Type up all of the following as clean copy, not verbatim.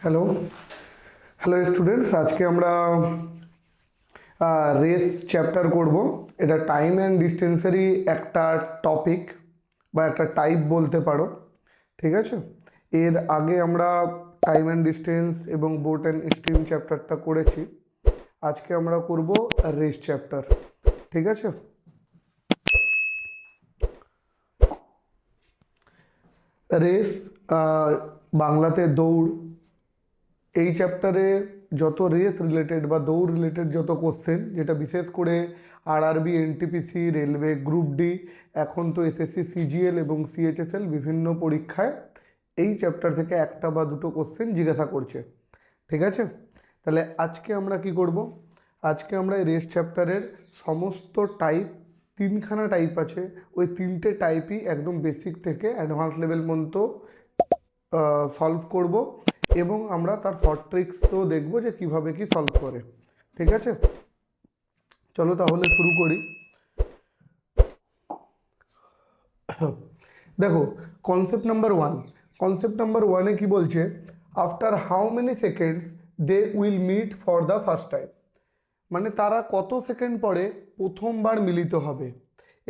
Hello hello students, আজকে আমরা race chapter করব। এটা টাইম অ্যান্ড ডিস্টেন্সেরই একটা টপিক বা একটা টাইপ বলতে পারো, ঠিক আছে। এর আগে আমরা টাইম অ্যান্ড ডিস্টেন্স এবং বোট অ্যান্ড স্ট্রিম চ্যাপ্টারটা করেছি। আজকে আমরা করব রেস চ্যাপ্টার, ঠিক আছে। রেস বাংলাতে দৌড়। এই চ্যাপ্টারে যত রেস রিলেটেড বা দৌড় রিলেটেড যত কোশ্চেন, যেটা বিশেষ করে RRB, NTPC, railway, group D, এখন তো এসএসসি, সিজিএল এবং সিএইচএসএল বিভিন্ন পরীক্ষায় এই চ্যাপ্টার থেকে একটা বা দুটো কোশ্চেন জিজ্ঞাসা করছে, ঠিক আছে। তাহলে আজকে আমরা কি করব? আজকে আমরা এই রেস চ্যাপ্টারের সমস্ত টাইপ, তিনখানা টাইপ আছে, ওই তিনটে টাইপই একদম বেসিক থেকে অ্যাডভান্স লেভেল পর্যন্ত সলভ করব এবং আমরা তার শর্ট ট্রিক্সও দেখব যে কিভাবে কি সলভ করে, ঠিক আছে। চলো তাহলে শুরু করি। দেখো, concept number one. Concept number ওয়ানে কি বলছে? After how many seconds they will meet for the first time. মানে তারা কত সেকেন্ড পরে প্রথমবার মিলিত হবে।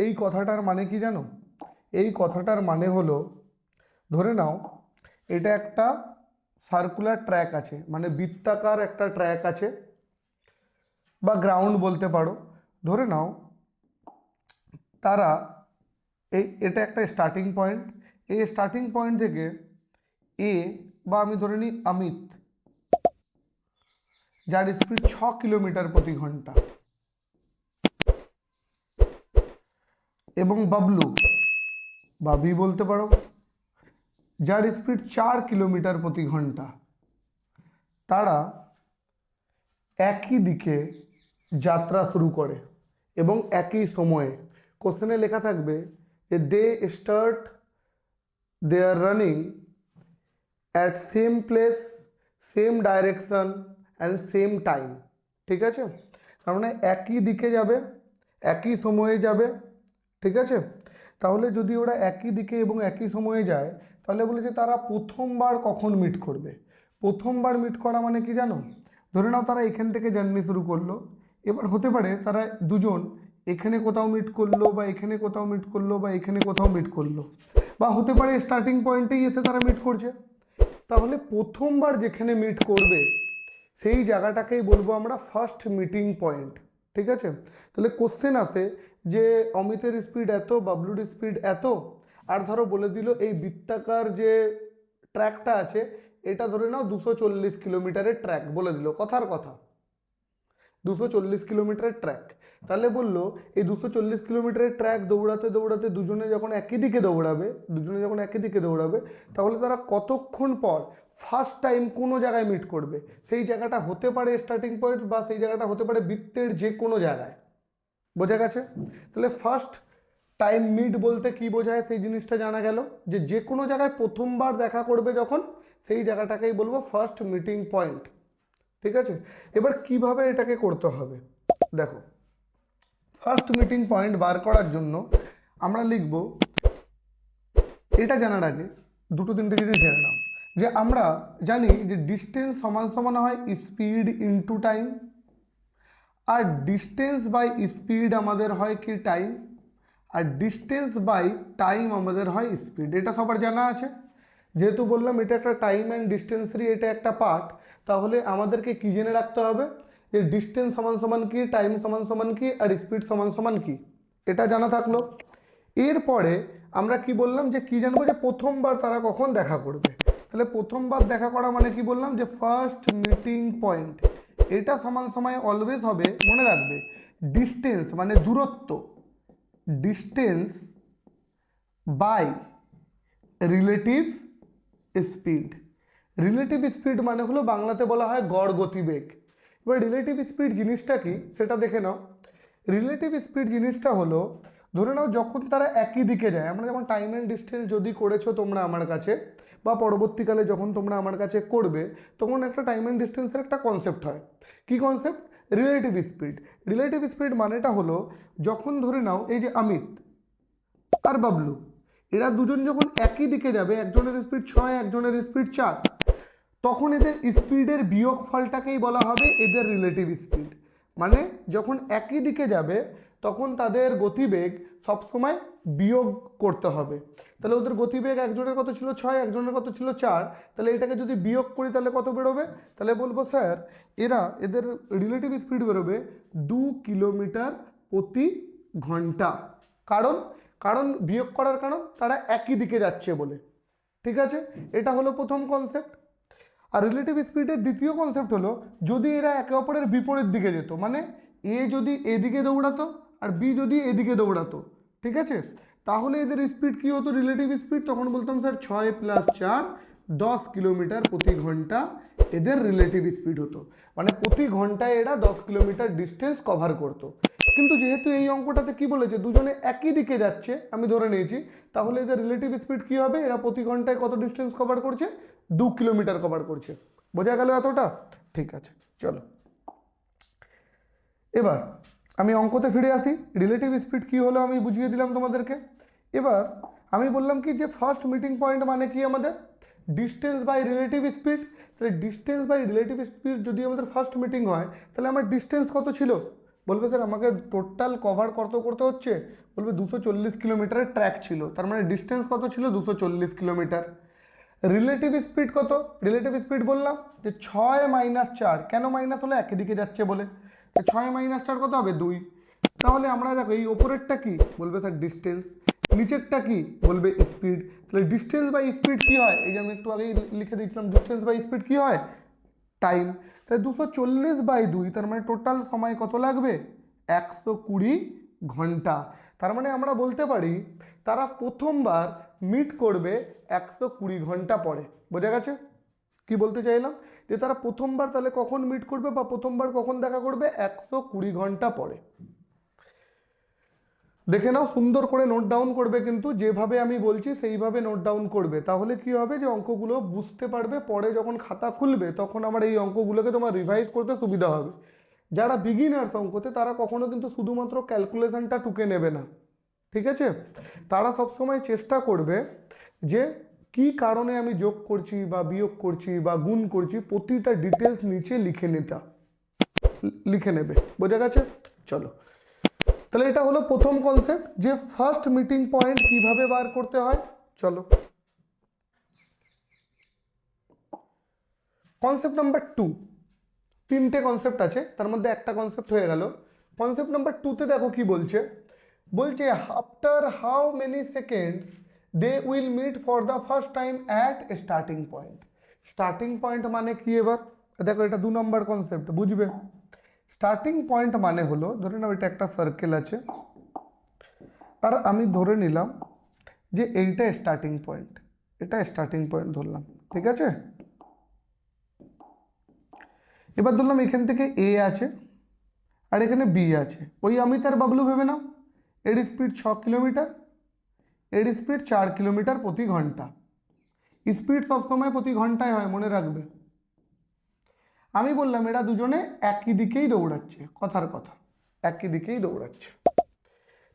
এই কথাটার মানে কি জানো? এই কথাটার মানে হলো, ধরে নাও এটা একটা সার্কুলার ট্র্যাক আছে, মানে বৃত্তাকার একটা ট্র্যাক আছে বা গ্রাউন্ড বলতে পারো। ধরে নাও তারা এটা একটা স্টার্টিং পয়েন্ট। এই স্টার্টিং পয়েন্ট থেকে এ, বা আমি ধরে নিই অমিত, যার স্পিড 6 কিলোমিটার প্রতি ঘন্টা, এবং বাবলু বা বি বলতে পারো, যার স্পিড 4 কিলোমিটার প্রতি ঘন্টা, তারা একই দিকে যাত্রা শুরু করে এবং একই সময়ে। কোশ্চেনে লেখা থাকবে যে they start their running at same place, same direction and same time, ঠিক আছে। তার মানে একই দিকে যাবে, একই সময়ে যাবে, ঠিক আছে। তাহলে যদি ওরা একই দিকে এবং একই সময়ে যায়, তাহলে বলে যে তারা প্রথমবার কখন মিট করবে। প্রথমবার মিট করা মানে কি জানো? ধরে নাও তারা এখান থেকে জার্নি শুরু করলো, এবার হতে পারে তারা দুজন এখানে কোথাও মিট করলো, বা এখানে কোথাও মিট করলো, বা এখানে কোথাও মিট করলো, বা হতে পারে স্টার্টিং পয়েন্টেই এসে তারা মিট করছে। তাহলে প্রথমবার যেখানে মিট করবে সেই জায়গাটাকেই বলবো আমরা ফার্স্ট মিটিং পয়েন্ট, ঠিক আছে। তাহলে কোশ্চেন আসে যে অমিতের স্পিড এত, বাবলুর স্পিড এত, আর ধরো বলে দিল এই বৃত্তাকার যে ট্র্যাকটা আছে এটা ধরে নাও 240 কিলোমিটারের ট্র্যাক, বলে দিল কথার কথা 240 কিলোমিটারের ট্র্যাক। তাহলে বললো এই 240 কিলোমিটারের ট্র্যাক দৌড়াতে দৌড়াতে দুজনে যখন একই দিকে দৌড়াবে, তাহলে তারা কতক্ষণ পর ফার্স্ট টাইম কোনো জায়গায় মিট করবে। সেই জায়গাটা হতে পারে স্টার্টিং পয়েন্ট, বা সেই জায়গাটা হতে পারে বৃত্তের যে কোনো জায়গায়। বোঝা গেছে? তাহলে ফার্স্ট টাইম মিট বলতে কি বোঝায় সেই জিনিসটা জানা গেল, যে যে কোনো জায়গায় প্রথমবার দেখা করবে যখন, সেই জায়গাটাকেই বলবো ফার্স্ট মিটিং পয়েন্ট, ঠিক আছে। এবার কিভাবে এটাকে করতে হবে দেখো। ফার্স্ট মিটিং পয়েন্ট বার করার জন্য আমরা লিখব, এটা জানার আগে দুটো তিনটে জিনিস জেনে নাও। যে আমরা জানি যে ডিস্টেন্স সমান সমান হয় স্পিড ইনটু টাইম, আর ডিস্টেন্স বাই স্পিড আমাদের হয় কি টাইম, আর ডিস্টেন্স বাই টাইম আমাদের হয় স্পিড। এটা সবার জানা আছে। যেহেতু বললাম এটা একটা টাইম অ্যান্ড ডিস্টেন্সেরই এটা একটা পার্ট, তাহলে আমাদেরকে কি জেনে রাখতে হবে যে ডিস্টেন্স সমান সমান কি, টাইম সমান সমান কি, আর স্পিড সমান সমান কি, এটা জানা থাকলো। এরপরে আমরা কি বললাম যে কি জানবো, যে প্রথমবার তারা কখন দেখা করবে। তাহলে প্রথমবার দেখা করা মানে কি বললাম, যে ফার্স্ট মিটিং পয়েন্ট। এটা সমান সময় অলওয়েজ হবে, মনে রাখবে, ডিস্টেন্স মানে দূরত্ব, distance by relative speed. Relative speed মানে হলো বাংলাতে বলা হয় গড় গতিবেগ। এবার রিলেটিভ স্পিড জিনিসটা কি সেটা দেখে নাও। রিলেটিভ স্পিড জিনিসটা হলো, ধরে নাও যখন তারা একই দিকে যায়, আমরা যেমন টাইম অ্যান্ড ডিস্টেন্স যদি করেছো তোমরা আমার কাছে, বা পরবর্তীকালে যখন তোমরা আমার কাছে করবে, তখন একটা টাইম অ্যান্ড ডিস্টেন্সের একটা কনসেপ্ট হয়। কি concept? Relative speed. Relative speed মানেটা হলো, যখন ধরে নাও এই যে অমিত আর বাবলু, এরা দুজন যখন একই দিকে যাবে, একজনের স্পিড 6, একজনের স্পিড 4, তখন এদের স্পিডের বিয়োগফলটাকেই বলা হবে এদের রিলেটিভ স্পিড। মানে যখন একই দিকে যাবে তখন তাদের গতিবেগ সবসময় বিয়োগ করতে হবে। তাহলে ওদের গতিবেগ একজনের কত ছিল 6, একজনের কত ছিল 4, তাহলে এটাকে যদি বিয়োগ করি তাহলে কত বেরোবে? তাহলে বলবো স্যার এদের রিলেটিভ স্পিড বেরোবে 2 কিলোমিটার প্রতি ঘন্টা। কারণ কারণ বিয়োগ করার কারণ তারা একই দিকে যাচ্ছে বলে। ঠিক আছে, এটা হলো প্রথম কনসেপ্ট। আর রিলেটিভ স্পিডের দ্বিতীয় কনসেপ্ট হলো যদি এরা একে অপরের বিপরীত দিকে যেত, মানে এ যদি এদিকে দৌড়াতো আর বি যদি এদিকে দৌড়াতো, ঠিক আছে, তাহলে এদের স্পিড কি হতো? Relative speed. তখন বলতাম স্যার 6 + 4 10 কিলোমিটার প্রতি ঘন্টা এদের রিলেটিভ স্পিড হতো। মানে প্রতি ঘন্টায় এরা 10 কিলোমিটার ডিস্টেন্স কভার করতো। কিন্তু যেহেতু এই অঙ্কটাতে কি বলেছে দুজনে একই দিকে যাচ্ছে, আমি ধরে নিয়েছি, তাহলে এদের রিলেটিভ স্পিড কি হবে? এরা প্রতি ঘন্টায় কত ডিস্টেন্স কভার করছে? 2 কিলোমিটার কভার করছে। বোঝা গেল এতটা? ঠিক আছে, চলো এবার আমি অঙ্কতে ফিরে আসি। রিলেটিভ স্পিড কি হলো আমি বুঝিয়ে দিলাম তোমাদেরকে। এবার আমি বললাম কি যে ফার্স্ট মিটিং পয়েন্ট মানে কি আমাদের? Distance by relative speed. তাহলে ডিস্টেন্স বাই রিলেটিভ স্পিড যদি আমাদের ফার্স্ট মিটিং হয় তাহলে আমার ডিস্টেন্স কত ছিল? বলবে স্যার আমাকে টোটাল কভার কত করতে হচ্ছে? বলবে 240 কিলোমিটারের ট্র্যাক ছিল, তার মানে ডিস্টেন্স কত ছিল? 240 কিলোমিটার। রিলেটিভ স্পিড কত? রিলেটিভ স্পিড বললাম যে 6 - 4। কেন মাইনাস হলো? একই দিকে যাচ্ছে বলে। 6 - 4 কত হবে? 2। তাহলে আমরা দেখো এই ওপরেরটা কি বলবে স্যার? ডিস্টেন্স। নিচেরটা কি বলবে? স্পিড। তাহলে ডিস্টেন্স বাই স্পিড কি হয়? এই যে আমি একটু আগেই লিখে দিয়েছিলাম, ডিস্টেন্স বাই স্পিড কি হয়? টাইম। তাহলে 240/2, তার মানে টোটাল সময় কত লাগবে? 120 ঘন্টা। তার মানে আমরা বলতে পারি তারা প্রথমবার মিট করবে 120 ঘন্টা পরে। বোঝা গেছে কি বলতে চাইলাম? যে তারা প্রথমবার তাহলে কখন মিট করবে বা প্রথমবার কখন দেখা করবে? 120 ঘন্টা পরে। দেখে নাও, সুন্দর করে নোট ডাউন করবে, কিন্তু যেভাবে আমি বলছি সেইভাবে নোট ডাউন করবে। তাহলে কি হবে যে অঙ্কগুলো বুঝতে পারবে, পরে যখন খাতা খুলবে তখন আমার এই অঙ্কগুলোকে তোমার রিভাইজ করতে সুবিধা হবে। যারা বিগিনার্স অঙ্কতে তারা কখনো কিন্তু শুধুমাত্র ক্যালকুলেশনটা টুকে নেবে না, ঠিক আছে? তারা সবসময় চেষ্টা করবে যে কি কারণে আমি যোগ করছি বা বিয়োগ করছি বা গুণ করছি প্রতিটা ডিটেলস নিচে লিখে নেবে। বোঝা গেছে? চলো, তাহলে এটা হলো প্রথম কনসেপ্ট যে ফার্স্ট মিটিং পয়েন্ট কিভাবে বার করতে হয়। চলো কনসেপ্ট নাম্বার 2। তিনটে কনসেপ্ট আছে, তার মধ্যে একটা কনসেপ্ট হয়ে গেল। কনসেপ্ট নাম্বার 2তে দেখো কি বলছে। বলছে after how many seconds they will meet for the first time at starting point. Starting point মানে কি? এবার দেখো এটা 2 নম্বর কনসেপ্ট, বুঝবে। স্টার্টিং পয়েন্ট মানে হলো, ধরে নাও এটা একটা সার্কেল আছে আর আমি ধরে নিলাম যে এইটা স্টার্টিং পয়েন্ট, এটা স্টার্টিং পয়েন্ট ধরলাম, ঠিক আছে? এবার ধরলাম এখান থেকে এ আছে আর এখানে বি আছে। ওই অমিত আর বাবলু ভেবে নাও, এর স্পিড 6 কিলোমিটার, এর স্পিড 4 কিলোমিটার প্রতি ঘন্টা। স্পিড সবসময় প্রতি ঘন্টায় হয়, মনে রাখবে। আমি বললাম এরা দুজনে একই দিকেই দৌড়াচ্ছে, কথার কথা একই দিকেই দৌড়াচ্ছে।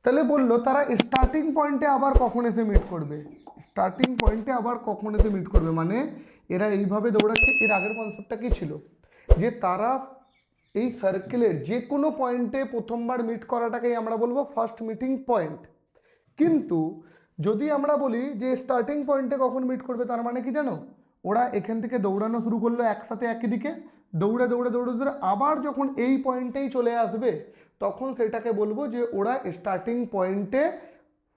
তাহলে বললো তারা স্টার্টিং পয়েন্টে আবার কখন এসে মিট করবে? স্টার্টিং পয়েন্টে আবার কখন এসে মিট করবে মানে এরা এইভাবে দৌড়াচ্ছে। এর আগের কনসেপ্টটা কি ছিল? যে তারা এই সার্কেলের যে কোনো পয়েন্টে প্রথমবার মিট করাটাকেই আমরা বলবো ফার্স্ট মিটিং পয়েন্ট। কিন্তু যদি আমরা বলি যে স্টার্টিং পয়েন্টে কখন মিট করবে, তার মানে কি জানো? ওরা এখান থেকে দৌড়ানো শুরু করলো একসাথে একই দিকে, দৌড়ে দৌড়ে দৌড়ে দৌড়ে আবার যখন এই পয়েন্টেই চলে আসবে তখন সেটাকে বলবো যে ওরা স্টার্টিং পয়েন্টে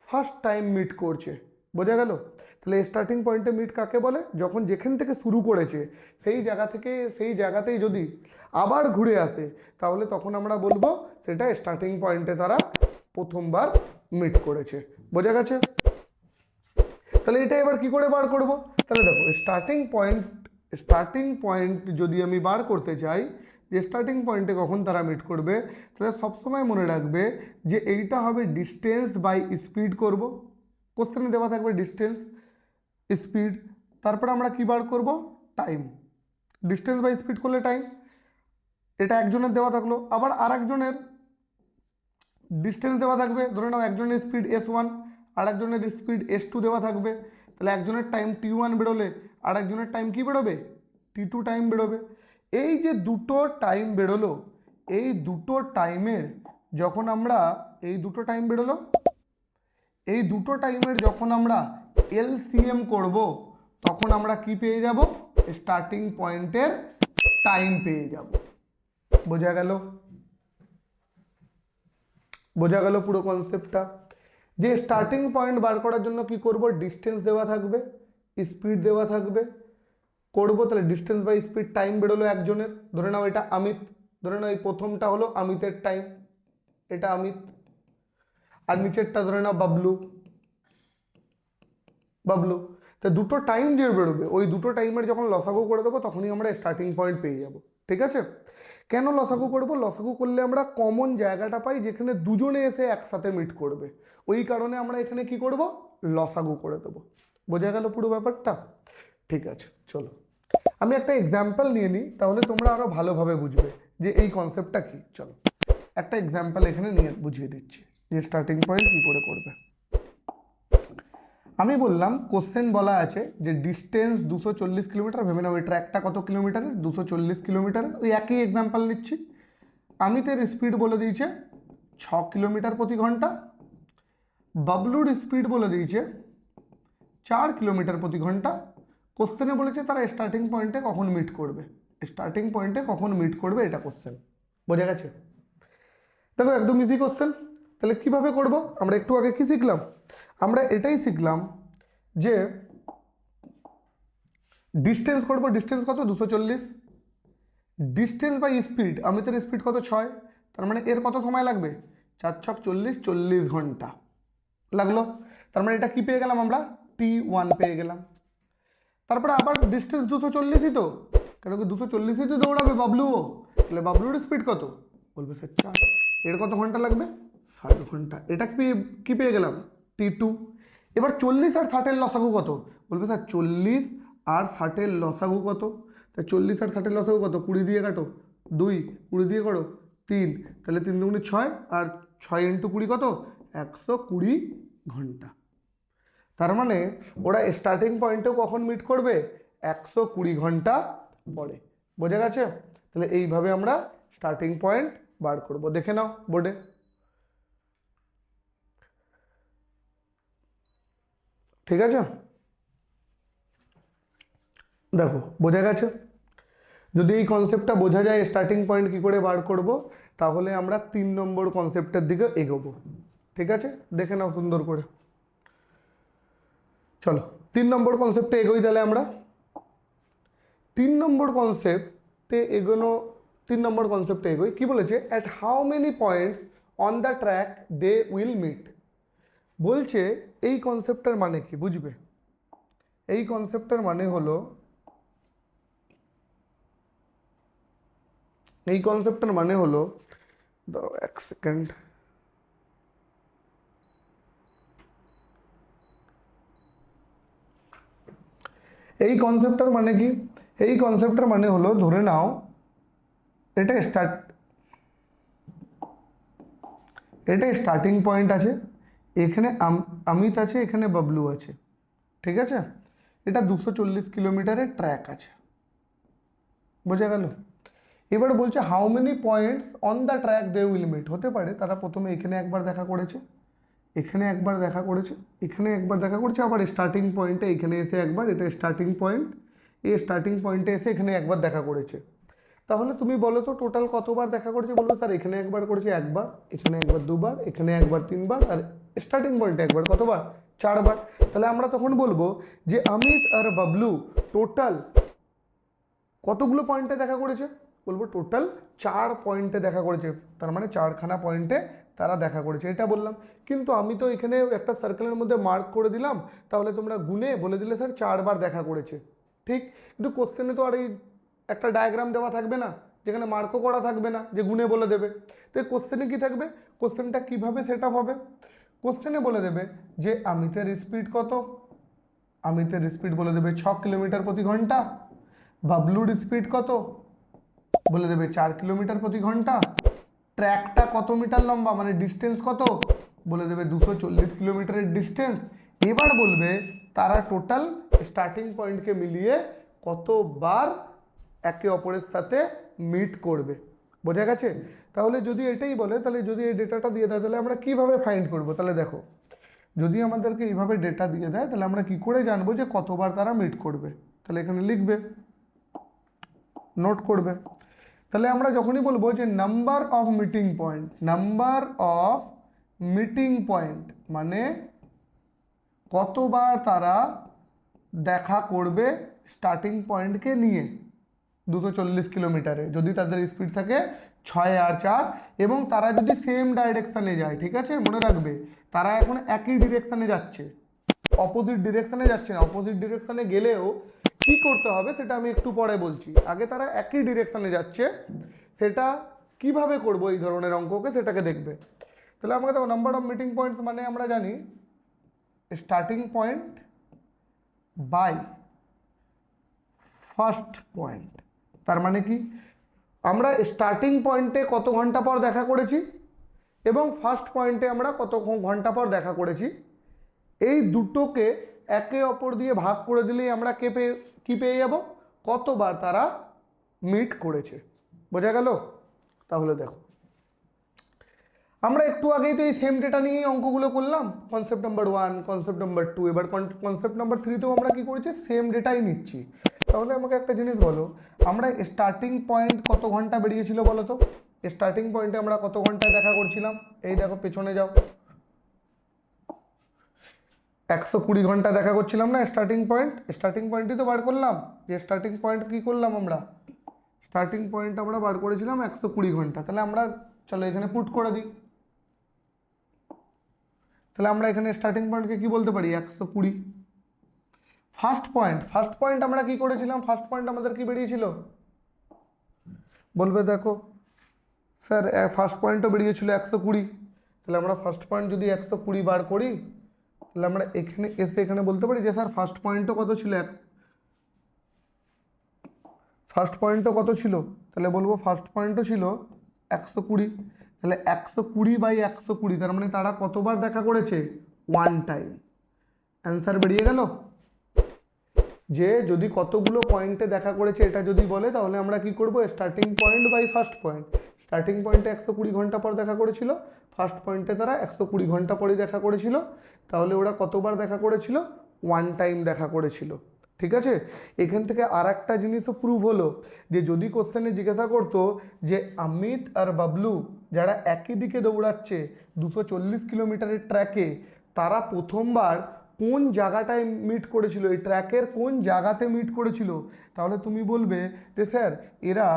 ফার্স্ট টাইম মিট করছে। বোঝা গেল? তাহলে স্টার্টিং পয়েন্টে মিট কাকে বলে? যখন যেখান থেকে শুরু করেছে সেই জায়গা থেকে সেই জায়গাতেই যদি আবার ঘুরে আসে তাহলে তখন আমরা বলবো সেটা স্টার্টিং পয়েন্টে তারা প্রথমবার মিট করেছে। বোঝা গেছে? তাহলে এটা এবার কি করে বার করব? তাহলে দেখো স্টার্টিং পয়েন্ট যদি আমি বার করতে চাই যে স্টার্টিং পয়েন্টে কখন তারা মিট করবে, তাহলে সবসময় মনে রাখবে যে এইটা হবে ডিস্টেন্স বাই স্পিড করব। কোশ্চেনে দেওয়া থাকবে ডিস্টেন্স, স্পিড, তারপর আমরা কি বার করব? টাইম। ডিস্টেন্স বাই স্পিড করলে টাইম। এটা একজনের দেওয়া থাকলো, আবার আর একজনের ডিস্টেন্স দেওয়া থাকবে। ধরে নাও একজনের স্পিড S1 আর একজনের স্পিড S2 দেওয়া থাকবে। তাহলে একজনের টাইম T1 বেরোলে আর একজনের টাইম কি বেরোবে? T2 টাইম বেরোবে। এই যে দুটো টাইম বেরোলো, এই দুটো টাইমের যখন আমরা এই দুটো টাইম বেরোলো, এই দুটো টাইমের যখন আমরা এলসিএম করব তখন আমরা কি পেয়ে যাব? স্টার্টিং পয়েন্টের টাইম পেয়ে যাব। বোঝা গেল? বোঝা গেল পুরো কনসেপ্টটা? যে স্টার্টিং পয়েন্ট বার করার জন্য কি করব? ডিস্টেন্স দেওয়া থাকবে, স্পিড দেওয়া থাকবে, করবো তাহলে ডিস্টেন্স বাই স্পিড টাইম বেরোলো একজনের, ধরে নাও এটা অমিত, ধরে নাও এই প্রথমটা হলো অমিতের টাইম, এটা অমিত, আর নিচেরটা ধরে নাও বাবলু, বাবলু। তো দুটো টাইম যে বেরোবে ওই দুটো টাইমের যখন লসাগু করে দেবো তখনই আমরা স্টার্টিং পয়েন্ট পেয়ে যাব। ঠিক আছে? কেন লসাগু করবো? লসাগু করলে আমরা কমন জায়গাটা পাই যেখানে দুজনে এসে একসাথে মিট করবে, ওই কারণে আমরা এখানে কি করব? লসাগু করে দেবো। বোঝা গেল পুরো ব্যাপারটা? ঠিক আছে, চলো আমি একটা এক্সাম্পল নিয়ে নিই, তাহলে তোমরা আরো ভালোভাবে বুঝবে যে এই কনসেপ্টটা কি। চলো একটা এক্সাম্পল এখানে নিয়ে বুঝিয়ে দিচ্ছি যে স্টার্টিং পয়েন্ট কি করে করবে। আমি বললাম কোশ্চেন বলা আছে যে ডিস্টেন্স 240 কিলোমিটার, ভেবে নাও ওই ট্র্যাকটা কত কিলোমিটারের? 240 কিলোমিটারের। ওই একই এক্সাম্পল নিচ্ছি। অমিতের স্পিড বলে দিয়েছে 6 কিলোমিটার প্রতি ঘন্টা, বাবলুর স্পিড বলে দিয়েছে 4 কিলোমিটার প্রতি ঘন্টা। কোশ্চেনে বলেছে তারা স্টার্টিং পয়েন্টে কখন মিট করবে, স্টার্টিং পয়েন্টে কখন মিট করবে, এটা কোশ্চেন। বোঝা গেছে? দেখো একদম ইজি কোশ্চেন। তাহলে কিভাবে করব? আমরা একটু আগে কি শিখলাম? আমরা এটাই শিখলাম যে ডিস্টেন্স করব, ডিস্টেন্স কত? 240, ডিস্টেন্স বাই স্পিড, অমিতের স্পিড কত? 6, তার মানে এর কত সময় লাগবে? 4 ছক 40, 40 ঘন্টা লাগলো। তার মানে এটা কি পেয়ে গেলাম আমরা? T1 পেয়ে গেলাম। তারপরে আবার ডিস্টেন্স 240ই তো, কেন কি 240ই তো দৌড়াবে বাবলুও, তাহলে বাবলুর স্পিড কত? বলবে স্যার 4, এর কত ঘন্টা লাগবে? 60 ঘন্টা। এটা কি পেয়ে গেলাম? T2। এবার 40 আর 60-এর লসাগু কত? বলবে স্যার 40 আর 60-এর লসাগু কত? তাই 40 আর 60-এর লসাগু কত? 20 দিয়ে কাটো 2, 20 দিয়ে করো 3, তাহলে 3 দুগুণে 6, আর 6 ইন্টু 20 কত? 120 ঘন্টা। তার মানে ওরা স্টার্টিং পয়েন্টেও কখন মিট করবে? 120 ঘন্টা পরে। বোঝা গেছে? তাহলে এইভাবে আমরা স্টার্টিং পয়েন্ট বার করব। দেখে নাও বোর্ডে। ঠিক আছে? দেখো বোঝা গেছে? যদি এই কনসেপ্টটা বোঝা যায় স্টার্টিং পয়েন্ট কি করে বার করব, তাহলে আমরা 3 নম্বর কনসেপ্টের দিকে এগোবো। ঠিক আছে? দেখে নাও সুন্দর করে। চলো 3 নম্বর কনসেপ্টে এগোই তাহলে আমরা। 3 নম্বর কনসেপ্টে এগোনো, 3 নম্বর কনসেপ্টে এগোই। কি বলেছে? At how many points on the track they will meet. বলছে এই কনসেপ্টটার মানে কি বুঝবে? এই কনসেপ্টটার মানে হলো, এই কনসেপ্টটার মানে হলো, দাঁড়াও 1 সেকেন্ড, এই কনসেপ্টটার মানে কি? এই কনসেপ্টটার মানে হলো, ধরে নাও এটা স্টার্টিং পয়েন্ট আছে, এখানে অমিত আছে, এখানে বাবলু আছে। ঠিক আছে? এটা 240 কিলোমিটারের ট্র্যাক আছে। বোঝা গেল? এবার বলছে how many points on the track they will meet. হতে পারে তারা প্রথমে এখানে একবার দেখা করেছে, এখানে একবার দেখা করেছে, এখানে একবার দেখা করেছে, আবার স্টার্টিং পয়েন্টে এখানে এসে একবার, এটা স্টার্টিং পয়েন্ট, এই স্টার্টিং পয়েন্টে এসে এখানে একবার দেখা করেছে। তাহলে তুমি বলো তো টোটাল কতবার দেখা করেছে? বলবো স্যার এখানে একবার করেছে, একবার, এখানে একবার, দুবার, এখানে একবার, 3বার, আর স্টার্টিং পয়েন্টে একবার। কতবার? 4বার। তাহলে আমরা তখন বলবো যে অমিত আর বাবলু টোটাল কতগুলো পয়েন্টে দেখা করেছে? বলবো টোটাল 4 পয়েন্টে দেখা করেছে, তার মানে 4খানা পয়েন্টে তারা দেখা করেছে, এটা বললাম। কিন্তু আমি তো এখানে একটা সার্কেলের মধ্যে মার্ক করে দিলাম, তাহলে তোমরা গুনে বলে দিলে স্যার 4বার দেখা করেছে। ঠিক, কিন্তু কোশ্চেনে তো আর এই একটা ডায়াগ্রাম দেওয়া থাকবে না যেখানে মার্কও করা থাকবে না, যে গুনে বলে দেবে। তো এই কোশ্চেনে কি থাকবে? কোশ্চেনটা কিভাবে সেট আপ হবে? কোশ্চেনে বলে দেবে যে অমিতের স্পিড কত, অমিতের স্পিড বলে দেবে 6 কিলোমিটার প্রতি ঘন্টা, বাবলুর স্পিড কত বলে দেবে 4 কিলোমিটার প্রতি ঘন্টা, ট্র্যাকটা কত মিটার লম্বা মানে ডিস্টেন্স কত বলে দেবে 240 কিলোমিটারের ডিস্টেন্স। এবার বলবে তারা টোটাল স্টার্টিং পয়েন্টকে মিলিয়ে কতবার একে অপরের সাথে মিট করবে। বোঝা গেছে? তাহলে যদি এটাই বলে, তাহলে যদি এই ডেটাটা দিয়ে দেয় তাহলে আমরা কিভাবে ফাইন্ড করব? তাহলে দেখো, যদি আমাদেরকে এইভাবে ডেটা দিয়ে দেয় তাহলে আমরা কি করে জানবো যে কতবার তারা মিট করবে? তাহলে এখানে লিখবে, নোট করবে। তাহলে আমরা যখনই বলবো যে number of meeting point, number of meeting point মানে কতবার তারা দেখা করবে স্টার্টিং পয়েন্টকে নিয়ে 240 কিলোমিটারে, যদি তাদের স্পিড থাকে 6 আর 4 এবং তারা যদি সেম ডাইরেকশানে যায়। ঠিক আছে, মনে রাখবে তারা এখন একই ডিরেকশানে যাচ্ছে, অপোজিট ডিরেকশানে যাচ্ছে না। অপোজিট ডিরেকশানে গেলেও কি করতে হবে সেটা আমি একটু পরে বলছি। আগে তারা একই ডিরেকশানে যাচ্ছে, সেটা কিভাবে করব এই ধরনের অঙ্ককে সেটাকে দেখবে। তাহলে আমাকে দেখো, নাম্বার অফ মিটিং পয়েন্টস মানে আমরা জানি starting point by first point. তার মানে কি, আমরা স্টার্টিং পয়েন্টে কত ঘন্টা পর দেখা করেছি এবং ফার্স্ট পয়েন্টে আমরা কত ঘন্টা পর দেখা করেছি, এই দুটোকে একে অপর দিয়ে ভাগ করে দিলেই আমরা কি পেয়ে যাব? কতবার তারা মিট করেছে। বোঝা গেল? তাহলে দেখো, আমরা একটু আগেই তো এই সেম ডেটা নিয়েই অঙ্কগুলো করলাম, কনসেপ্ট নাম্বার 1, কনসেপ্ট নাম্বার 2, এবার কনসেপ্ট নাম্বার 3তেও আমরা কি করেছি? সেম ডেটাই নিচ্ছি। তাহলে আমাকে একটা জিনিস বলো, আমরা স্টার্টিং পয়েন্ট কত ঘন্টা বেরিয়েছিল বলো তো? স্টার্টিং পয়েন্টে আমরা কত ঘন্টায় দেখা করছিলাম? এই দেখো, পেছনে যাও, 120 ঘন্টা দেখা করছিলাম না স্টার্টিং পয়েন্ট? স্টার্টিং পয়েন্টই তো বার করলাম, যে স্টার্টিং পয়েন্ট কি করলাম আমরা? স্টার্টিং পয়েন্ট আমরা বার করেছিলাম 120 ঘন্টা। তাহলে আমরা চলো এখানে পুট করে দিই। তাহলে আমরা এখানে স্টার্টিং পয়েন্টকে কি বলতে পারি? 120। ফার্স্ট পয়েন্ট আমরা কি করেছিলাম? ফার্স্ট পয়েন্ট আমাদের কি বেরিয়েছিল? বলবে দেখো স্যার ফার্স্ট পয়েন্টও বেরিয়েছিল 120। তাহলে আমরা ফার্স্ট পয়েন্ট যদি 120 বার করি, তাহলে আমরা এখানে এসে এখানে বলতে পারি যে স্যার ফার্স্ট পয়েন্টও কত ছিল? ফার্স্ট পয়েন্টও কত ছিল? তাহলে বলবো ফার্স্ট পয়েন্টও ছিল 120। তাহলে 120/120, তার মানে তারা কতবার দেখা করেছে? 1 টাইম। অ্যান্সার বেরিয়ে গেল। যে যদি কতগুলো পয়েন্টে দেখা করেছে এটা যদি বলে, তাহলে আমরা কি করব? Starting point by first point. Starting পয়েন্টে 120 ঘন্টা পর দেখা করেছিল, ফার্স্ট পয়েন্টে তারা 120 ঘন্টা পরে দেখা করেছিল, তাহলে ওরা কতবার দেখা করেছিল? 1 টাইম দেখা করেছিল। ঠিক আছে, এখান থেকে আর একটা জিনিসও প্রুভ হলো যে যদি কোশ্চেনে জিজ্ঞাসা করতো যে অমিত আর বাবলু যারা একই দিকে দৌড়াচ্ছে 240 কিলোমিটারের ট্র্যাকে, তারা প্রথমবার কোন জায়গাটায় মিট করেছিল, এই ট্র্যাকের কোন জায়গাতে মিট করেছিল, তাহলে তুমি বলবে যে স্যার এরা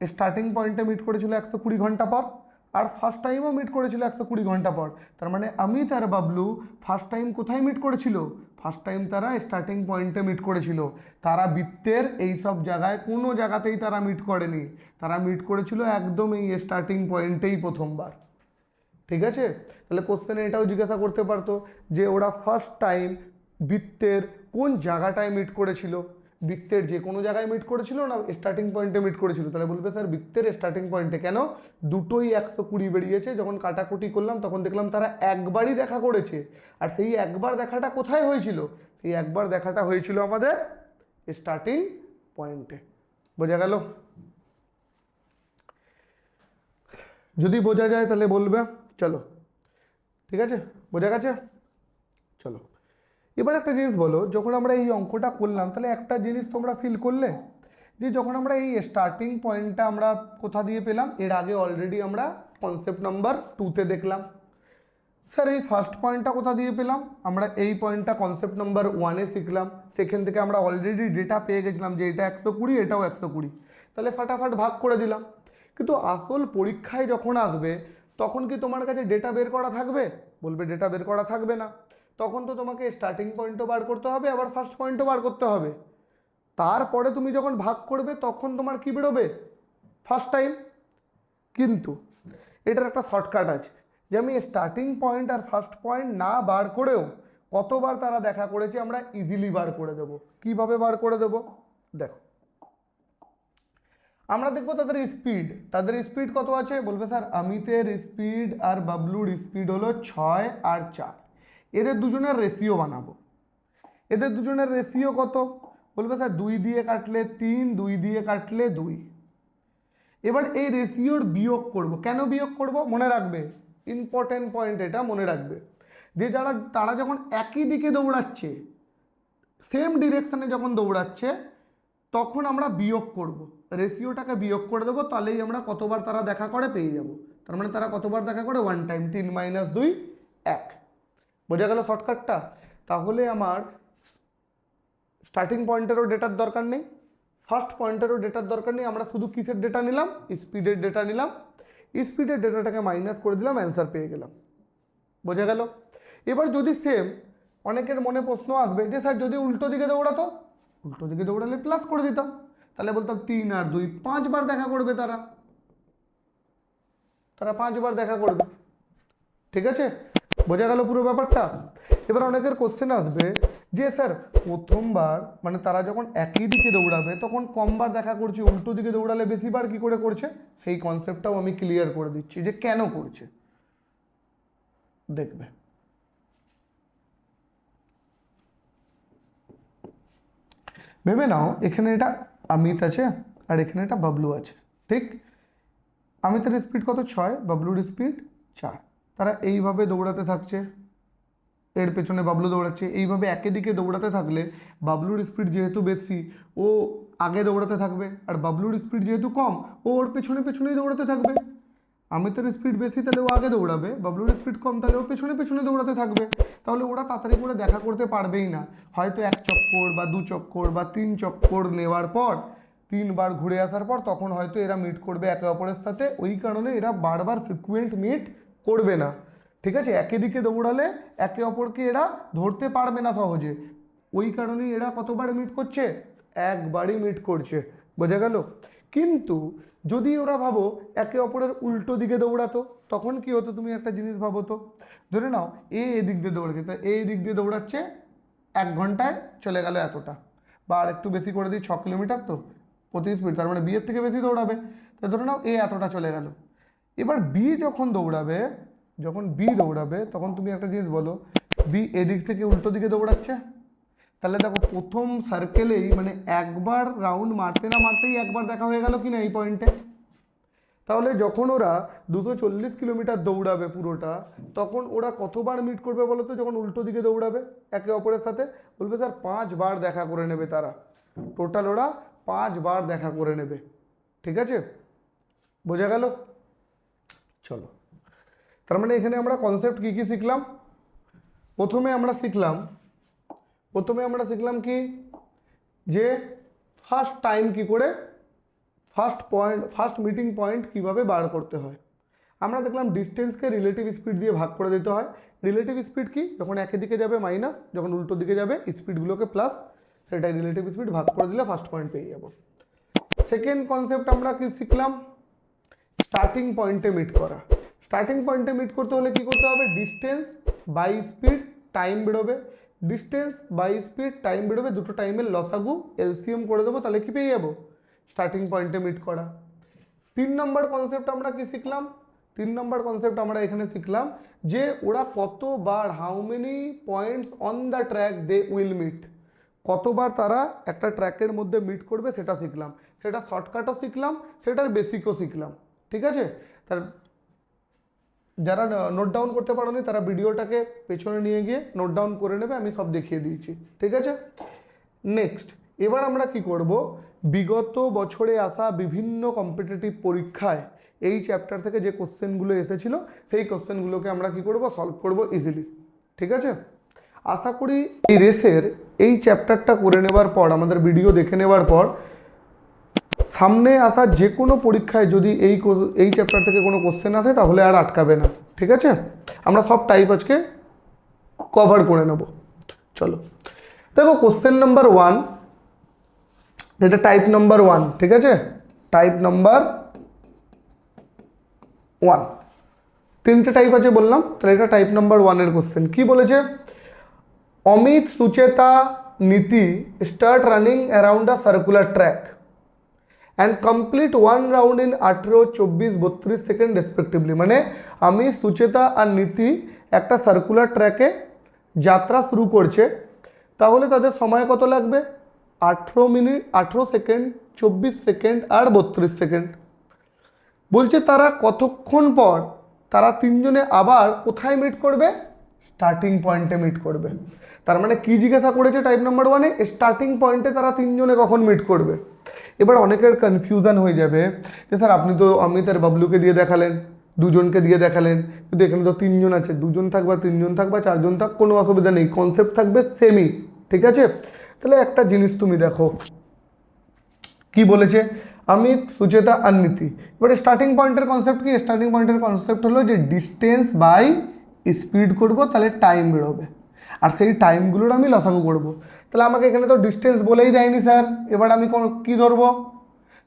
স্টার্টিং পয়েন্টে মিট করেছিল 120 ঘন্টা পর, আর ফার্স্ট টাইমও মিট করেছিল 120 ঘন্টা পর। তার মানে অমিত আর বাবলু ফার্স্ট টাইম কোথায় মিট করেছিল? ফার্স্ট টাইম তারা স্টার্টিং পয়েন্টে মিট করেছিল। তারা বৃত্তের এই সব জায়গায় কোনো জায়গাতেই তারা মিট করেনি, তারা মিট করেছিল একদম এই স্টার্টিং পয়েন্টেই প্রথমবার। ঠিক আছে, তাহলে কোশ্চেনে এটাও জিজ্ঞাসা করতে পারতো যে ওরা ফার্স্ট টাইম বৃত্তের কোন জায়গাটায় মিট করেছিল, বৃত্তের যে কোনো জায়গায় মিট করেছিল না স্টার্টিং পয়েন্টে মিট করেছিল? তাহলে বলবে স্যার বৃত্তের স্টার্টিং পয়েন্টে। কেন? দুটোই 120 বেরিয়েছে, যখন কাটাকুটি করলাম তখন দেখলাম তারা একবারই দেখা করেছে। আর সেই একবার দেখাটা কোথায় হয়েছিল? সেই একবার দেখাটা হয়েছিল আমাদের স্টার্টিং পয়েন্টে। বোঝা গেল? যদি বোঝা যায় তাহলে বলবে। চলো, ঠিক আছে, বোঝা গেছে? চলো, এবার একটা জিনিস বলো, যখন আমরা এই অঙ্কটা করলাম তাহলে একটা জিনিস তোমরা ফিল করলে যে যখন আমরা এই স্টার্টিং পয়েন্টটা আমরা কোথা দিয়ে পেলাম? এর আগে অলরেডি আমরা কনসেপ্ট নাম্বার 2তে দেখলাম। স্যার এই ফার্স্ট পয়েন্টটা কোথা দিয়ে পেলাম? আমরা এই পয়েন্টটা কনসেপ্ট নাম্বার 1-এ শিখলাম, সেখান থেকে আমরা অলরেডি ডেটা পেয়ে গেছিলাম যে এটা 120, এটাও 120। তাহলে ফাটাফাট ভাগ করে দিলাম। কিন্তু আসল পরীক্ষায় যখন আসবে তখন কি তোমার কাছে ডেটা বের করা থাকবে? বলবে ডেটা বের করা থাকবে না। তখন তো তোমাকে স্টার্টিং পয়েন্টও বার করতে হবে, আবার ফার্স্ট পয়েন্টও বার করতে হবে। তারপরে তুমি যখন ভাগ করবে তখন তোমার কি বেরোবে? First time. কিন্তু এটার একটা শর্টকাট আছে, যে আমি স্টার্টিং পয়েন্ট আর ফার্স্ট পয়েন্ট না বার করেও কতবার তারা দেখা করেছে আমরা ইজিলি বার করে দেব। কিভাবে বার করে দেব? দেখো, আমরা দেখবো তাদের স্পিড কত আছে। বলবে স্যার অমিতের স্পিড আর বাবলুর স্পিড হলো 6 আর 4। এদের দুজনের রেশিও বানাবো। এদের দুজনের রেশিও কত? বলবে স্যার 2 দিয়ে কাটলে 3, 2 দিয়ে কাটলে 2। এবার এই রেশিওর বিয়োগ করব। কেন বিয়োগ করব মনে রাখবে, ইম্পর্টেন্ট পয়েন্ট এটা মনে রাখবে, যে তারা যখন একই দিকে দৌড়াচ্ছে, সেম ডিরেকশানে যখন দৌড়াচ্ছে, তখন আমরা বিয়োগ করব, রেশিওটাকে বিয়োগ করে দেবো, তাহলেই আমরা কতবার তারা দেখা করে পেয়ে যাব। তার মানে তারা কতবার দেখা করে, 1 টাইম, 3 - 2 1। বোঝা গেল শর্টকাটটা? তাহলে আমার স্টার্টিং পয়েন্টেরও ডেটার দরকার নেই, ফার্স্ট পয়েন্টেরও ডেটার দরকার নেই, আমরা শুধু কিসের ডেটা নিলাম, স্পিডের ডেটা নিলাম, স্পিডের ডেটাটাকে মাইনাস করে দিলাম, অ্যান্সার পেয়ে গেলাম। বোঝা গেল? এবার যদি সেম, অনেকের মনে প্রশ্ন আসবে যে স্যার যদি উল্টো দিকে দৌড়াতো, উল্টো দিকে দৌড়ালে প্লাস করে দিতাম, তাহলে বলতাম 3 আর 2 5 বার দেখা করবে, তারা 5 বার দেখা করবে। ঠিক আছে, বোঝা গেল পুরো ব্যাপারটা? এবার অনেকের কোশ্চেন আসবে যে স্যার প্রথমবার মানে তারা যখন একই দিকে দৌড়াবে তখন কমবার দেখা করছে, উল্টো দিকে দৌড়ালে বেশিবার কি করে করছে, সেই কনসেপ্টটাও আমি ক্লিয়ার করে দিচ্ছি যে কেন করছে। দেখবে ভেবে নাও, এখানে এটা অমিত আছে আর এখানে এটা বাবলু আছে, ঠিক? অমিতের স্পিড কত, 6, বাবলুর স্পিড 4। তারা এইভাবে দৌড়াতে থাকছে, এর পেছনে বাবলু দৌড়াচ্ছে, এইভাবে একই দিকে দৌড়াতে থাকলে বাবলুর স্পিড যেহেতু বেশি ও আগে দৌড়াতে থাকবে, আর বাবলুর স্পিড যেহেতু কম ও ওর পেছনে পেছনেই দৌড়াতে থাকবে। অমিতের স্পিড বেশি তাহলে ও আগে দৌড়াবে, বাবলুর স্পিড কম তাহলে ও পেছনে পেছনে দৌড়াতে থাকবে। তাহলে ওরা তাড়াতাড়ি করে দেখা করতে পারবেই না, হয়তো 1 চক্কর বা 2 চক্কর বা 3 চক্কর নেওয়ার পর, 3 বার ঘুরে আসার পর তখন হয়তো এরা মিট করবে একে অপরের সাথে, ওই কারণে এরা বারবার ফ্রিকুয়েন্ট মিট করবে না। ঠিক আছে, একই দিকে দৌড়ালে একে অপরকে এরা ধরতে পারবে না সহজে, ওই কারণেই এরা কতবার মিট করছে, একবারই মিট করছে। বোঝা গেল? কিন্তু যদি ওরা ভাবো একে অপরের উল্টো দিকে দৌড়াতো, তখন কি হতো তুমি একটা জিনিস ভাবো তো, ধরে নাও এদিক দিয়ে দৌড়াচ্ছে, তা দিক দিয়ে দৌড়াচ্ছে 1 ঘন্টায় চলে গেল এতটা, বা আর একটু বেশি করে দিই, 6 কিলোমিটার তো প্রতি স্পিড, তার মানে বিয়ের থেকে বেশি দৌড়াবে, তো ধরে নাও এতটা চলে গেল। এবার বি যখন দৌড়াবে, তখন তুমি একটা জিনিস বলো, বি এদিক থেকে উল্টো দিকে দৌড়াচ্ছে, তাহলে দেখো প্রথম সার্কেলেই মানে একবার রাউন্ড মারতে না মারতেই একবার দেখা হয়ে গেল কিনা এই পয়েন্টে। তাহলে যখন ওরা 240 কিলোমিটার দৌড়াবে পুরোটা, তখন ওরা কতবার মিট করবে বলো তো, যখন উল্টো দিকে দৌড়াবে একে অপরের সাথে? বলবে স্যার 5 বার দেখা করে নেবে তারা, টোটাল ওরা 5 বার দেখা করে নেবে। ঠিক আছে, বোঝা গেল? চলো, তার মানে এখানে আমরা কনসেপ্ট কি কি শিখলাম? প্রথমে আমরা শিখলাম কি, যে ফার্স্ট টাইম কি করে, ফার্স্ট মিটিং পয়েন্ট কিভাবে বার করতে হয়। আমরা দেখলাম ডিস্টেন্সকে রিলেটিভ স্পিড দিয়ে ভাগ করে দিতে হয়। রিলেটিভ স্পিড কি, যখন একই দিকে যাবে মাইনাস, যখন উল্টো দিকে যাবে স্পিডগুলোকে প্লাস, সেটাই রিলেটিভ স্পিড, ভাগ করে দিলে ফার্স্ট পয়েন্ট পেয়ে যাব। সেকেন্ড কনসেপ্ট আমরা কি শিখলাম, স্টার্টিং পয়েন্টে মিট করা। স্টার্টিং পয়েন্টে মিট করতে হলে কি করতে হবে, ডিস্টেন্স বাই স্পিড টাইম বেরোবে, ডিস্টেন্স বাই স্পিড টাইম বেরোবে, দুটো টাইমের লসাগু এলসিএম করে দেবো, তাহলে কি পেয়ে যাবো, স্টার্টিং পয়েন্টে মিট করা। 3 নম্বর কনসেপ্ট আমরা কি শিখলাম, 3 নম্বর কনসেপ্ট আমরা এখানে শিখলাম যে ওরা কতবার, how many points on the track they will meet, কতবার তারা একটা ট্র্যাকের মধ্যে মিট করবে সেটা শিখলাম। সেটা শর্টকাটও শিখলাম, সেটার বেসিকও শিখলাম। ঠিক আছে, তার যারা নোট ডাউন করতে পারোনি তারা ভিডিওটাকে পেছনে নিয়ে গিয়ে নোট ডাউন করে নেবে, আমি সব দেখিয়ে দিয়েছি। ঠিক আছে, নেক্সট এবার আমরা কি করব, বিগত বছরে আসা বিভিন্ন কম্পিটিটিভ পরীক্ষায় এই চ্যাপ্টার থেকে যে কোশ্চেনগুলো এসেছিল সেই কোশ্চেনগুলোকে আমরা কি করব, সলভ করব ইজিলি। ঠিক আছে, আশা করি এই রেসের এই চ্যাপ্টারটা করে নেওয়ার পর, আমাদের ভিডিও দেখে নেওয়ার পর, সামনে আসা যে কোনো পরীক্ষায় যদি এই চ্যাপ্টার থেকে কোনো কোশ্চেন আসে তাহলে আর আটকাবে না। ঠিক আছে, আমরা সব টাইপ আজকে কভার করে নেব। চলো দেখো, কোশ্চেন নাম্বার 1, এটা টাইপ নাম্বার 1। ঠিক আছে, টাইপ নাম্বার 1, 3টে টাইপ আছে বললাম, তাহলে এটা টাইপ নাম্বার 1 কোশ্চেন। কি বলেছে, অমিত সুচেতা নীতি start running around a circular track and complete 1 round in 18, 24, 32 second respectively. মানে আমি, সুচেতা আর নীতি একটা সার্কুলার ট্র্যাকে যাত্রা শুরু করছে, তাহলে তাদের সময় কত লাগবে, 18 মিনিট 18 সেকেন্ড, 24 সেকেন্ড আর 32 সেকেন্ড। বলছে তারা কতক্ষণ পর তারা তিনজনে আবার কোথায় মিট করবে? স্টার্টিং পয়েন্টে মিট করবে। তার মানে কি জিজ্ঞাসা করেছে টাইপ নাম্বার 1-এ? স্টার্টিং পয়েন্টে তারা তিনজনে কখন মিট করবে। এবার অনেকের কনফিউশন হয়ে যাবে যে স্যার আপনি তো অমিত আর বাবলুকে দিয়ে দেখালেন, দুজনকে দিয়ে দেখালেন, কিন্তু এখানে তো তিনজন আছে, দুজন থাক বা তিনজন থাক বা চারজন থাক, কোনো অসুবিধা নেই, কনসেপ্ট থাকবে সেমই, ঠিক আছে? তাহলে একটা জিনিস তুমি দেখো কি বলেছে, অমিত, সুচেতা আর নীতি। এবারে স্টার্টিং পয়েন্টের কনসেপ্ট কি? স্টার্টিং পয়েন্টের কনসেপ্ট হলো যে ডিস্টেন্স বাই স্পিড করব, তাহলে টাইম বেরোবে, আর সেই টাইমগুলোর আমি লসাগু করব। তাহলে আমাকে এখানে তো ডিস্টেন্স বলেই দেয়নি স্যার, এবার আমি কি ধরবো?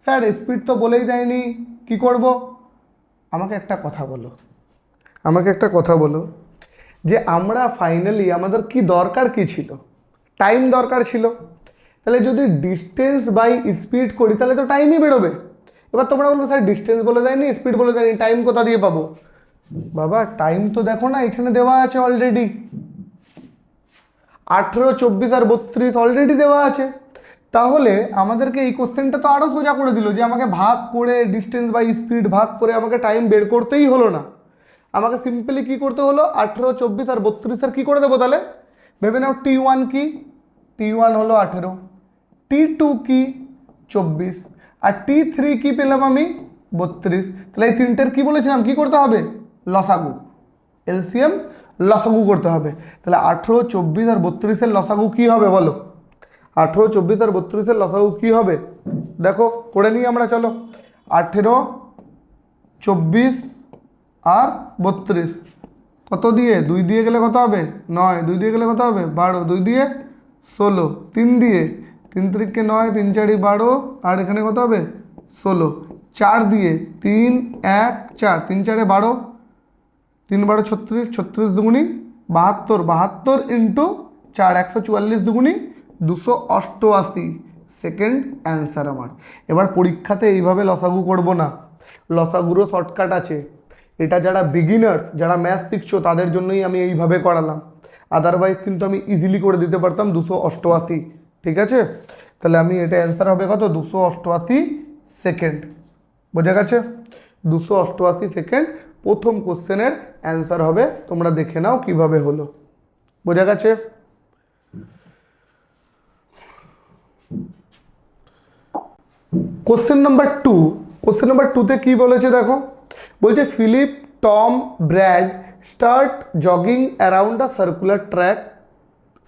স্যার স্পিড তো বলেই দেয়নি, কি করব? আমাকে একটা কথা বলো, যে আমরা ফাইনালি আমাদের কি দরকার, কি ছিল? টাইম দরকার ছিল। তাহলে যদি ডিস্টেন্স বাই স্পিড করি তাহলে তো টাইমই বেরোবে। এবার তোমরা বলবো স্যার ডিস্টেন্স বলে দেয়নি, স্পিড বলে দেয়নি, টাইম কোথা দিয়ে পাবো? বাবা টাইম তো দেখো না, এখানে দেওয়া আছে অলরেডি, 18, 24 আর 32 অলরেডি দেওয়া আছে। তাহলে আমাদেরকে এই কোশ্চেনটা তো আরও সোজা করে দিল, যে আমাকে ভাগ করে ডিস্টেন্স বাই স্পিড ভাগ করে আমাকে টাইম বের করতেই হলো না, আমাকে সিম্পলি কি করতে হলো, 18, 24 আর 32 আর কি করে দেবো? তাহলে ভেবে নাও T1 কি? T1 হলো 18, T2 কি? 24, আর T3 কি পেলাম আমি? 32। তাহলে এই তিনটের কি বলেছিলাম কি করতে হবে? লসাগু, এলসিএম লসাগু করতে হবে। তাহলে 18, 24 আর 32 এর লসাগু কি হবে বলো? 18, 24 আর 32 এর লসাগু কি হবে? দেখো করে নিই আমরা, চলো। 18, 24 আর 32 কত দিয়ে? 2 দিয়ে গেলে কত হবে? 9, 2 দিয়ে গেলে কত হবে? 12, 2 দিয়ে 16, 3 দিয়ে, 3 3 9, 3 4 12, আর এখানে কত হবে? 16, 4 দিয়ে, 3 1 4, 3 4 12, 3 12 36, 36 দুগুনি 72, 72 ইন্টু 4, 144 দুগুনি 288 সেকেন্ড অ্যান্সার আমার। এবার পরীক্ষাতে এইভাবে লসাগু করব না, লসাগুরও শর্টকাট আছে। এটা যারা বিগিনার্স, যারা ম্যাথ শিখছো তাদের জন্যই আমি এইভাবে করালাম, আদারওয়াইজ কিন্তু আমি ইজিলি করে দিতে পারতাম 288, ঠিক আছে? তাহলে আমি এটা অ্যান্সার হবে কত? 288 সেকেন্ড। বোঝা গেছে? 288 সেকেন্ড প্রথম কোশ্চেনের অ্যান্সার হবে। তোমরা দেখে নাও কিভাবে হলো। বোঝা গেছে? কোশ্চেন নাম্বার 2, কোশ্চেন নাম্বার 2তে কি বলেছে দেখো, বলছে Philip, Tom, Brad start jogging around a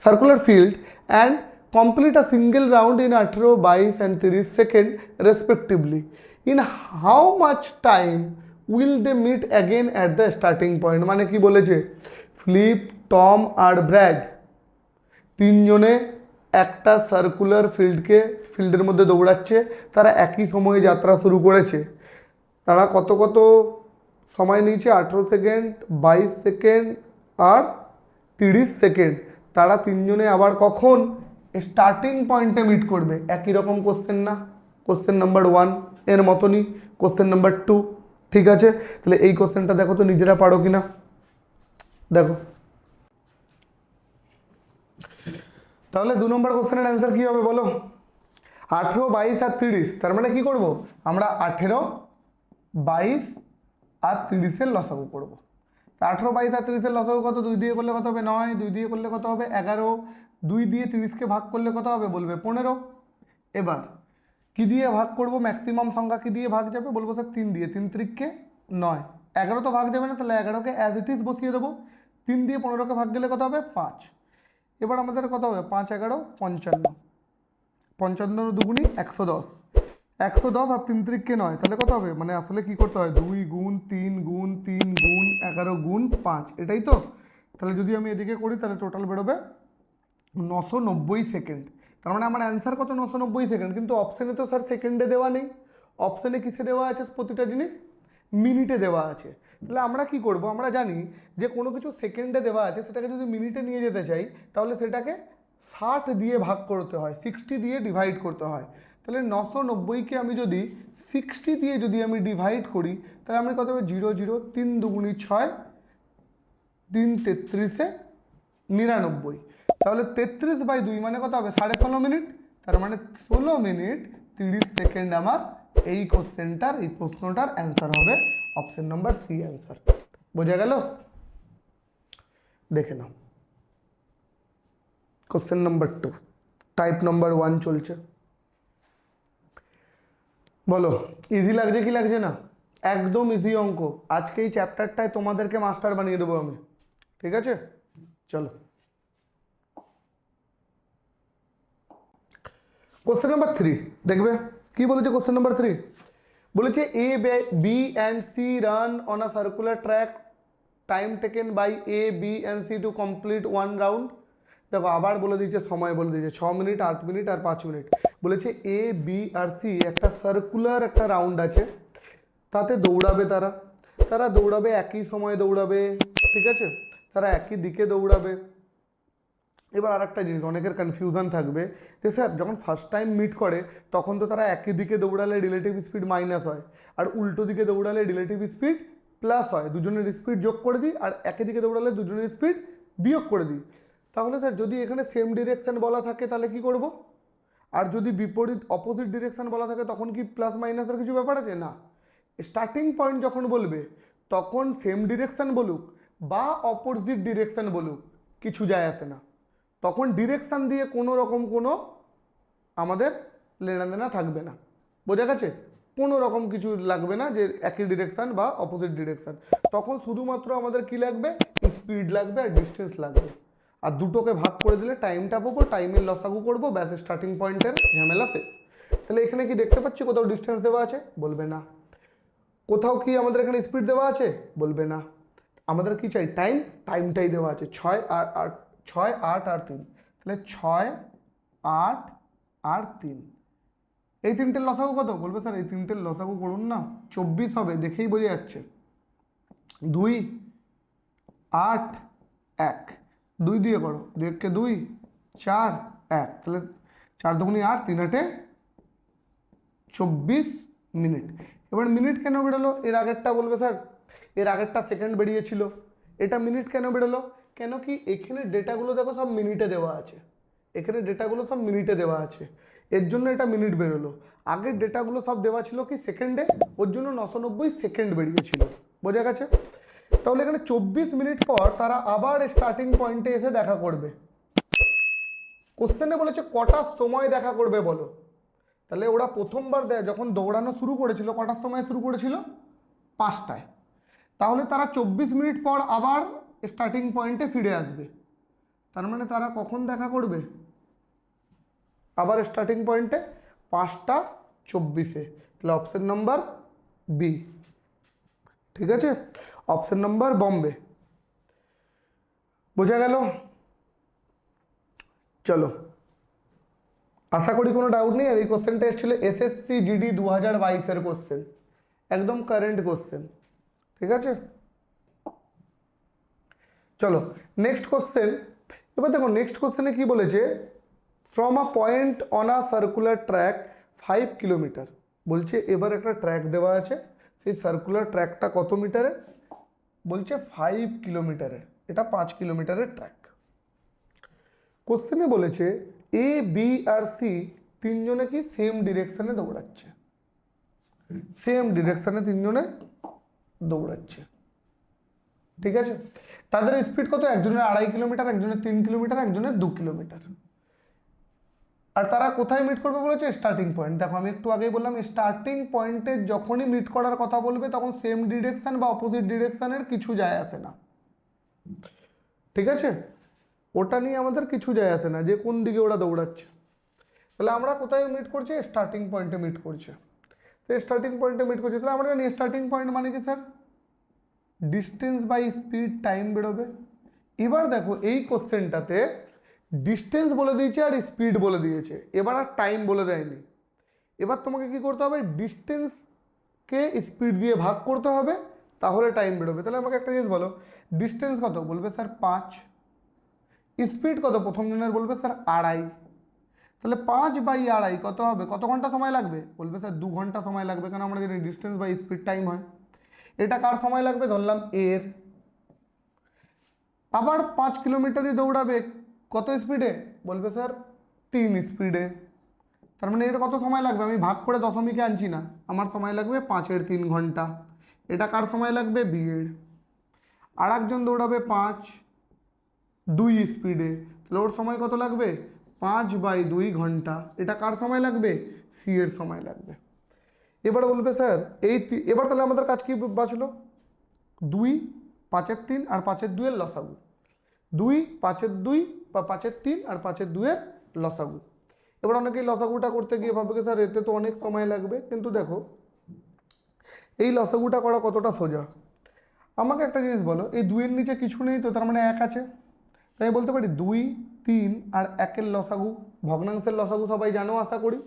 circular field and complete a single round in 18, 22 and 30 seconds respectively. In how much time will they meet again at the starting point? মানে কি বলেছে, Philip, Tom আর Brad তিনজনে একটা circular ফিল্ডের মধ্যে দৌড়াচ্ছে, তারা একই সময়ে যাত্রা শুরু করেছে। তারা কত কত সময় নিয়েছে? 18 সেকেন্ড, 22 সেকেন্ড আর 30 সেকেন্ড। তারা তিনজনে আবার কখন স্টার্টিং পয়েন্টে মিট করবে? একই রকম কোশ্চেন না? কোশ্চেন নাম্বার 1 এর মতনই কোশ্চেন নাম্বার 2, ঠিক আছে? তাহলে এই কোশ্চেনটা দেখো তো নিজেরা পারো কিনা, দেখো। তাহলে 2 নম্বর কোশ্চেনের অ্যান্সার কি হবে বলো? 18, 22 আর 30, তার মানে কি করব আমরা? 18, 22 আর 30 এর লসাগু করব। 18, 22 আর 30 এর লসাগু কত? 2 দিয়ে করলে কত হবে? 9, 2 দিয়ে করলে কত হবে? 11, 2 দিয়ে 30কে ভাগ করলে কত হবে? বলবে 15। এবার কি দিয়ে ভাগ করব? ম্যাক্সিমাম সংখ্যা কি দিয়ে ভাগ যাবে? বলবো স্যার 3 দিয়ে। 3 3 9, 11 তো ভাগ যাবে না, তাহলে 11কে অ্যাজ ইট ইজ বসিয়ে দেবো। 3 দিয়ে 15কে ভাগ গেলে কত হবে? 5। এবার আমাদের কত হবে? 5 11 55, 55 দুগুনি 110, 110 আর 3 3 9, তাহলে কত হবে? মানে আসলে কি করতে হয়? 2 গুণ 3 গুণ 3 গুণ 11 গুণ 5, এটাই তো। তাহলে যদি আমি এদিকে করি তাহলে টোটাল বেরোবে 990 সেকেন্ড। তার মানে আমার অ্যান্সার কত? 990 সেকেন্ড। কিন্তু অপশানে তো স্যার সেকেন্ডে দেওয়া নেই, অপশানে কিসে দেওয়া আছে? প্রতিটা জিনিস মিনিটে দেওয়া আছে। তাহলে আমরা কি করব? আমরা জানি যে কোনো কিছু সেকেন্ডে দেওয়া আছে, সেটাকে যদি মিনিটে নিয়ে যেতে চাই তাহলে সেটাকে 60 দিয়ে ভাগ করতে হয়, 60 দিয়ে ডিভাইড করতে হয়। তাহলে 990কে আমি যদি 60 দিয়ে যদি আমি ডিভাইড করি তাহলে আমি কত হবে? 0 0, 3 দুগুনি 6, 3 33 99। তাহলে 33/2 মানে কত হবে? 16.5 মিনিট। তার মানে 16 মিনিট 30 সেকেন্ড আমার এই কোশ্চেনটার, এই প্রশ্নটার অ্যান্সার হবে অপশন নাম্বার সি অ্যান্সার। বোঝা গেল? দেখে now question number 2, type number 1 চলছে। বলো ইজি লাগছে কি লাগছে না? একদম ইজি অঙ্ক। আজকে এই চ্যাপ্টারটায় তোমাদেরকে মাস্টার বানিয়ে দেবো আমি, ঠিক আছে? চলো কোশ্চেন নাম্বার 3 দেখবে কি বলেছে। কোশ্চেন নাম্বার 3 বলেছে A B and C run on a circular track, time taken by A B and C to complete 1 round. দেখো আবার বলে দিয়েছে, সময় বলে দিয়েছে 6 মিনিট, 8 মিনিট আর 5 মিনিট। বলেছে এ বি আর সি একটা সার্কুলার একটা রাউন্ড আছে, তাতে দৌড়াবে তারা। তারা দৌড়াবে একই সময় দৌড়াবে, ঠিক আছে? তারা একই দিকে দৌড়াবে। এবার আর একটা জিনিস অনেকের কনফিউশন থাকবে যে স্যার যখন ফার্স্ট টাইম মিট করে তখন তো তারা একই দিকে দৌড়ালে রিলেটিভ স্পিড মাইনাস হয়, আর উল্টো দিকে দৌড়ালে রিলেটিভ স্পিড প্লাস হয়। দুজনের স্পিড যোগ করে দিই, আর একই দিকে দৌড়ালে দুজনের স্পিড বিয়োগ করে দিই। তাহলে স্যার যদি এখানে সেম ডিরেকশন বলা থাকে তাহলে কি করব? আর যদি বিপরীত অপোজিট ডিরেকশন বলা থাকে তখন কি প্লাস মাইনাসের কিছু ব্যাপার আছে? না। স্টার্টিং পয়েন্ট যখন বলবে তখন সেম ডিরেকশন বলুক বা অপোজিট ডিরেকশন বলুক কিছু যায় আসে না, তখন ডিরেকশন দিয়ে কোনো রকম কোনো আমাদের লেনাদেনা থাকবে না। বোঝা গেছে? কোনো রকম কিছু লাগবে না যে একই ডিরেকশন বা অপোজিট ডিরেকশন, তখন শুধুমাত্র আমাদের কি লাগবে? স্পিড লাগবে আর ডিস্টেন্স লাগবে। আর দুটোকে ভাগ করে দিলে টাইমটা পাবো, টাইমের লসাগু করবো, ব্যাস স্টার্টিং পয়েন্টের ঝামেলা শেষ। তাহলে এখানে কি দেখতে পাচ্ছি কোথাও ডিস্টেন্স দেওয়া আছে? বলবে না। কোথাও কি আমাদের এখানে স্পিড দেওয়া আছে? বলবে না। আমাদের কি চাই? টাইম। টাইমটাই দেওয়া আছে 6 আর 8, 6 8 আর 3। তাহলে 6 8 আর 3, এই তিনটের লসাগু কত? বলবে স্যার এই তিনটের লসাগু করুন না, 24 হবে, দেখেই বোঝা যাচ্ছে। 2 8 1, 2 দিয়ে করো, 2 কে 2 4 1, তাহলে 4 দুগুণে 8, 3 8 24 মিনিট। এবার মিনিট কেন বেরোলো? এর আগেরটা বলবে স্যার এর আগেরটা সেকেন্ড বেরিয়েছিল, এটা মিনিট কেন বেরোলো? কেন কি এখানে ডেটাগুলো দেখো সব মিনিটে দেওয়া আছে, এখানে ডেটাগুলো সব মিনিটে দেওয়া আছে, এর জন্য এটা মিনিট বেরোলো। আগের ডেটাগুলো সব দেওয়া ছিল কি সেকেন্ডে, ওর জন্য 990 সেকেন্ড বেরিয়েছিল। বোঝা গেছে? তাহলে এখানে 24 মিনিট পর তারা আবার স্টার্টিং পয়েন্টে এসে দেখা করবে। কোশ্চেনে বলেছে কটার সময় দেখা করবে বলো। তাহলে ওরা প্রথমবার যখন দৌড়ানো শুরু করেছিল কটার সময় শুরু করেছিল? 5টায়। তাহলে তারা 24 মিনিট পর আবার স্টার্টিং পয়েন্টে ফিরে আসবে। তার মানে তারা কখন দেখা করবে? আবার স্টার্টিং পয়েন্টে 5টা 24-এ। তাহলে অপশন নাম্বার বি, ঠিক আছে? Option number Bombay. বোঝা গেল? চলো, আশা করি কোনো ডাউট নেই। আর এই কোশ্চেনটা এসেছিল এসএসসি জিডি 2022-এর কোশ্চেন, একদম কারেন্ট কোশ্চেন, ঠিক আছে? চলো নেক্সট কোশ্চেন। এবার দেখো নেক্সট কোশ্চেনে কি বলেছে, from a point on a circular track 5 kilometre. বলছে এবার একটা ট্র্যাক দেওয়া আছে, সেই সার্কুলার ট্র্যাকটা কত মিটারের? বলছে 5 কিলোমিটারের, এটা 5 কিলোমিটারের ট্র্যাক। কোশ্চেনে বলেছে এ বি আর সি তিনজনে কি সেম ডিরেকশনে দৌড়াচ্ছে, সেম ডিরেকশনে তিনজনে দৌড়াচ্ছে, ঠিক আছে? তাদের স্পিড কত? একজনের 2.5 কিলোমিটার, একজনের 3 কিলোমিটার, একজনের 2 কিলোমিটার। আর তারা কোথায় মিট করবে বলেছে? Starting point. দেখো আমি একটু আগেই বললাম স্টার্টিং পয়েন্টে যখনই মিট করার কথা বলবে তখন সেম ডিরেকশন বা অপোজিট ডিরেকশনের কিছু যায় আসে না, ঠিক আছে? ওটা নিয়ে আমাদের কিছু যায় আসে না যে কোন দিকে ওরা দৌড়াচ্ছে। তাহলে আমরা কোথায় মিট করছি? স্টার্টিং পয়েন্টে মিট করছে। তো স্টার্টিং পয়েন্টে মিট করছে, তাহলে আমরা জানি স্টার্টিং পয়েন্ট মানে কি sir? Distance by speed time বেরোবে। এবার দেখো এই কোশ্চেনটাতে ডিস্টেন্স বলে দিয়েছে আর স্পিড বলে দিয়েছে, এবার আর টাইম বলে দেয়নি। এবার তোমাকে কি করতে হবে? ডিস্টেন্সকে স্পিড দিয়ে ভাগ করতে হবে, তাহলে টাইম বেরোবে। তাহলে আমাকে একটা জিনিস বলো, ডিস্টেন্স কত? বলবে স্যার 5। স্পিড কত? প্রথম জনের বলবে স্যার 2.5। তাহলে 5/2.5 কত হবে? কত ঘন্টা সময় লাগবে? বলবে স্যার 2 ঘন্টা সময় লাগবে, কারণ আমরা জানি ডিস্টেন্স বাই স্পিড টাইম হয়। এটা কার সময় লাগবে? ধরলাম এর। আবার 5 কিলোমিটারই দৌড়াবে, কত স্পিডে? বলবে স্যার 3 স্পিডে। তার মানে এর কত সময় লাগবে? আমি ভাগ করে দশমিকে আনছি না, আমার সময় লাগবে 5/3 ঘন্টা। এটা কার সময় লাগবে? বিয়ের। আর একজন দৌড়াবে 5/2 স্পিডে, তাহলে ওর সময় কত লাগবে? 5/2 ঘন্টা। এটা কার সময় লাগবে? সি এর সময় লাগবে। এবার বলবে স্যার এবার তাহলে আমাদের কাজ কি বাঁচলো? 2, 5/3 আর 5/2 এর লসাগু। 2, 5/2 বা 5/3 আর 5/2 এর লসাগু। এবার অনেকেই লসাগুটা করতে গিয়ে ভাববে স্যার এতে তো অনেক সময় লাগবে, কিন্তু দেখো এই লসাগুটা করা কতটা সোজা। আমাকে একটা জিনিস বলো, এই 2 এর নিচে কিছু নেই তো, তার মানে 1 আছে। তাই বলতে পারি 2, 3 আর 1-এর লসাগু, ভগ্নাংশের লসাগু সবাই জানো আশা করি।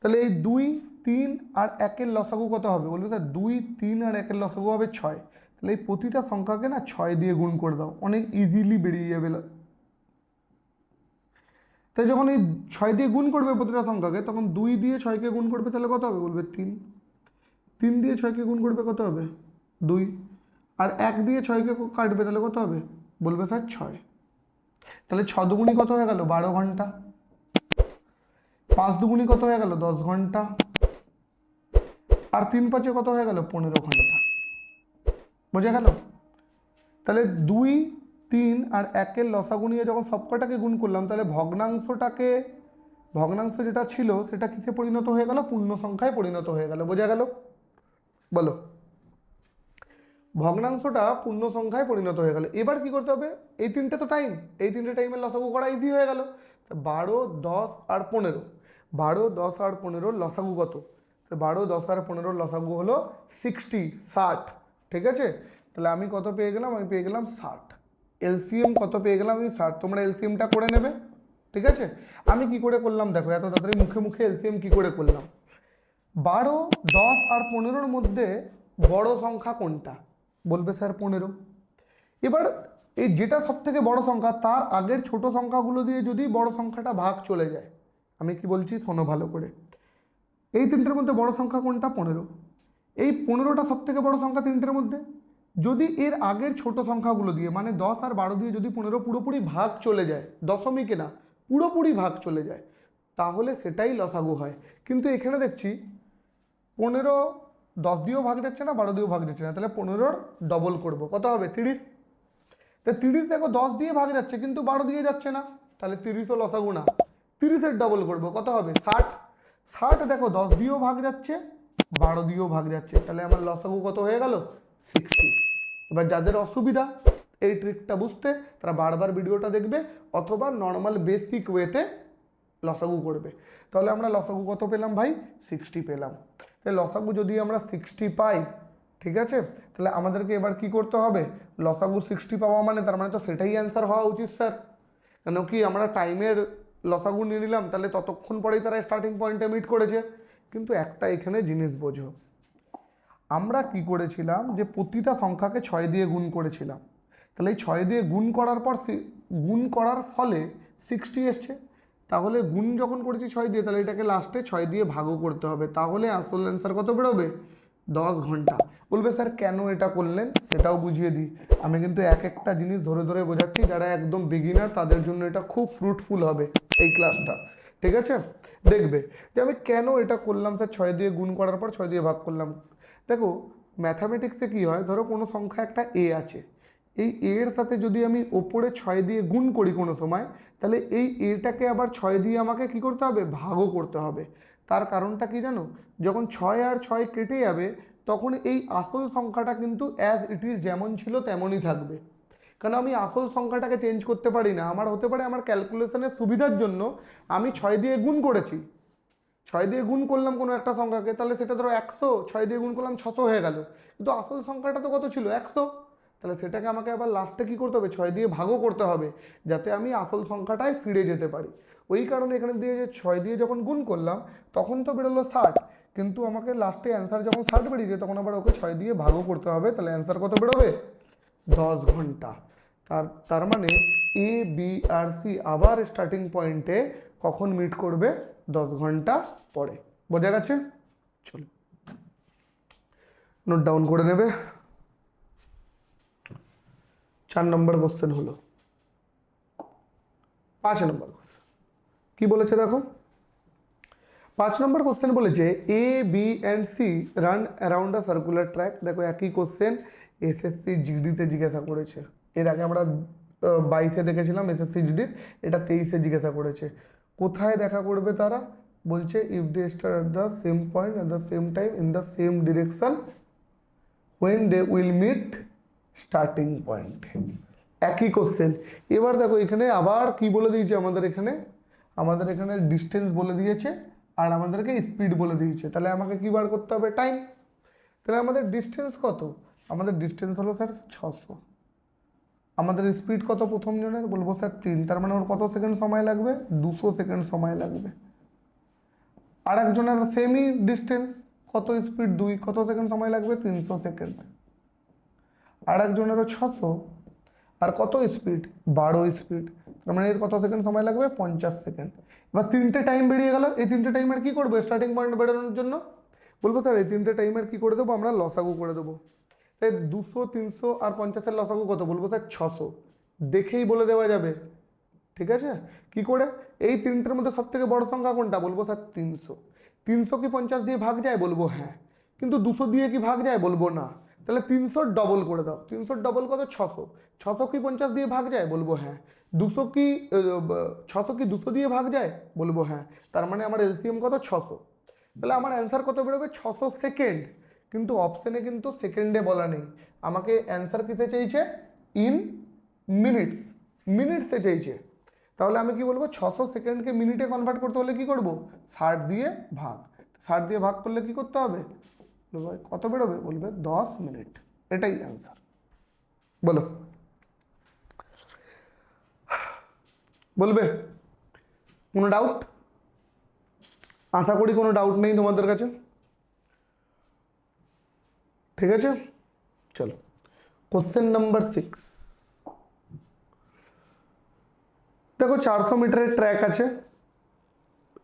তাহলে এই 2, 3 আর 1-এর লসাগু কত হবে? বলবে স্যার 2, 3 আর 1-এর লসাগু হবে 6। তাহলে এই প্রতিটা সংখ্যাকে না 6 দিয়ে গুণ করে দাও, অনেক ইজিলি বেরিয়ে যাবে। তাই যখন এই 6 দিয়ে গুণ করবে প্রতিটা সংখ্যাকে, তখন 2 দিয়ে 6কে গুণ করবে, তাহলে কত হবে? বলবে 3। 3 দিয়ে 6কে গুণ করবে, কত হবে? 2। আর 1 দিয়ে 6কে কাটবে, তাহলে কত হবে? বলবে স্যার 6। তাহলে 6 দুগুণি কত হয়ে গেল? 12 ঘন্টা। 5 দুগুণি কত হয়ে গেল? 10 ঘন্টা। আর 3 5-এ কত হয়ে গেল? 15 ঘন্টা। বোঝা গেল? তাহলে 2, 3 আর 1-এর লসাগু নিয়ে যখন সবকটাকে গুণ করলাম, তাহলে ভগ্নাংশ যেটা ছিল সেটা কিসে পরিণত হয়ে গেল? পূর্ণ সংখ্যায় পরিণত হয়ে গেল। বোঝা গেল? বলো। ভগ্নাংশটা পূর্ণ সংখ্যায় পরিণত হয়ে গেল। এবার কি করতে হবে? এই তিনটে টাইমের লসাগু করা ইজি হয়ে গেল। 12, 10 আর 15। 12, 10 আর 15 লসাগু কত? 12, 10 আর 15 লসাগু হলো 60। ঠিক আছে, তাহলে আমি কত পেয়ে গেলাম? আমি পেয়ে গেলাম 60। এলসিএম কত পেয়ে গেলাম? আমি 60। তোমরা এলসিএমটা করে নেবে। ঠিক আছে, আমি কি করে করলাম দেখো, এত তাড়াতাড়ি মুখে মুখে এলসিএম কি করে করলাম। 12, 10 আর 15-র মধ্যে বড় সংখ্যা কোনটা? বলবে স্যার 15। এবার এই যেটা সব থেকে বড় সংখ্যা, তার আগের ছোট সংখ্যাগুলো দিয়ে যদি বড় সংখ্যাটা ভাগ চলে যায়, আমি কি বলছি শোনো ভালো করে। এই তিনটের মধ্যে বড় সংখ্যা কোনটা? 15। এই 15টা সব থেকে বড় সংখ্যা তিনটের মধ্যে। যদি এর আগের ছোট সংখ্যাগুলো দিয়ে, মানে 10 আর 12 দিয়ে যদি 15 পুরোপুরি ভাগ চলে যায়, দশমিকে না, পুরোপুরি ভাগ চলে যায়, তাহলে সেটাই লসাগু হয়। কিন্তু এখানে দেখছি 15 10 দিয়েও ভাগ যাচ্ছে না, 12 দিয়েও ভাগ যাচ্ছে না, তাহলে 15-র ডবল করবো, কত হবে? 30। তা 30 দেখো 10 দিয়ে ভাগ যাচ্ছে কিন্তু 12 দিয়ে যাচ্ছে না, তাহলে 30ও লসাগু না। 30-এর ডবল করবো, কত হবে? 60। 60 দেখো 10 দিয়েও ভাগ যাচ্ছে, 12 দিয়েও ভাগ যাচ্ছে, তাহলে আমার লসাগু কত হয়ে গেল? 60। এবার যাদের অসুবিধা এই ট্রিকটা বুঝতে, তারা বারবার ভিডিওটা দেখবে, অথবা নর্মাল বেসিক ওয়েতে লসাগু করবে। তাহলে আমরা লসাগু কত পেলাম ভাই? 60 পেলাম। তাহলে লসাগু যদি আমরা 60 পাই, ঠিক আছে, তাহলে আমাদেরকে এবার কি করতে হবে? লসাগু 60 পাওয়া মানে, তার মানে তো সেটাই অ্যান্সার হওয়া উচিত স্যার। কেন কি আমরা টাইমের লসাগু নিয়ে নিলাম, তাহলে ততক্ষণ পরেই তারা স্টার্টিং পয়েন্টে মিট করেছে। কিন্তু একটা এখানে জিনিস বোঝো, আমরা কি করেছিলাম যে প্রতিটা সংখ্যাকে 6 দিয়ে গুণ করেছিলাম। তাহলে এই 6 দিয়ে গুণ করার পর গুণ করার ফলে 60 এসছে। তাহলে গুণ যখন করেছি 6 দিয়ে, তাহলে এটাকে লাস্টে 6 দিয়ে ভাগও করতে হবে, তাহলে আসল অ্যান্সার কত বেরোবে? 10 ঘন্টা। বলবে স্যার কেন এটা করলেন সেটাও বুঝিয়ে দিই। আমি কিন্তু এক একটা জিনিস ধরে ধরে বোঝাচ্ছি, যারা একদম বিগিনার তাদের জন্য এটা খুব ফ্রুটফুল হবে এই ক্লাসটা। ঠিক আছে, দেখবে যে আমি কেন এটা করলাম স্যার, 6 দিয়ে গুণ করার পর 6 দিয়ে ভাগ করলাম। দেখো ম্যাথামেটিক্সে কি হয়, ধরো কোনো সংখ্যা একটা এ আছে, এই এর সাথে যদি আমি ওপরে 6 দিয়ে গুণ করি কোনো সময়, তাহলে এই এটাকে আবার 6 দিয়ে আমাকে কি করতে হবে? ভাগও করতে হবে। তার কারণটা কি জানো? যখন 6 আর 6 কেটে যাবে, তখন এই আসল সংখ্যাটা কিন্তু অ্যাজ ইট ইজ যেমন ছিল তেমনই থাকবে। কারণ আমি আসল সংখ্যাটাকে চেঞ্জ করতে পারি না। আমার হতে পারে আমার ক্যালকুলেশনের সুবিধার জন্য আমি 6 দিয়ে গুণ করেছি, 6 দিয়ে গুণ করলাম কোনো একটা সংখ্যাকে, তাহলে সেটা ধরো 100, 6 দিয়ে গুণ করলাম 600 হয়ে গেল, কিন্তু আসল সংখ্যাটা তো কত ছিল? 100। তাহলে সেটাকে আমাকে আবার লাস্টে কী করতে হবে? 6 দিয়ে ভাগও করতে হবে, যাতে আমি আসল সংখ্যাটায় ফিরে যেতে পারি। ওই কারণে এখানে দিয়ে যে 6 দিয়ে যখন গুণ করলাম, তখন তো বেরোলো 60, কিন্তু আমাকে লাস্টে অ্যান্সার যখন 60 বেরিয়েছে, তখন আবার ওকে 6 দিয়ে ভাগও করতে হবে, তাহলে অ্যান্সার কত বেরোবে? 10 ঘন্টা। তার মানে এ বি আর সি আবার স্টার্টিং পয়েন্টে কখন মিট করবে? 10 ঘন্টা পরে। বোঝা গেছে? চলো নোট ডাউন করে নেবে। 4 নম্বর কোশ্চেন হলো, 5 নম্বর কোশ্চেন কি বলেছে দেখো। 5 নম্বর কোশ্চেন বলেছে A B and C run around a circular track. দেখো একই কোশ্চেন এসএসসি জিডিতে জিজ্ঞাসা করেছে, এর আগে আমরা 22-এ দেখেছিলাম এসএসসি জিডির, এটা 23-এ জিজ্ঞাসা করেছে। কোথায় দেখা করবে তারা? বলছে if they start at the same point at the same time in the same direction when they will meet starting point। একই কোশ্চেন। এবার দেখো এখানে আবার কি বলে দিয়েছে, আমাদের এখানে ডিস্টেন্স বলে দিয়েছে আর আমাদেরকে স্পিড বলে দিয়েছে। তাহলে আমাকে কি বার করতে হবে? টাইম। তাহলে আমাদের ডিস্টেন্স কত? আমাদের ডিস্টেন্স হলো স্যার 600। আমাদের স্পিড কত প্রথম জনের? বলবো স্যার 3। তার মানে ওর কত সেকেন্ড সময় লাগবে? 200 সেকেন্ড সময় লাগবে। আর একজনের সেমই ডিস্টেন্স, কত স্পিড 2, কত সেকেন্ড সময় লাগবে? 300 সেকেন্ড। আর একজনেরও 600 আর কত স্পিড? 12 স্পিড। তার মানে এর কত সেকেন্ড সময় লাগবে? 50 সেকেন্ড। এবার 3টে টাইম বেরিয়ে গেল। এই 3টে টাইমের কি করবো স্টার্টিং পয়েন্ট বেরোনোর জন্য? বলবো স্যার এই 3টে টাইমের কি করে দেবো? আমরা লসাগু করে দেবো। তাই 200, 300 আর 50-এর লসাগু কত? বলবো স্যার 600। দেখেই বলে দেওয়া যাবে, ঠিক আছে? কি করে? এই 3টের মধ্যে সব থেকে বড় সংখ্যা কোনটা? বলবো স্যার 300। 300 কি 50 দিয়ে ভাগ যায়? বলবো হ্যাঁ। কিন্তু 200 দিয়ে কি ভাগ যায়? বলবো না। তাহলে 300 ডবল করে দাও। 300 ডবল কত? 600। 600 কি 50 দিয়ে ভাগ যায়? বলবো হ্যাঁ। 200 কি 600 কি 200 দিয়ে ভাগ যায়? বলবো হ্যাঁ। তার মানে আমার এলসিএম কত? 600। তাহলে আমার অ্যান্সার কত বেরোবে? 600 সেকেন্ড। কিন্তু অপশানে কিন্তু সেকেন্ডে বলা নেই, আমাকে অ্যান্সার কিসে চাইছে? ইন মিনিটস, মিনিটসে চাইছে। তাহলে আমি কি বলবো? 600 সেকেন্ডকে মিনিটে কনভার্ট করতে হলে কি করব? 60 দিয়ে ভাগ। 60 দিয়ে ভাগ করলে কি করতে হবে? কত বেরোবে? বলবে 10 মিনিট। এটাই অ্যান্সার। বলো, বলবে কোনো ডাউট? আশা করি কোনো ডাউট নেই তোমাদের কাছে, ঠিক আছে? চলো কোশ্চেন নাম্বার 6। দেখো 400 মিটারের ট্র্যাক আছে,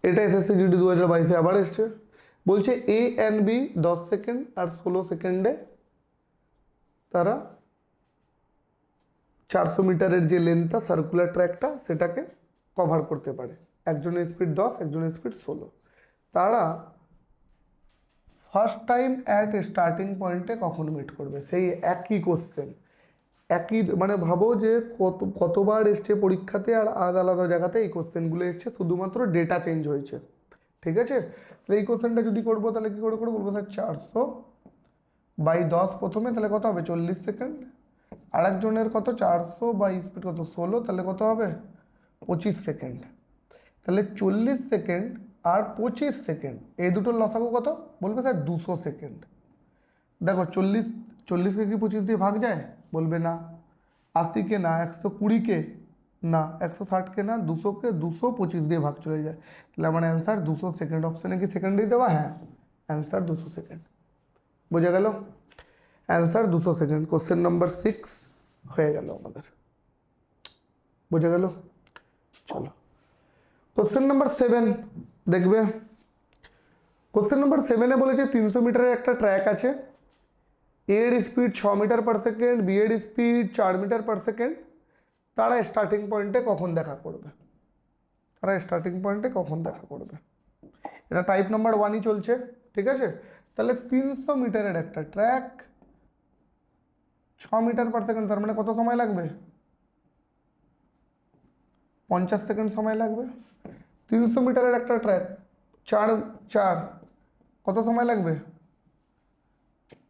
এটা এসএসসি জিডি 2022-এ আবার এসছে। বলছে এ অ্যান্ড বি 10 সেকেন্ড আর 16 সেকেন্ডে তারা 400 মিটারের যে লেন্থটা সার্কুলার ট্র্যাকটা সেটাকে কভার করতে পারে। একজনের স্পিড 10, একজনের স্পিড 16। তারা ফার্স্ট টাইম অ্যাট স্টার্টিং পয়েন্টে কখন মিট করবে? সেই একই কোশ্চেন, একই মানে ভাবো যে কতবার এসছে পরীক্ষাতে আর আলাদা আলাদা জায়গাতে এই কোশ্চেনগুলো এসছে, শুধুমাত্র ডেটা চেঞ্জ হয়েছে, ঠিক আছে? তাহলে এই কোশ্চেনটা যদি করবো তাহলে কী করে করবো? বলবো স্যার 400/10 প্রথমে, তাহলে কত হবে? 40 সেকেন্ড। আর একজনের কত? 400 বাই স্পিড কত? 16, তাহলে কত হবে? 25 সেকেন্ড। তাহলে 40 সেকেন্ড আর 25 সেকেন্ড এই দুটোর লসাগু কত? বলবে স্যার 200 সেকেন্ড। দেখো 40কে কি 25 দিয়ে ভাগ যায়? বলবে না। 80-কে না, 120-কে না, 160-কে না, 200-কে 225 দিয়ে ভাগ চলে যায়। তাহলে আমার অ্যান্সার 200 সেকেন্ড। অপশানে কি সেকেন্ডেই দেওয়া? হ্যাঁ, অ্যান্সার 200 সেকেন্ড। বোঝা গেল? Answer 200 second. কোশ্চেন নাম্বার 6 হয়ে গেল আমাদের। বোঝা গেল? চলো কোশ্চেন নাম্বার 7 দেখবে। কোশ্চেন নাম্বার 7-এ বলেছে 300 মিটারের একটা ট্র্যাক আছে, এর speed 6 metre per second, B এর স্পিড 4 মিটার পার সেকেন্ড। তারা স্টার্টিং পয়েন্টে কখন দেখা করবে? এটা টাইপ নাম্বার 1ই চলছে, ঠিক আছে? তাহলে 300 মিটারের একটা ট্র্যাক 6 মিটার পার সেকেন্ড, তার মানে কত সময় লাগবে? 50 সেকেন্ড সময় লাগবে। 300 মিটারের একটা ট্র্যাক 4 কত সময় লাগবে?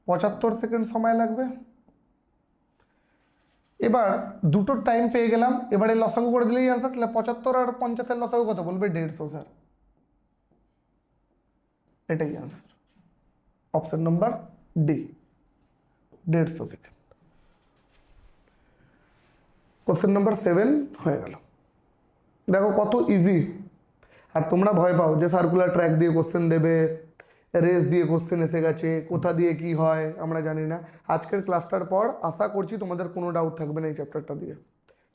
75 সেকেন্ড সময় লাগবে। এবার দুটোর টাইম পেয়ে গেলাম, এবার এই লসাগু করে দিলেই আনসার। তাহলে 75 আর 50-এর লসাগু কত? বলবে 150 স্যার। এটাই answer, option number D, 150 second. Question number 7 হয়ে গেল। দেখো কত ইজি। আর তোমরা ভয় পাও যে সার্কুলার ট্র্যাক দিয়ে কোশ্চেন দেবে, রেস দিয়ে কোশ্চেন এসে গেছে, কোথা দিয়ে কি হয় আমরা জানি না। আজকের ক্লাসটার পর আশা করছি তোমাদের কোনো ডাউট থাকবে না এই চ্যাপ্টারটা দিয়ে,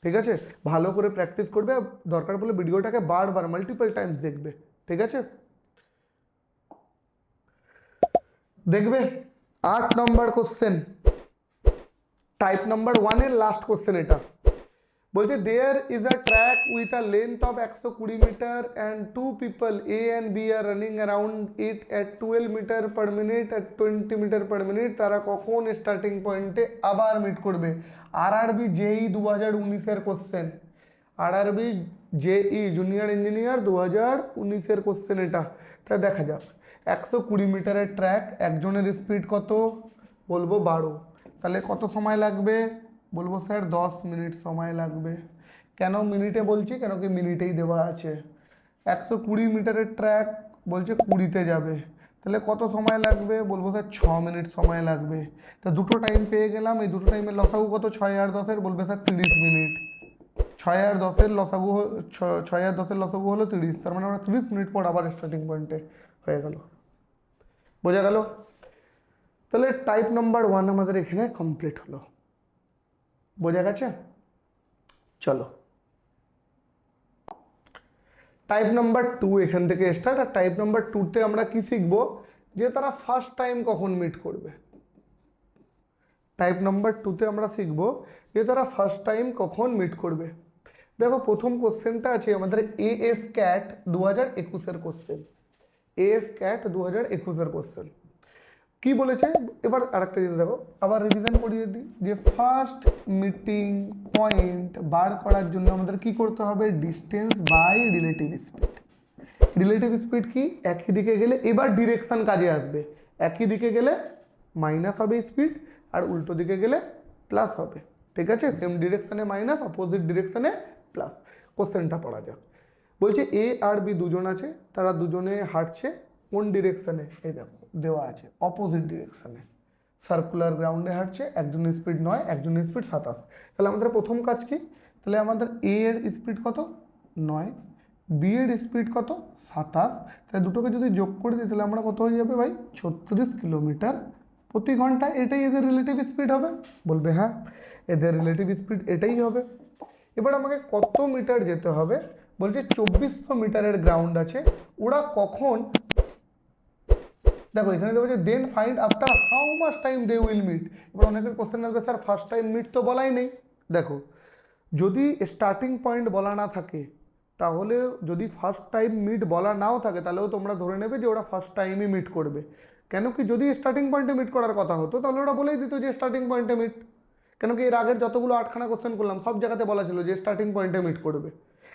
ঠিক আছে? ভালো করে প্র্যাকটিস করবে, দরকার পড়লে ভিডিওটাকে বারবার মাল্টিপল টাইমস দেখবে, ঠিক আছে? দেখবে 8 নম্বর কোশ্চেন, টাইপ নাম্বার 1-এর লাস্ট কোশ্চেন এটা। বলছে there is a track with a length of 120 meter and two people A and B are running around it at 12 meter per minute at 20 meter per minute. তারা কখন starting পয়েন্টে আবার meet করবে? RRB JE 2019-এর question, RRB JE junior engineer 2019-এর question এটা। তাই দেখা যাক, 120 মিটারের ট্র্যাক, একজনের স্পিড কত? বলবো 12। তাহলে কত সময় লাগবে? বলবো স্যার 10 মিনিট সময় লাগবে। কেন মিনিটে বলছি? কেন কি মিনিটেই দেওয়া আছে। 120 মিটারের ট্র্যাক বলছে 20-তে যাবে, তাহলে কত সময় লাগবে? বলবো স্যার 6 মিনিট সময় লাগবে। তা দুটো টাইম পেয়ে গেলাম, এই দুটো টাইমের লসাগু কত? 6 আর 10-এর, বলবে স্যার 30 মিনিট। 6 আর 10-এর লসাগু 6 আর 10-এর লসাগু হলো 30, তার মানে আমরা 30 মিনিট পর আবার স্টার্টিং পয়েন্টে হয়ে গেল। বোঝা গেল? তাহলে টাইপ নাম্বার 1 আমাদের এখানে কমপ্লিট হলো। বোঝা গেছে? চলো টাইপ নাম্বার 2 এখান থেকে স্টার্ট। আর টাইপ নাম্বার 2-তে আমরা কি শিখবো? যে তারা ফার্স্ট টাইম কখন মিট করবে। টাইপ নাম্বার 2-তে আমরা শিখবো যে তারা ফার্স্ট টাইম কখন মিট করবে। দেখো প্রথম কোশ্চেনটা আছে আমাদের এএফ ক্যাট 2021-এর কোশ্চেন। এএফ ক্যাট 2021-এর কোশ্চেন কি বলেছে? এবার আরেকটা জিনিস দেখো, আবার রিভিশন করিয়ে দিই যে ফার্স্ট মিটিং পয়েন্ট বার করার জন্য আমাদের কি করতে হবে? Distance by relative speed. Relative speed কি? একই দিকে গেলে, এবার ডিরেকশন কাজে আসবে। একই দিকে গেলে মাইনাস হবে স্পিড, আর উল্টো দিকে গেলে প্লাস হবে। ঠিক আছে? সেম ডিরেকশনে মাইনাস, অপোজিট ডিরেকশনে প্লাস। কোশ্চেনটা পড়া যাক। বলছে এ আর বি দুজন আছে, তারা দুজনে হাঁটছে কোন ডিরেকশনে? এই দেখো দেওয়া আছে অপোজিট ডিরেকশনে, সার্কুলার গ্রাউন্ডে হাঁটছে। একজনের স্পিড 9, একজনের স্পিড 27। তাহলে আমাদের প্রথম কাজ কি? তাহলে আমাদের এ এর স্পিড কত? 9, বি এর স্পিড কত? 27। তাহলে দুটোকে যদি যোগ করে দিই তাহলে আমরা কত হয়ে যাবে ভাই? 36 কিলোমিটার প্রতি ঘন্টা। এটাই এদের রিলেটিভ স্পিড হবে? বলবে হ্যাঁ, এদের রিলেটিভ স্পিড এটাই হবে। এবার আমাকে কত মিটার যেতে হবে? বলছে 2400 মিটারের গ্রাউন্ড আছে, ওরা কখন, দেখো এখানে দেওয়া আছে then find after how much time they will meet. এবার অনেকের কোশ্চেন আসবে স্যার ফার্স্ট টাইম মিট তো বলাই নেই। দেখো যদি স্টার্টিং পয়েন্ট বলা না থাকে, তাহলে যদি ফার্স্ট টাইম মিট বলা নাও থাকে, তাহলেও তোমরা ধরে নেবে যে ওরা ফার্স্ট টাইমই মিট করবে। কেন কি যদি স্টার্টিং পয়েন্টে মিট করার কথা হতো তাহলে ওরা বলেই দিত যে স্টার্টিং পয়েন্টে মিট। কেন কি এর আগের যতগুলো 8খানা কোশ্চেন করলাম সব জায়গাতে বলা ছিল যে স্টার্টিং পয়েন্টে মিট করবে।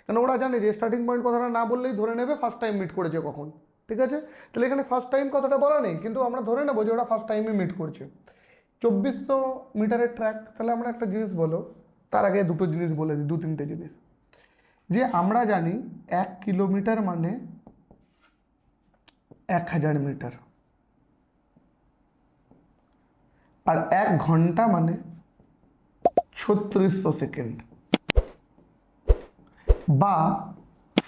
কেন ওরা জানে যে স্টার্টিং পয়েন্ট কথাটা না বললেই ধরে নেবে ফার্স্ট টাইম মিট করেছে কখন। ঠিক আছে? তাহলে এখানে ফার্স্ট টাইম কথাটা বলা নেই, কিন্তু আমরা ধরে নেবো যে ওরা ফার্স্ট টাইমই মিট করছে। 2400 মিটারের ট্র্যাক, তাহলে আমরা একটা জিনিস বলো, তার আগে দুটো জিনিস বলে দিই, 2-3টে জিনিস। যে আমরা জানি 1 কিলোমিটার মানে 1000 মিটার, আর 1 ঘন্টা মানে 3600 সেকেন্ড বা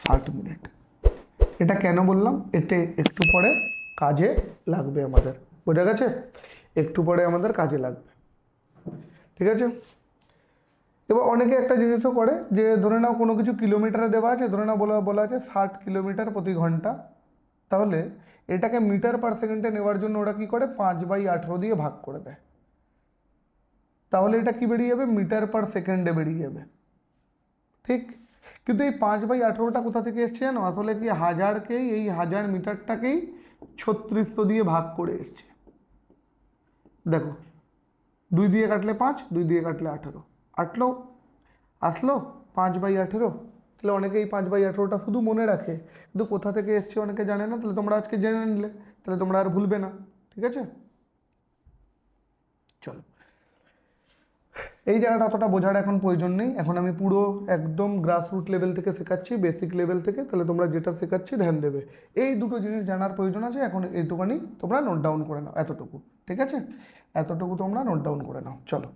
60 মিনিট। এটা কেন বললাম? এতে একটু পরে কাজে লাগবে আমাদের। বোঝা গেছে? একটু পরে আমাদের কাজে লাগবে। ঠিক আছে? এবার অনেকে একটা জিনিসও করে যে ধরে নাও কোনো কিছু কিলোমিটারে দেওয়া আছে, ধরে নাও বলা আছে 60 কিলোমিটার প্রতি ঘন্টা। তাহলে এটাকে মিটার পার সেকেন্ডে নেওয়ার জন্য ওরা কি করে? 5/18 দিয়ে ভাগ করে দেয়। তাহলে এটা কি বেরিয়ে যাবে? মিটার পার সেকেন্ডে বেরিয়ে যাবে। ঠিক? কিন্তু এই 5/18টা কোথা থেকে এসছে জানো? আসলে কি হাজারকেই, এই 1000 মিটারটাকেই 3600 দিয়ে ভাগ করে এসছে। দেখো 2 দিয়ে কাটলে 5, 2 দিয়ে কাটলে 18, আসলো 5/18। তাহলে অনেকে এই 5/18টা শুধু মনে রাখে, কিন্তু কোথা থেকে এসছে অনেকে জানে না। তাহলে তোমরা আজকে জেনে নিলে, তাহলে তোমরা আর ভুলবে না। ঠিক আছে? চলো এই জায়গাটা অতটা বোঝার এখন প্রয়োজন নেই। এখন আমি পুরো একদম গ্রাসরুট লেভেল থেকে শেখাচ্ছি, বেসিক লেভেল থেকে। তাহলে তোমরা যেটা শেখাচ্ছি ধ্যান দেবে। এই দুটো জিনিস জানার প্রয়োজন আছে, এখন এইটুখানি তোমরা নোট ডাউন করে নাও, এতটুকু। ঠিক আছে? এতটুকু তোমরা নোট ডাউন করে নাও। চলো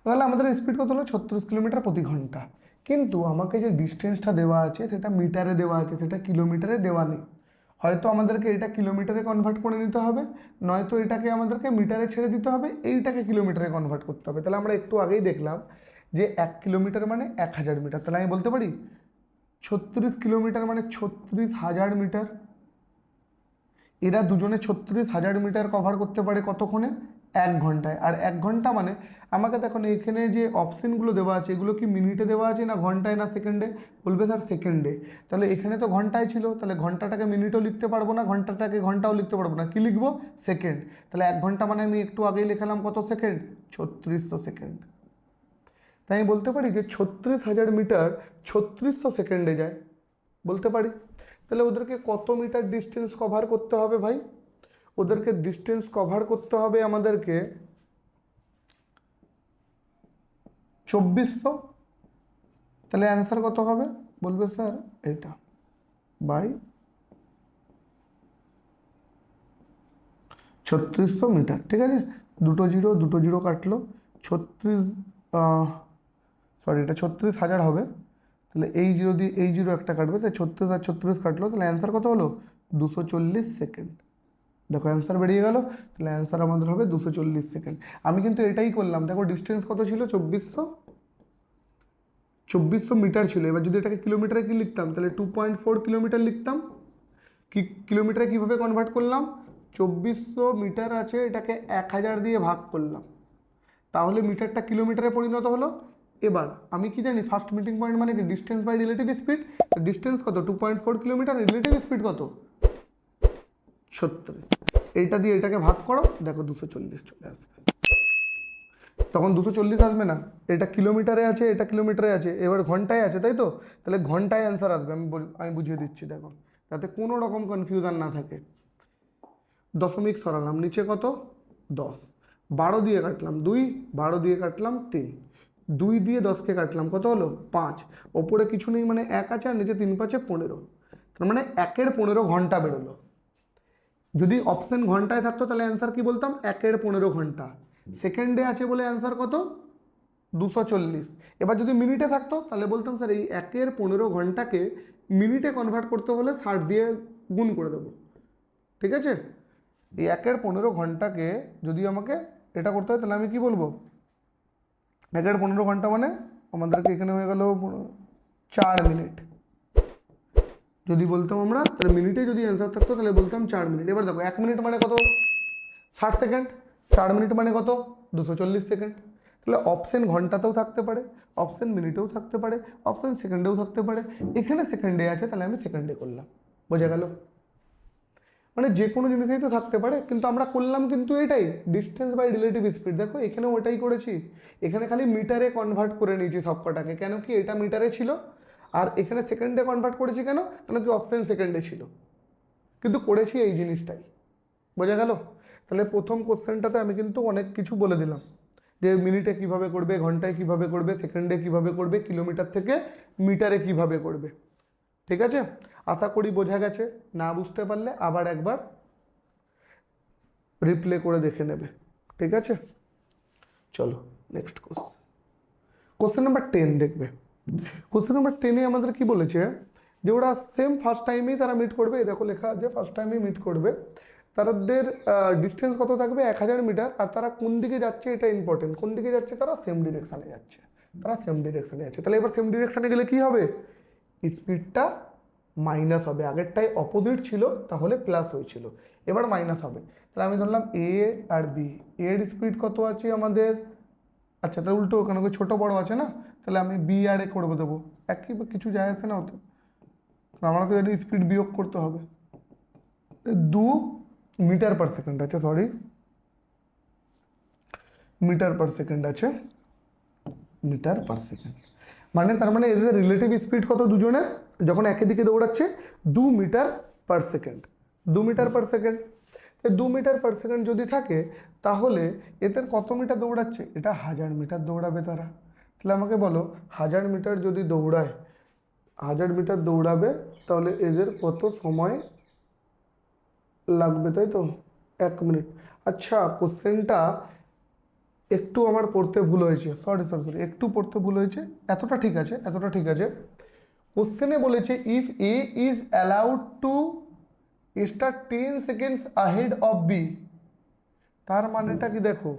তাহলে আমাদের স্পিড কত হলো? 36 কিলোমিটার প্রতি ঘন্টা। কিন্তু আমাকে যে ডিস্টেন্সটা দেওয়া আছে সেটা মিটারে দেওয়া আছে, সেটা কিলোমিটারে দেওয়া নেই। হয়তো আমাদেরকে এটা কিলোমিটারে কনভার্ট করে নিতে হবে, নয়তো এটাকে আমাদেরকে মিটারে ছেড়ে দিতে হবে, এইটাকে কিলোমিটারে কনভার্ট করতে হবে। তাহলে আমরা একটু আগেই দেখলাম যে 1 কিলোমিটার মানে 1000 মিটার। তাহলে আমি বলতে পারি 36 কিলোমিটার মানে 36,000 মিটার। এরা দুজনে 36,000 মিটার কভার করতে পারে কতক্ষণে? 1 ঘন্টায়। আর 1 ঘন্টা মানে আমাকে দেখুন এখানে যে অপশানগুলো দেওয়া আছে এগুলো কি মিনিটে দেওয়া আছে না ঘন্টায় না সেকেন্ডে? বলবে স্যার সেকেন্ডে। তাহলে এখানে তো ঘন্টায় ছিল, তাহলে ঘন্টাটাকে মিনিটও লিখতে পারবো না, ঘন্টাটাকে ঘন্টাও লিখতে পারবো না, কি লিখবো? সেকেন্ড। তাহলে 1 ঘন্টা মানে আমি একটু আগেই লিখলাম কত সেকেন্ড? 3600 সেকেন্ড। তাই আমি বলতে পারি যে 36,000 মিটার 3600 সেকেন্ডে যায়, বলতে পারি। তাহলে ওদেরকে কত মিটার ডিস্টেন্স কভার করতে হবে ভাই? ওদেরকে ডিস্টেন্স কভার করতে হবে আমাদেরকে 2400। তাহলে অ্যান্সার কত হবে? বলবে স্যার এটা বাই 3600 মিটার, ঠিক আছে। দুটো জিরো কাটলো, 36, সরি এটা 36,000 হবে। তাহলে এই জিরো দিয়ে এই জিরো একটা কাটবে, তাই 36 আর 36 কাটলো, তাহলে অ্যান্সার কত হলো? 240 সেকেন্ড। দেখো অ্যান্সার বেরিয়ে গেল। তাহলে অ্যান্সার আমাদের হবে 240 সেকেন্ড। আমি কিন্তু এটাই করলাম, দেখো ডিস্টেন্স কত ছিল? 2400 মিটার ছিল। এবার যদি এটাকে কিলোমিটারে কি লিখতাম, তাহলে 2.4 কিলোমিটার লিখতাম। কি কিলোমিটারে কীভাবে কনভার্ট করলাম? 2400 মিটার আছে, এটাকে 1000 দিয়ে ভাগ করলাম, তাহলে মিটারটা কিলোমিটারে পরিণত হলো। এবার আমি কি জানি ফার্স্ট মিটিং পয়েন্ট মানে কি? Distance by relative speed. Distance কত? 2.4 কিলোমিটার, রিলেটিভ স্পিড কত? 36। এইটা দিয়ে এটাকে ভাগ করো, দেখো 240 চলে আসবে। তখন 240 আসবে না, এটা কিলোমিটারে আছে, এটা কিলোমিটারে আছে, এবার ঘন্টায় আছে, তাই তো? তাহলে ঘন্টায় অ্যান্সার আসবে। আমি বুঝিয়ে দিচ্ছি দেখো, যাতে কোনো রকম কনফিউশন না থাকে। দশমিক সরালাম, নিচে কত? 10। 12 দিয়ে কাটলাম 2, 12 দিয়ে কাটলাম 3, 2 দিয়ে 10কে কাটলাম, কত হলো? 5। ওপরে কিছু নেই মানে 1 আছে, আর নিচে 3 5 15। তার মানে 1-এর 15 ঘন্টা বেরোলো। যদি অপশন ঘন্টায় থাকতো তাহলে অ্যান্সার কি বলতাম? 1-এর 15 ঘন্টা। সেকেন্ডে আছে বলে অ্যান্সার কত? 240। এবার যদি মিনিটে থাকতো তাহলে বলতাম স্যার এই 1-এর 15 ঘন্টাকে মিনিটে কনভার্ট করতে হলে 60 দিয়ে গুণ করে দেবো, ঠিক আছে। এই 1-এর 15 ঘন্টাকে যদি আমাকে এটা করতে হয় তাহলে আমি কি বলবো? 1-এর 15 ঘন্টা মানে আমাদেরকে এখানে হয়ে গেল 4 মিনিট। যদি বলতাম আমরা, তাহলে মিনিটে যদি অ্যান্সার থাকতো তাহলে বলতাম 4 মিনিট। এবার দেখো 1 মিনিট মানে কত? 60 সেকেন্ড। 4 মিনিট মানে কত? 240 সেকেন্ড। তাহলে অপশন ঘন্টাতেও থাকতে পারে, অপশন মিনিটেও থাকতে পারে, অপশন সেকেন্ডেও থাকতে পারে। এখানে সেকেন্ডে আছে তাহলে আমি সেকেন্ডে করলাম, বোঝা গেল? মানে যে কোনো জিনিসেই তো থাকতে পারে, কিন্তু আমরা করলাম কিন্তু এটাই ডিস্টেন্স বাই রিলেটিভ স্পিড। দেখো এখানেও ওটাই করেছি, এখানে খালি মিটারে কনভার্ট করে নিয়েছি সবকটাকে। কেন কি? এটা মিটারে ছিল, আর এখানে সেকেন্ডে কনভার্ট করেছি কেন? কেন কি অপশন সেকেন্ডে ছিল, কিন্তু করেছি এই জিনিসটাই, বোঝা গেল? তাহলে প্রথম কোশ্চেনটাতে আমি কিন্তু অনেক কিছু বলে দিলাম, যে মিনিটে কিভাবে করবে, ঘন্টায় কিভাবে করবে, সেকেন্ডে কিভাবে করবে, কিলোমিটার থেকে মিটারে কিভাবে করবে। ঠিক আছে, আশা করি বোঝা গেছে। না বুঝতে পারলে আবার একবার রিপ্লে করে দেখে নেবে, ঠিক আছে। চলো নেক্সট কোশ্চেন নাম্বার 10 দেখবে। কোশ্চেন নাম্বার 10-এ আমাদের কি বলেছে, যে ওরা সেম ফার্স্ট টাইমেই তারা মিট করবে। এই দেখো লেখা আছে ফার্স্ট টাইমেই মিট করবে। তাদের ডিস্টেন্স কত থাকবে? 1000 মিটার। আর তারা কোন দিকে যাচ্ছে এটা ইম্পর্টেন্ট, কোন দিকে যাচ্ছে? তারা সেম ডিরেকশানে যাচ্ছে, তারা সেম ডিরেকশানে যাচ্ছে। তাহলে এবার সেম ডিরেকশানে গেলে কি হবে? স্পিডটা মাইনাস হবে। আগেরটাই অপোজিট ছিল তাহলে প্লাস হয়েছিল, এবার মাইনাস হবে। তাহলে আমি ধরলাম এ আর বি, এর স্পিড কত আছে আমাদের? আচ্ছা তাহলে উল্টো, ওখানে ছোটো বড় আছে না, তাহলে আমি বি আর এ করবো, দেবো একই, কিছু যায় আসে না হতো। আমরা তো জানি স্পিড বিয়োগ করতে হবে। 2 মিটার পার সেকেন্ড আছে, সরি মিটার পার সেকেন্ড আছে, মিটার পার সেকেন্ড। মানে তার মানে এদের রিলেটিভ স্পিড কত দুজনের যখন একই দিকে দৌড়াচ্ছে? 2 metre per second, 2 metre per second. 2 metre per second যদি থাকে তাহলে এদের কত মিটার দৌড়াচ্ছে? এটা 1000 মিটার দৌড়াবে তারা। তাহলে আমাকে বলো 1000 মিটার যদি দৌড়ায়, 1000 মিটার দৌড়াবে, তাহলে এদের কত সময় লাগবে, তাই তো? 1 মিনিট। আচ্ছা কোশ্চেনটা একটু আমার পড়তে ভুল হয়েছে, সরি সরি সরি, একটু পড়তে ভুল হয়েছে। এতটা ঠিক আছে, এতটা ঠিক আছে। কোশ্চেনে বলেছে if A is allowed to start 10 seconds ahead of B. তার মানেটা কি দেখো,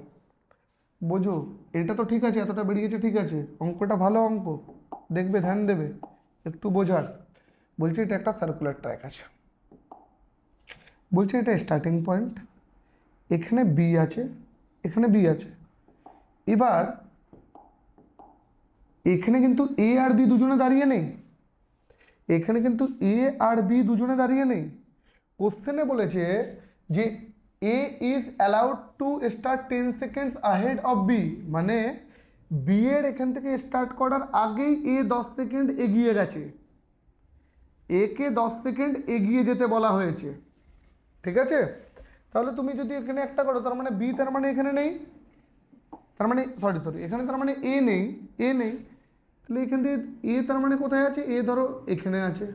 বোঝো। এটা তো ঠিক আছে, এতটা বেরিয়ে গেছে, ঠিক আছে, অঙ্কটা ভালো অঙ্ক, দেখবে ধ্যান দেবে একটু বোঝার। বলছে এটা একটা সার্কুলার ট্র্যাক আছে, বলছে এটা স্টার্টিং পয়েন্ট, এখানে বি আছে, এখানে বি আছে। এবার এখানে কিন্তু এ আর বি দুজনে দাঁড়িয়ে নেই, এখানে কিন্তু এ আর বি দুজনে দাঁড়িয়ে নেই। কোশ্চেনে বলেছে যে A is allowed to start 10 seconds ahead of B, মানে বি এর এখান থেকে স্টার্ট করার আগেই এ 10 সেকেন্ড এগিয়ে গেছে, এ কে 10 সেকেন্ড এগিয়ে যেতে বলা হয়েছে। ঠিক আছে, তাহলে তুমি যদি এখানে একটা করো, তার মানে বি তার মানে এখানে নেই, তার মানে সরি এখানে তার মানে এ নেই, এ নেই, তাহলে এখান থেকে এ তার মানে কোথায় আছে, এ ধরো এখানে আছে,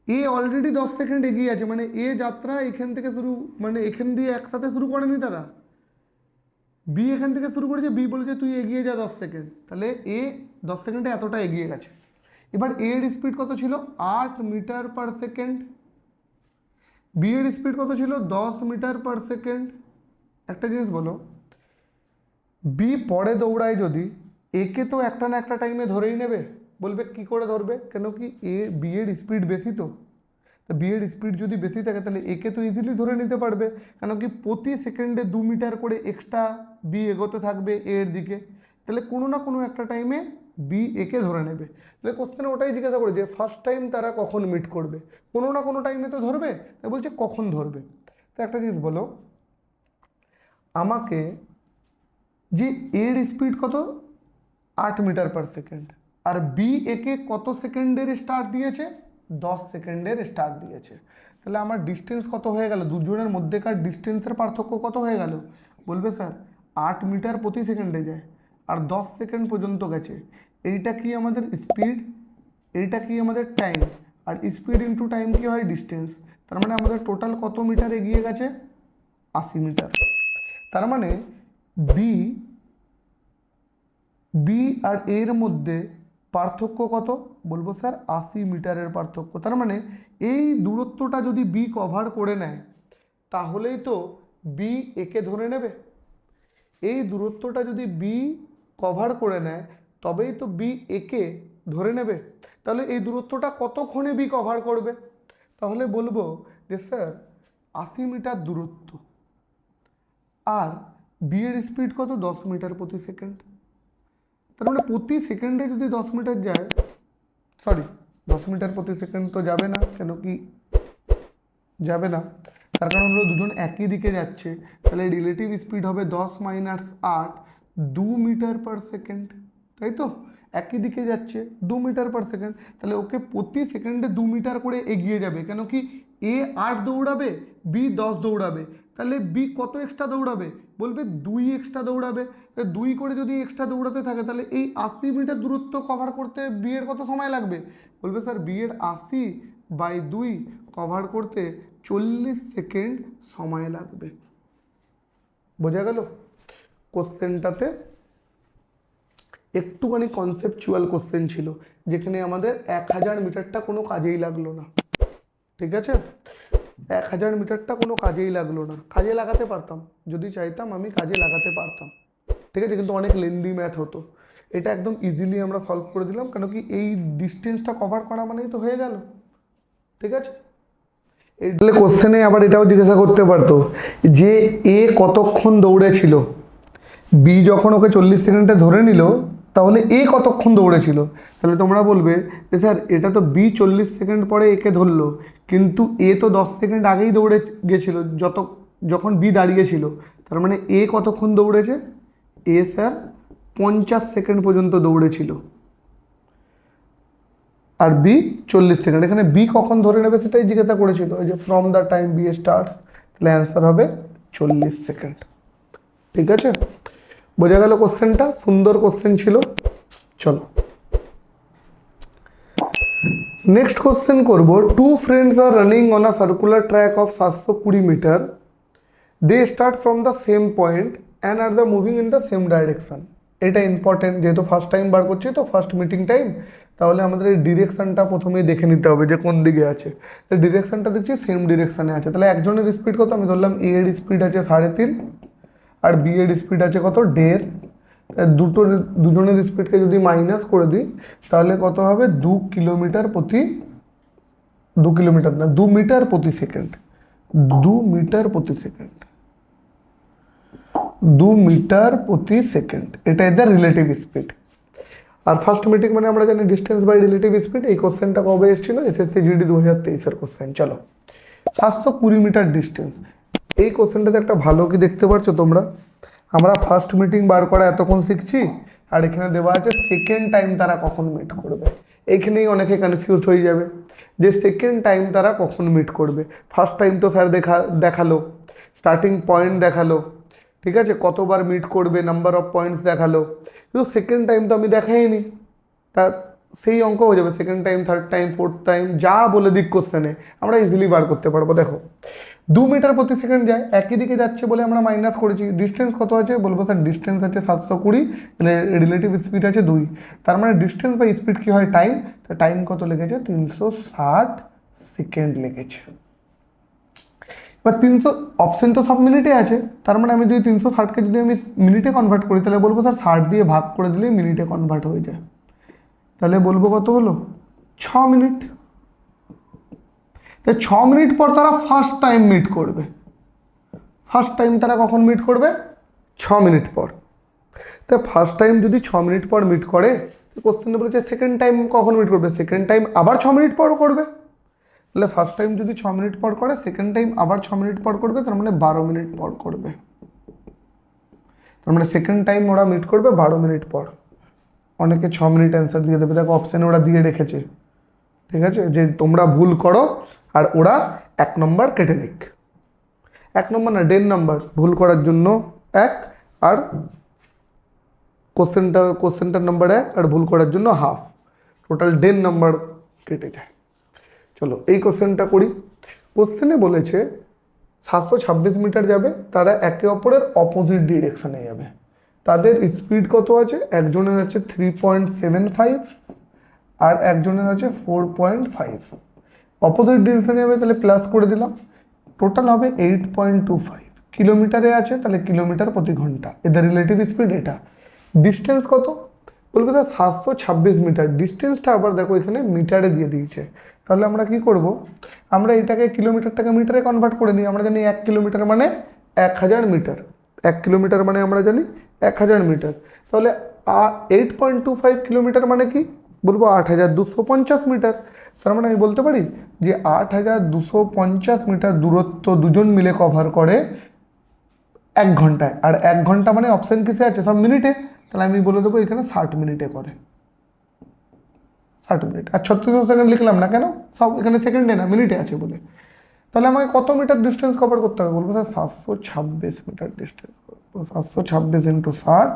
এ অলরেডি 10 সেকেন্ড এগিয়ে আছে, মানে এ যাত্রা এখান থেকে শুরু, মানে এখান দিয়ে একসাথে শুরু করেনি তারা, বি এখান থেকে শুরু করেছে, বি বলেছে তুই এগিয়ে যা 10 সেকেন্ড, তাহলে এ 10 সেকেন্ডে এতটা এগিয়ে গেছে। এবার এর স্পিড কত ছিল, 8 মিটার পার সেকেন্ড, বি এর স্পিড কত ছিল, 10 মিটার পার সেকেন্ড। একটা জিনিস বলো, বি পরে দৌড়ায় যদি, একে তো একটা না একটা টাইমে ধরেই নেবে, বলবে কি করে ধরবে, কেন কি এ বি এর স্পিড বেশি, তো বি এর স্পিড যদি বেশি থাকে তাহলে একে তো ইজিলি ধরে নিতে পারবে, কেন কি প্রতি সেকেন্ডে 2 মিটার করে এক্সট্রা বি এগোতে থাকবে এর দিকে, তাহলে কোনো না কোনো একটা টাইমে বি একে ধরে নেবে। তাহলে কোশ্চেনে ওটাই জিজ্ঞাসা করে যে ফার্স্ট টাইম তারা কখন মিট করবে, কোনো না কোনো টাইমে তো ধরবে, তাই বলছে কখন ধরবে। তো একটা জিনিস বলো আমাকে, যে এর স্পিড কত, 8 মিটার পার সেকেন্ড, আর বি একে কত সেকেন্ডের স্টার্ট দিয়েছে, 10 সেকেন্ডের স্টার্ট দিয়েছে, তাহলে আমার ডিস্টেন্স কত হয়ে গেল, দুজনের মধ্যেকার ডিস্টেন্সের পার্থক্য কত হয়ে গেল, বলবে স্যার 8 মিটার প্রতি সেকেন্ডে যায় আর 10 সেকেন্ড পর্যন্ত গেছে, এইটা কি আমাদের স্পিড, এইটা কি আমাদের টাইম, আর স্পিড ইন্টু টাইম কি হয়, ডিস্টেন্স, তার মানে আমাদের টোটাল কত মিটার এগিয়ে গেছে, 80 মিটার। তার মানে বি বি আর এর মধ্যে পার্থক্য কত, বলবো স্যার 80 মিটারের পার্থক্য। তার মানে এই দূরত্বটা যদি বি কভার করে নেয় তাহলেই তো বি একে ধরে নেবে, এই দূরত্বটা যদি বি কভার করে নেয় তবেই তো বি একে ধরে নেবে, তাহলে এই দূরত্বটা কতক্ষণে বি কভার করবে, তাহলে বলবো যে স্যার 80 মিটার দূরত্ব, আর বি এর স্পিড কত, 10 মিটার প্রতি সেকেন্ড, তার মানে প্রতি সেকেন্ডে যদি 10 মিটার যায়, সরি 10 মিটার প্রতি সেকেন্ড তো যাবে না, কেন কি যাবে না, তার কারণ হলো দুজন একই দিকে যাচ্ছে, তাহলে রিলেটিভ স্পিড হবে 10 মাইনাস 8, 2 মিটার পার সেকেন্ড, তাই তো, একই দিকে যাচ্ছে 2 মিটার পার সেকেন্ড, তাহলে ওকে প্রতি সেকেন্ডে 2 মিটার করে এগিয়ে যাবে, কেন কি এ 8 দৌড়াবে, বি 10 দৌড়াবে, তাহলে বি কত এক্সট্রা দৌড়াবে, বলবে 2 এক্সট্রা দৌড়াবে, 2 করে যদি এক্সট্রা দৌড়াতে থাকে তাহলে এই 80 মিটার দূরত্ব কভার করতে বি এর কত সময় লাগবে, বলবে স্যার বি এর 80/2 কভার করতে 40 সেকেন্ড সময় লাগবে। বোঝা গেল, কোশ্চেনটাতে একটুখানি কনসেপচুয়াল কোশ্চেন ছিল, যেখানে আমাদের 1000 মিটারটা কোনো কাজেই লাগলো না, ঠিক আছে, 1000 মিটারটা কোনো কাজেই লাগলো না, কাজে লাগাতে পারতাম যদি চাইতাম, আমি কাজে লাগাতে পারতাম, ঠিক আছে, কিন্তু অনেক লেন্দি ম্যাথ হতো, এটা একদম ইজিলি আমরা সলভ করে দিলাম, কেন কি এই ডিস্টেন্সটা কভার করা মানেই তো হয়ে গেল, ঠিক আছে। এটালে কোশ্চেনে আবার এটাও জিজ্ঞাসা করতে পারতো যে এ কতক্ষণ দৌড়েছিল, বি যখন ওকে 40 সেকেন্ডে ধরে নিল তাহলে এ কতক্ষণ দৌড়েছিল, তাহলে তোমরা বলবে যে স্যার এটা তো বি 40 সেকেন্ড পরে একে ধরলো, কিন্তু এ তো 10 সেকেন্ড আগেই দৌড়ে গেছিল যখন বি দাঁড়িয়েছিল, তার মানে এ কতক্ষণ দৌড়েছে, এ স্যার 50 সেকেন্ড পর্যন্ত দৌড়েছিল, আর বি 40 সেকেন্ড, এখানে বি কখন ধরে নেবে সেটাই জিজ্ঞাসা করেছিল, ওই যে from the time B starts, তাহলে অ্যান্সার হবে 40 সেকেন্ড, ঠিক আছে, বোঝা গেল কোশ্চেনটা, সুন্দর কোশ্চেন ছিল। চলো নেক্সট কোশ্চেন করব, two friends are running on a circular track of 720 metre, they start from the same point and are the moving in the same direction. এটা ইম্পর্টেন্ট, যেহেতু ফার্স্ট টাইম বার করছি তো ফার্স্ট মিটিং টাইম, তাহলে আমাদের এই ডিরেকশনটা প্রথমেই দেখে নিতে হবে যে কোন দিকে আছে, ডিরেকশনটা দেখছি সেম ডিরেকশনে আছে, তাহলে একজনের স্পিড কত, আমি ধরলাম এ এর স্পিড আছে 3.5 আর বি এর স্পিড আছে কত 1.5, দুজনের স্পিডকে যদি মাইনাস করে দিই তাহলে কত হবে 2 কিলোমিটার প্রতি 2 কিলোমিটার না 2 মিটার প্রতি সেকেন্ড, 2 মিটার প্রতি সেকেন্ড, 2 মিটার প্রতি সেকেন্ড, এটা এদের রিলেটিভ স্পিড। আর ফার্স্ট মিটিং মানে আমরা জানি ডিস্টেন্স বাই রিলেটিভ স্পিড। এই কোশ্চেনটা কবে এসেছিল? এসএসসি জিডি 2023-এর কোশ্চেন। চলো, 720 মিটার ডিস্টেন্স। এই কোশ্চেনটাতে একটা ভালো কি দেখতে পাচ্ছ তোমরা, আমরা ফার্স্ট মিটিং বার করা এতক্ষণ শিখছি, আর এখানে দেওয়া আছে সেকেন্ড টাইম তারা কখন মিট করবে। এইখানেই অনেকে কনফিউজ হয়ে যাবে যে সেকেন্ড টাইম তারা কখন মিট করবে। ফার্স্ট টাইম তো স্যার দেখালো, স্টার্টিং পয়েন্ট দেখালো, ঠিক আছে, কতবার মিট করবে, নাম্বার অফ পয়েন্টস দেখালো, কিন্তু সেকেন্ড টাইম তো আমি দেখাইনি। তা সেই অঙ্ক হয়ে যাবে, second time, third time, fourth time, যা বলে দিক কোশ্চেনে আমরা ইজিলি বার করতে পারবো। দেখো 2 মিটার প্রতি সেকেন্ড যায়, একই দিকে যাচ্ছে বলে আমরা মাইনাস করেছি। ডিস্টেন্স কত আছে? বলবো স্যার ডিস্টেন্স আছে 720, রিলেটিভ স্পিড আছে 2, তার মানে ডিস্টেন্স বা স্পিড কী হয়? টাইম। তা টাইম কত লেগেছে? 360 সেকেন্ড লেগেছে। এবার 300, অপশন তো সব মিনিটে আছে, তার মানে আমি যদি 360কে যদি আমি মিনিটে কনভার্ট করি, তাহলে বলবো স্যার 60 দিয়ে ভাগ করে দিলেই মিনিটে কনভার্ট হয়ে যায়। তাহলে বলবো কত হলো? 6 মিনিট। তাই 6 মিনিট পর তারা ফার্স্ট টাইম মিট করবে। ফার্স্ট টাইম তারা কখন মিট করবে? 6 মিনিট পর। তাই ফার্স্ট টাইম যদি 6 মিনিট পর মিট করে, কোশ্চেনে বলেছে সেকেন্ড টাইম কখন মিট করবে? সেকেন্ড টাইম আবার 6 মিনিট পর করবে। তাহলে ফার্স্ট টাইম যদি 6 মিনিট পর করে, সেকেন্ড টাইম আবার 6 মিনিট পর করবে, তার মানে 12 মিনিট পর করবে। তার মানে সেকেন্ড টাইম ওরা মিট করবে 12 মিনিট পর। অনেকে 6 মিনিট অ্যান্সার দিয়ে দেবে, দেখো অপশানে ওরা দিয়ে রেখেছে, ঠিক আছে, যে তোমরা ভুল করো আর ওরা 1 নম্বর কেটে নিক। 1 নম্বর না, 1.5 নম্বর ভুল করার জন্য 1, আর কোশ্চেনটার নাম্বার 1 আর ভুল করার জন্য হাফ, টোটাল 1.5 নম্বর কেটে যায়। চলো এই কোশ্চেনটা করি। কোশ্চেনে বলেছে 726 মিটার যাবে, তারা একে অপরের অপোজিট ডিরেকশনে যাবে। তাদের স্পিড কত আছে? একজনের আছে 3.75 আর একজনের আছে 4.5। অপোজিট ডিরেকশনে যাবে, তাহলে প্লাস করে দিলাম, টোটাল হবে 8.25 কিলোমিটারে আছে, তাহলে কিলোমিটার প্রতি ঘন্টা। এদের রিলেটিভ স্পিড এটা। ডিস্টেন্স কত? বলবে স্যার 726 মিটার। ডিস্টেন্সটা আবার দেখো এখানে মিটারে দিয়ে দিয়েছে, তাহলে আমরা কি করব? আমরা এটাকে কিলোমিটারটাকে মিটারে কনভার্ট করে নিই। আমরা জানি 1 কিলোমিটার মানে 1000 মিটার। 1 কিলোমিটার মানে আমরা জানি 1000 মিটার। তাহলে 8.25 কিলোমিটার মানে কি? বলবো 8250 মিটার। তার মানে আমি বলতে পারি যে 8250 মিটার দূরত্ব দুজন মিলে কভার করে 1 ঘন্টায়। আর 1 ঘন্টা মানে অপশান কিসে আছে? সব মিনিটে। তাহলে আমি বলে দেবো এখানে 60 মিনিটে করে, 60 মিনিট। আর 36 সেকেন্ড লিখলাম না কেন? সব এখানে সেকেন্ডে না, মিনিটে আছে বলে। তাহলে আমাকে কত মিটার ডিস্টেন্স কভার করতে হবে? বলবো sir 726 metre distance. 726 into 60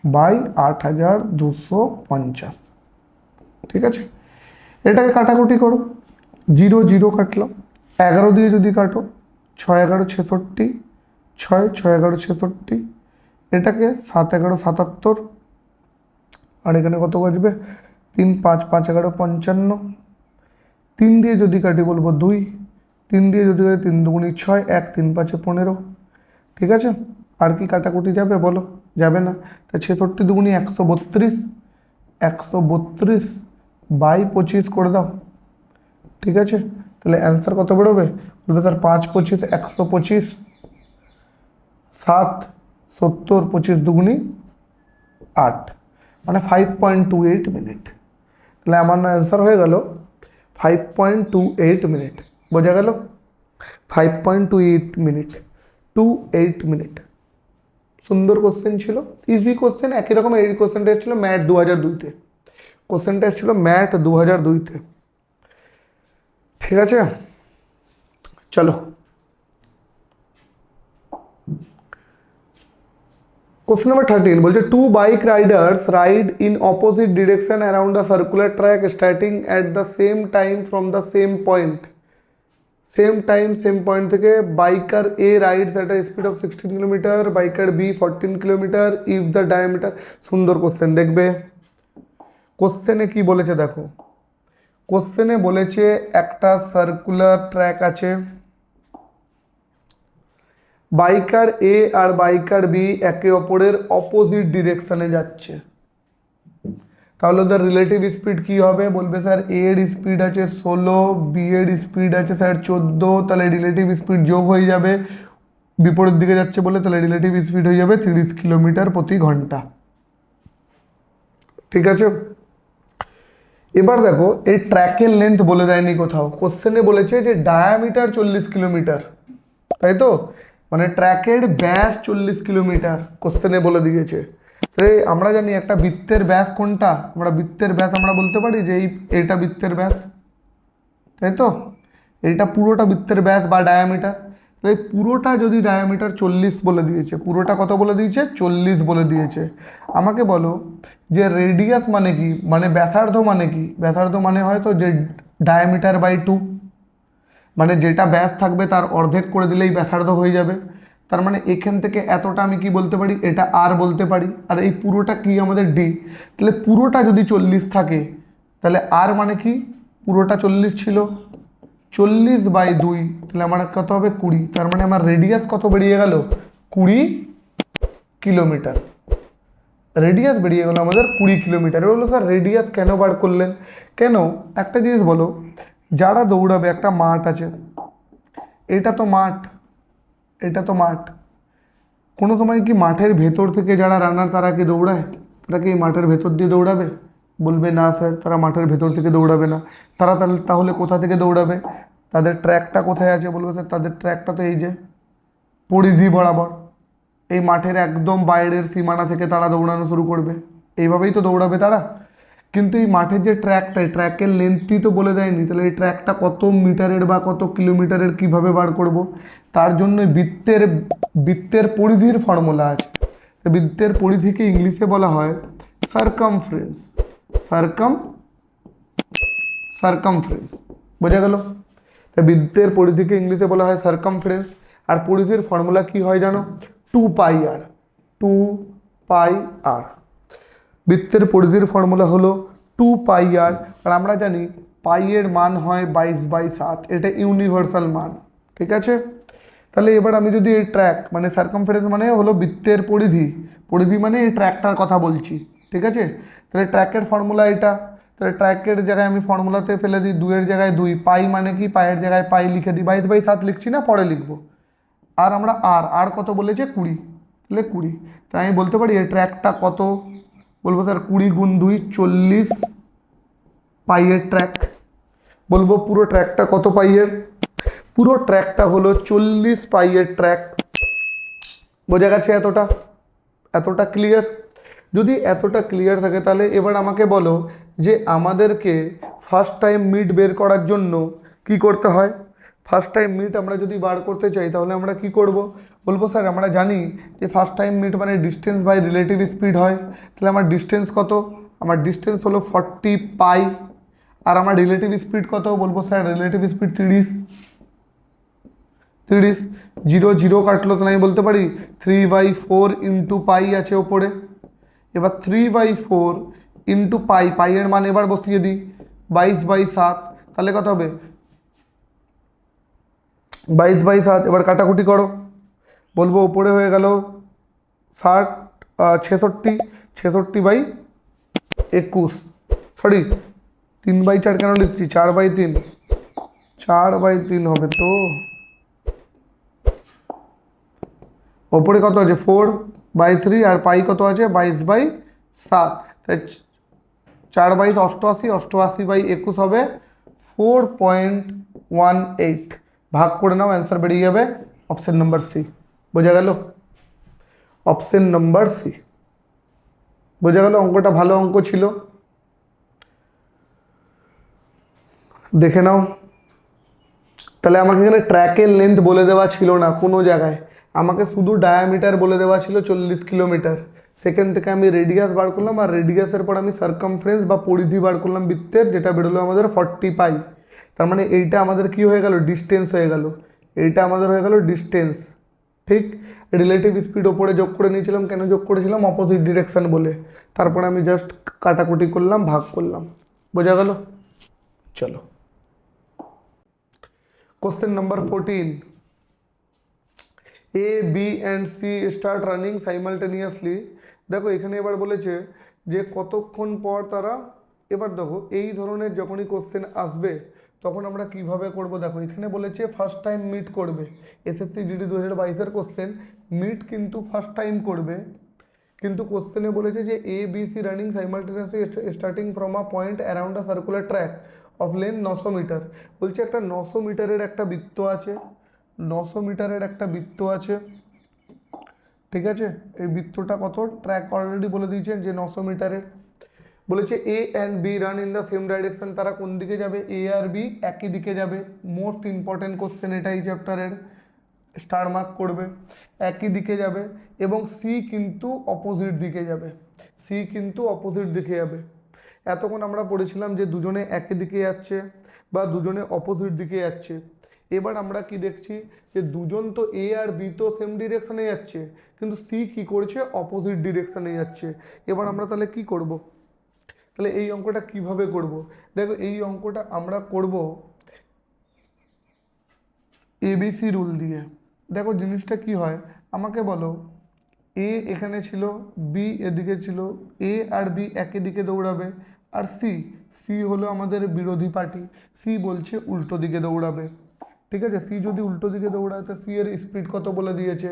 by 8250, ঠিক আছে। এটাকে কাটাকুটি করো, 0 0 কাটলাম, 11 দিয়ে যদি কাটো 6 11 66, 6 6 11 66, এটাকে 7 11 77, আর এখানে কত বাজবে? 3 5 5 11 55। 3 দিয়ে যদি কাটি বলবো 2, 3 দিয়ে যদি কাটি 3 2 6, 1 3 5 15, ঠিক আছে। আর কি কাটাকুটি যাবে বলো? যাবে না। তা 66 2 132, 132 বাই 25 করে দাও, ঠিক আছে। তাহলে অ্যান্সার কত বেরোবে? বলবে স্যার 5 25 125, 7 70 25 2 8, মানে 5.28 মিনিট। তাহলে আমার অ্যান্সার হয়ে গেল 5.28 মিনিট। বোঝা গেল? 5.28 মিনিট, 28 মিনিট। সুন্দর কোশ্চেন ছিল, ইজি কোশ্চেন। একই রকম এই কোশ্চেনটা এসেছিল ম্যাথ 2002-তে। কোশ্চেনটা এসেছিল ম্যাথ 2002-তে, ঠিক আছে। চলো কোশ্চেন নাম্বার 13 বলছে 2 bike riders ride in opposite direction around the circular track starting at the same time from the same point. Same time same point থেকে biker A rides at a speed of 16 kilometer, biker B 14 kilometer if the diameter. সুন্দর question. দেখবে কোশ্চেনে কি বলেছে দেখো, কোশ্চেনে বলেছে একটা সার্কুলার ট্র্যাক আছে, বাইকার এ আর বাইকার বি একে অপরের অপোজিট ডিরেকশনে যাচ্ছে। তাহলে ওদের রিলেটিভ স্পিড কি হবে? বলবে স্যার এ এর স্পিড আছে 16, বি এর স্পিড আছে স্যার 14, তাহলে রিলেটিভ স্পিড যোগ হয়ে যাবে বিপরীত দিকে যাচ্ছে বলে, তাহলে রিলেটিভ স্পিড হয়ে যাবে 30 কিলোমিটার প্রতি ঘন্টা। ঠিক আছে, এবার দেখো এই ট্র্যাকের লেন্থ বলে দেয়নি কোথাও, কোশ্চেনে বলেছে যে ডায়ামিটার 40 কিলোমিটার, তাই তো, মানে ট্র্যাকের ব্যাস 40 কিলোমিটার কোশ্চেনে বলে দিয়েছে। তাই আমরা জানি একটা বৃত্তের ব্যাস কোনটা, আমরা বৃত্তের ব্যাস আমরা বলতে পারি যে এইটা বৃত্তের ব্যাস, তাই তো, এইটা পুরোটা বৃত্তের ব্যাস বা ডায়ামিটার। এই পুরোটা যদি ডায়ামিটার 40 বলে দিয়েছে, পুরোটা কত বলে দিয়েছে, 40 বলে দিয়েছে, আমাকে বলো যে রেডিয়াস মানে কি, মানে ব্যাসার্ধ মানে কি, ব্যাসার্ধ মানে হয়তো যে ডায়ামিটার বাই 2, মানে যেটা ব্যাস থাকবে তার অর্ধেক করে দিলেই ব্যাসার্ধ হয়ে যাবে। তার মানে এখান থেকে এতটা আমি কি বলতে পারি, এটা আর বলতে পারি, আর এই পুরোটা কি আমাদের ডি। তাহলে পুরোটা যদি 40 থাকে তাহলে আর মানে কি, পুরোটা 40 ছিল, 40/2, তাহলে আমার কত হবে 20, তার মানে আমার রেডিয়াস কত বেরিয়ে গেল, 20 কিলোমিটার। রেডিয়াস বেরিয়ে গেল আমাদের 20 কিলোমিটার। এবার বললো স্যার রেডিয়াস কেন বার করলেন, কেন, একটা জিনিস বলো, যারা দৌড়াবে, একটা মাঠ আছে, এটা তো মাঠ, এটা তো মাঠ, কোনো সময় কি মাঠের ভেতর থেকে যারা রানার তারা কি দৌড়ায়, তারা কি মাঠের ভেতর দিয়ে দৌড়াবে, বলবে না স্যার তারা মাঠের ভেতর থেকে দৌড়াবে না, তারা তাহলে কোথা থেকে দৌড়াবে, তাদের ট্র্যাকটা কোথায় আছে, বলবে স্যার তাদের ট্র্যাকটা তো এই যে পরিধি বরাবর, এই মাঠের একদম বাইরের সীমানা থেকে তারা দৌড়ানো শুরু করবে, এইভাবেই তো দৌড়াবে তারা। কিন্তু এই মাঠের যে ট্র্যাকটা, এই ট্র্যাকের লেন্থই তো বলে দেয়নি, তাহলে এই ট্র্যাকটা কত মিটারের বা কত কিলোমিটারের কিভাবে বার করব, তার জন্য বৃত্তের বৃত্তের পরিধির ফর্মুলা আছে। তো বৃত্তের পরিধিকে ইংলিশে বলা হয় সার্কামফারেন্স, সার্কাম সার্কামফারেন্স, বোঝা গেল। তা বৃত্তের পরিধিকে ইংলিশে বলা হয় সার্কামফারেন্স, আর পরিধির ফর্মুলা কি হয় জানো, 2πr, 2πr, বৃত্তের পরিধির ফর্মুলা হলো 2πr। আর আমরা জানি পাই এর মান হয় 22/7, এটা ইউনিভার্সাল মান, ঠিক আছে। তাহলে এবার আমি যদি এই ট্র্যাক মানে সার্কামফারেন্স মানে হলো বৃত্তের পরিধি, পরিধি মানে এই ট্র্যাকটার কথা বলছি, ঠিক আছে। তাহলে ট্র্যাকের ফর্মুলা এটা, তাহলে ট্র্যাকের জায়গায় আমি ফর্মুলাতে ফেলে দিই 2 এর জায়গায় 2, পাই মানে কি, পায়ের জায়গায় পাই লিখে দিই, 22/7 লিখছি না, পরে লিখবো। আর আমরা আর কত বলেছে 20, তাহলে 20, তাই আমি বলতে পারি এই ট্র্যাকটা কত, বলবো স্যার 20 গুণ 2 40 পাইয়ের ট্র্যাক। বলবো পুরো ট্র্যাকটা কত পাইয়ের, পুরো ট্র্যাকটা হলো 40 পাইয়ের ট্র্যাক। বোঝা গেছে এতটা, এতটা ক্লিয়ার। যদি এতটা ক্লিয়ার থাকে তাহলে এবার আমাকে বলো যে আমাদেরকে ফার্স্ট টাইম মিড বের করার জন্য কি করতে হয়। ফার্স্ট টাইম মিড আমরা যদি বার করতে চাই তাহলে আমরা কি করব, বলবো স্যার আমরা জানি যে ফার্স্ট টাইম মিড মানে ডিস্টেন্স বাই রিলেটিভ স্পিড হয়, তাহলে আমার ডিস্টেন্স কত, আমার ডিস্টেন্স হলো 40 পাই, আর আমার রিলেটিভ স্পিড কত, বলবো স্যার রিলেটিভ স্পিড 30, 30, 0 0 কাটলো, তো আমি বলতে পারি 3/4 ইন্টু পাই আছে ওপরে। এবার 3/4 ইন্টু পাই, পাইয়ের মান এবার বসিয়ে দিই 22/7, তাহলে কত হবে 22/7। এবার কাটাকুটি করো, বলবো ওপরে হয়ে গেল 60, 66, 66/21, সরি 3/4 কেন লিখছি, 4/3, 4/3 হবে তো। ওপরে কত আছে 4/3, আর পাই কত আছে 22/7, তাই 4/22 88, 88/21 হবে 4.18, ভাগ করে নাও, অ্যান্সার বেরিয়ে যাবে অপশন নাম্বার সি। বোঝা গেল, অপশন নাম্বার সি, বোঝা গেল। অঙ্কটা ভালো অঙ্ক ছিল, দেখে নাও। তাহলে আমাকে এখানে ট্র্যাকের লেন্থ বলে দেওয়া ছিল না কোনো জায়গায়, আমাকে শুধু ডায়ামিটার বলে দেওয়া ছিল 40 কিলোমিটার। সেখান থেকে আমি রেডিয়াস বার করলাম, আর রেডিয়াসের পর আমি সার্কামফারেন্স বা পরিধি বার করলাম বৃত্তের, যেটা বেরোলো আমাদের 40 পাই। তার মানে এইটা আমাদের কি হয়ে গেল, ডিস্টেন্স হয়ে গেল, এইটা আমাদের হয়ে গেল ডিস্টেন্স। ঠিক, রিলেটিভ স্পিড ওপরে যোগ করে নিয়েছিলাম, কেন যোগ করেছিলাম, অপোজিট ডিরেকশন বলে। তারপরে আমি জাস্ট কাটাকুটি করলাম, ভাগ করলাম, বোঝা গেল। চলো question number 14, A, B and C start running simultaneously। দেখো এখানে এবার বলেছে যে কতক্ষণ পর তারা, এবার দেখো এই ধরনের যখনই কোশ্চেন আসবে তখন আমরা কিভাবে করব দেখো, এখানে বলেছে ফার্স্ট টাইম মিট করবে। এসএসসি জিডি 2022-এর কোশ্চেন, মিট কিন্তু ফার্স্ট টাইম করবে, কিন্তু কোশ্চেনে বলেছে যে A B C running simultaneously starting from a point around a circular track of length 900 meter. বলছে একটা 900 মিটারের একটা বৃত্ত আছে, 900 মিটারের একটা বৃত্ত আছে, ঠিক আছে। এই বৃত্তটা কত, ট্র্যাক অলরেডি বলে দিয়েছেন যে 900 মিটারের। বলেছে A and B run in the same direction, তারা কোন দিকে যাবে, এ আর বি একই দিকে যাবে। মোস্ট ইম্পর্টেন্ট কোশ্চেন এটাই চ্যাপ্টারের, স্টার মার্ক করবে। একই দিকে যাবে এবং সি কিন্তু অপোজিট দিকে যাবে, সি কিন্তু অপোজিট দিকে যাবে। এতক্ষণ আমরা পড়েছিলাম যে দুজনে একই দিকে যাচ্ছে বা দুজনে অপোজিট দিকে যাচ্ছে। এবার আমরা কি দেখছি যে দুজন তো এ আর বি তো সেম ডিরেকশনে যাচ্ছে, কিন্তু সি কি করছে, অপোজিট ডিরেকশনে যাচ্ছে। এবার আমরা তাহলে কি করব, তাহলে এই অঙ্কটা কিভাবে করব, দেখো এই অঙ্কটা আমরা করব এবিসি রুল দিয়ে। দেখো জিনিসটা কি হয়, আমাকে বলো এ এখানে ছিল, বি এদিকে ছিল, এ আর বি একই দিকে দৌড়াবে, আর সি, সি হলো আমাদের বিরোধী পার্টি, সি বলছে উল্টো দিকে দৌড়াবে। ঠিক আছে, সি যদি উল্টো দিকে দৌড়ায় তো সি এর স্পিড কত বলে দিয়েছে,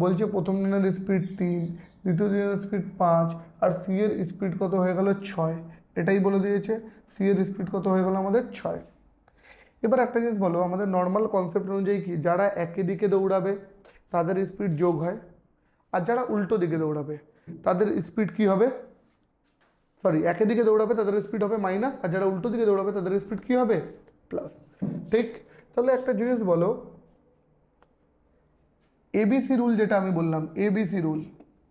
বলছে প্রথম দিনের স্পিড 3, দ্বিতীয় দিনের স্পিড 5, আর সি এর স্পিড কত হয়ে গেল 6। এটাই বলে দিয়েছে, সি এর স্পিড কত হয়ে গেল আমাদের 6। এবার একটা জিনিস বলো, আমাদের নর্মাল কনসেপ্ট অনুযায়ী কি, যারা একই দিকে দৌড়াবে তাদের স্পিড যোগ হয়, আর যারা উল্টো দিকে দৌড়াবে তাদের স্পিড কি হবে, সরি একই দিকে দৌড়াবে তাদের স্পিড হবে মাইনাস, আর যারা উল্টো দিকে দৌড়াবে তাদের স্পিড কি হবে, প্লাস। ঠিক, তাহলে একটা জিনিস বলো, এবিসি রুল যেটা আমি বললাম, এবিসি রুল,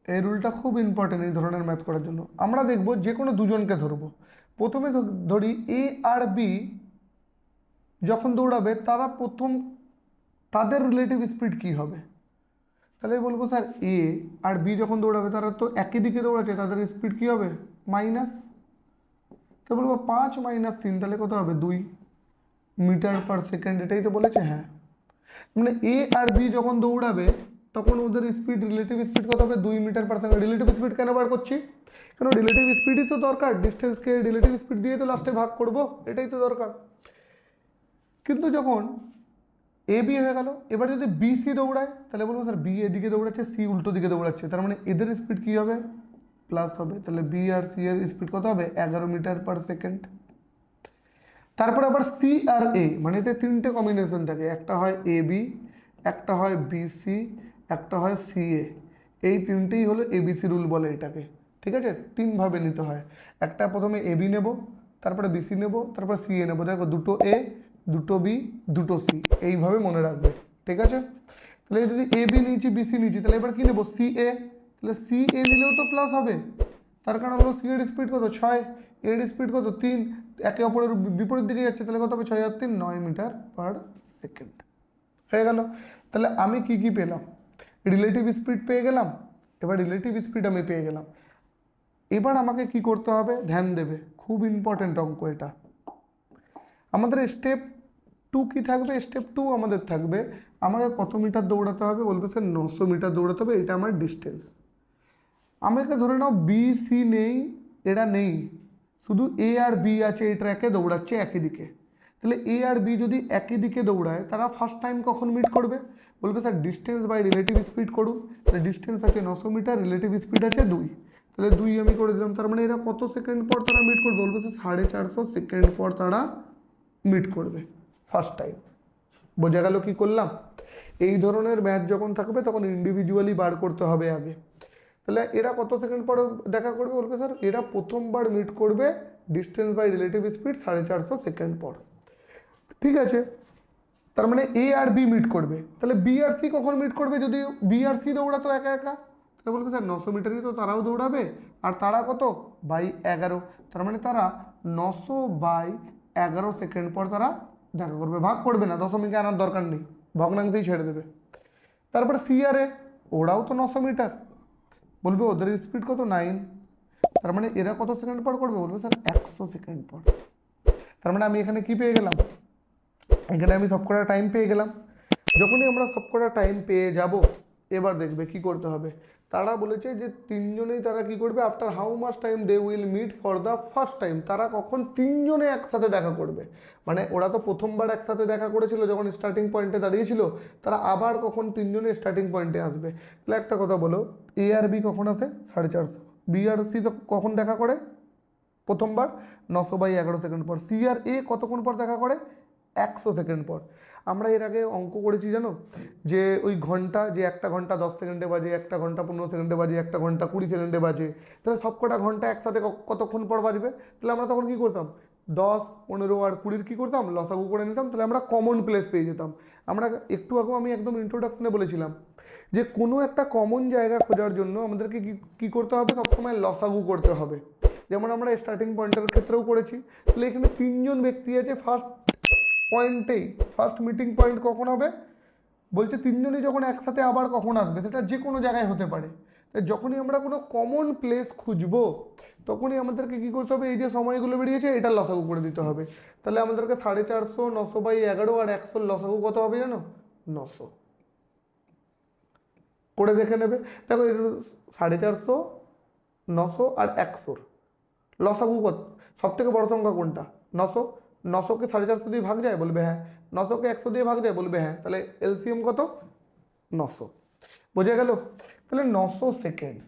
এই রুলটা খুব ইম্পর্টেন্ট এই ধরনের ম্যাথ করার জন্য। আমরা দেখব যে কোনো দুজনকে ধরবো, প্রথমে ধরি এ আর বি যখন দৌড়াবে তারা প্রথম, তাদের রিলেটিভ স্পিড কি হবে, তাহলে বলবো স্যার এ আর বি যখন দৌড়াবে তারা তো একই দিকে দৌড়াচ্ছে, তাদের স্পিড কি হবে মাইনাস, তো বলবো 5 - 3 তাহলে কত হবে 2 মিটার পার সেকেন্ড, এটাই তো বলেছে। হ্যাঁ, মানে এ আর বি যখন দৌড়াবে তখন ওদের স্পিড, রিলেটিভ স্পিড কত হবে 2 metre per second. Relative speed কেন বার করছি, কারণ রিলেটিভ স্পিডই তো দরকার, ডিস্টেন্সকে রিলেটিভ স্পিড দিয়ে তো লাস্টে ভাগ করব, এটাই তো দরকার। কিন্তু যখন এ বি হয়ে গেল, এবার যদি বি সি দৌড়ায় তাহলে বলবো স্যার বি এদিকে দৌড়াচ্ছে, সি উল্টো দিকে দৌড়াচ্ছে, তার মানে এদের স্পিড কী হবে, প্লাস হবে। তাহলে বি আর সি এর স্পিড কত হবে 11 মিটার পার সেকেন্ড। তারপরে আবার সি আর এ, মানে এতে 3টে কম্বিনেশন থাকে, একটা হয় এ বি, একটা হয় বি সি, একটা হয় সি এ। এই 3টেই হলো এবিসি রুল বলে এটাকে। ঠিক আছে, 3ভাবে নিতে হয়, একটা প্রথমে এ বি নেব, তারপরে বিসি নেব, তারপরে সি এ নেবো। দেখো দুটো এ, দুটো বি, দুটো সি, এইভাবে মনে রাখবে। ঠিক আছে, তাহলে যদি এ বি নিয়েছি, বিসি নিয়েছি, তাহলে এবার কি নেবো সি এ, তাহলে সি এ নিলেও তো প্লাস হবে, তার কারণ হলো সি এর স্পিড কত 6, এর স্পিড কত 3, একে অপরের বিপরীত দিকে যাচ্ছে, তাহলে কত হবে 6 আর 3 9 মিটার পার সেকেন্ড হয়ে গেল। তাহলে আমি কি কি পেলাম, রিলেটিভ স্পিড পেয়ে গেলাম, এবার রিলেটিভ স্পিড আমি পেয়ে গেলাম। এবার আমাকে কি করতে হবে, ধ্যান দেবে, খুব ইম্পর্টেন্ট অঙ্ক এটা। আমাদের স্টেপ 2 কি থাকবে, স্টেপ 2 আমাদের থাকবে আমাকে কত মিটার দৌড়াতে হবে, বলবে স্যার 900 মিটার দৌড়াতে হবে, এটা আমার ডিস্টেন্স। আমাকে ধরে নাও বি সি নেই, এরা নেই, শুধু এ আর বি আছে, এই ট্র্যাকে দৌড়াচ্ছে একই দিকে। তাহলে এ আর বি যদি একই দিকে দৌড়ায় তারা ফার্স্ট টাইম কখন মিট করবে, বলবে sir distance by relative speed করুন। তাহলে ডিস্টেন্স আছে 900 মিটার, রিলেটিভ স্পিড আছে 2, তাহলে 2 আমি করে দিলাম। তার মানে এরা কত সেকেন্ড পর তারা মিট করবে, বলবে স্যার 450 সেকেন্ড পর তারা মিট করবে ফার্স্ট টাইম। বোঝা গেল কি করলাম। এই ধরনের ম্যাথ যখন থাকবে তখন ইন্ডিভিজুয়ালি বার করতে হবে আগে। তাহলে এরা কত সেকেন্ড পর দেখা করবে, বলবে স্যার এরা প্রথমবার মিট করবে distance by relative speed 450 second পর। ঠিক আছে, তার মানে এ আর বি মিট করবে, তাহলে বি আর সি কখন মিট করবে, যদি বি আর সি দৌড়াতো একা একা, তাহলে বলবে স্যার 900 মিটারই তো তারাও দৌড়াবে, আর তারা কত বাই 11, তার মানে তারা 900/11 সেকেন্ড পর তারা দেখা করবে, ভাগ করবে না, দশমিকে আনার দরকার নেই, ভগ্নাংশেই ছেড়ে দেবে। তারপরে সি আর এ, ওরাও তো 900 মিটার, বলবে ওদের স্পিড কত 9, তার মানে এরা কত সেকেন্ড পর করবে, বলবে স্যার 100 সেকেন্ড পর। তার মানে আমি এখানে কি পেয়ে গেলাম, এখানে আমি সবকটা টাইম পেয়ে গেলাম। যখনই আমরা সবকটা টাইম পেয়ে যাব, এবার দেখবে কি করতে হবে, তারা বলেছে যে তিনজনেই তারা কি করবে, after how much time they will meet for the first time, তারা কখন তিনজনে একসাথে দেখা করবে। মানে ওরা তো প্রথমবার একসাথে দেখা করেছিল যখন স্টার্টিং পয়েন্টে দাঁড়িয়েছিল, তারা আবার কখন তিনজনে স্টার্টিং পয়েন্টে আসবে। তাহলে একটা কথা বলো, এ আর বি কখন আসে 450, বি আর সি কখন দেখা করে প্রথমবার 900/11 সেকেন্ড পর, সি আর এ কতক্ষণ পর দেখা করে 100 সেকেন্ড পর। আমরা এর আগে অঙ্ক করেছি জানো, যে ওই ঘন্টা, যে 1 ঘন্টা 10 সেকেন্ডে বাজে, 1 ঘন্টা 15 সেকেন্ডে বাজে, 1 ঘন্টা 20 সেকেন্ডে বাজে, তাহলে সবকটা ঘন্টা একসাথে কতক্ষণ পর বাজবে। তাহলে আমরা তখন কী করতাম, 10, 15 আর 20 কী করতাম, লসাগু করে নিতাম, তাহলে আমরা কমন প্লেস পেয়ে যেতাম। আমরা একটু আগেও আমি একদম ইন্ট্রোডাকশনে বলেছিলাম যে কোনো একটা কমন জায়গা খোঁজার জন্য আমাদেরকে কী করতে হবে, সবসময় লসাগু করতে হবে। যেমন আমরা স্টার্টিং পয়েন্টের ক্ষেত্রেও করেছি। তাহলে এখানে তিনজন ব্যক্তি আছে ফার্স্ট পয়েন্টেই, ফার্স্ট মিটিং পয়েন্ট কখন হবে, বলছে তিনজনই যখন একসাথে আবার কখন আসবে, সেটা যে কোনো জায়গায় হতে পারে। তাই যখনই আমরা কোনো কমন প্লেস খুঁজবো তখনই আমাদেরকে কী করতে হবে, এই যে সময়গুলো বেরিয়েছে এটা লসাগু করে দিতে হবে। তাহলে আমাদেরকে 450, 900/11 আর 100 লসাগু কত হবে জানো, 900 করে দেখে নেবে। দেখো 450, 900 আর 100 লসাগু কত, সব থেকে বড় সংখ্যা কোনটা, 900। 900কে 450 দিয়ে ভাগ যায়, বলবে হ্যাঁ। 900কে 100 দিয়ে ভাগ যায়, বলবে হ্যাঁ। তাহলে এলসিএম কত, 900। বোঝা গেল। তাহলে 900 সেকেন্ড,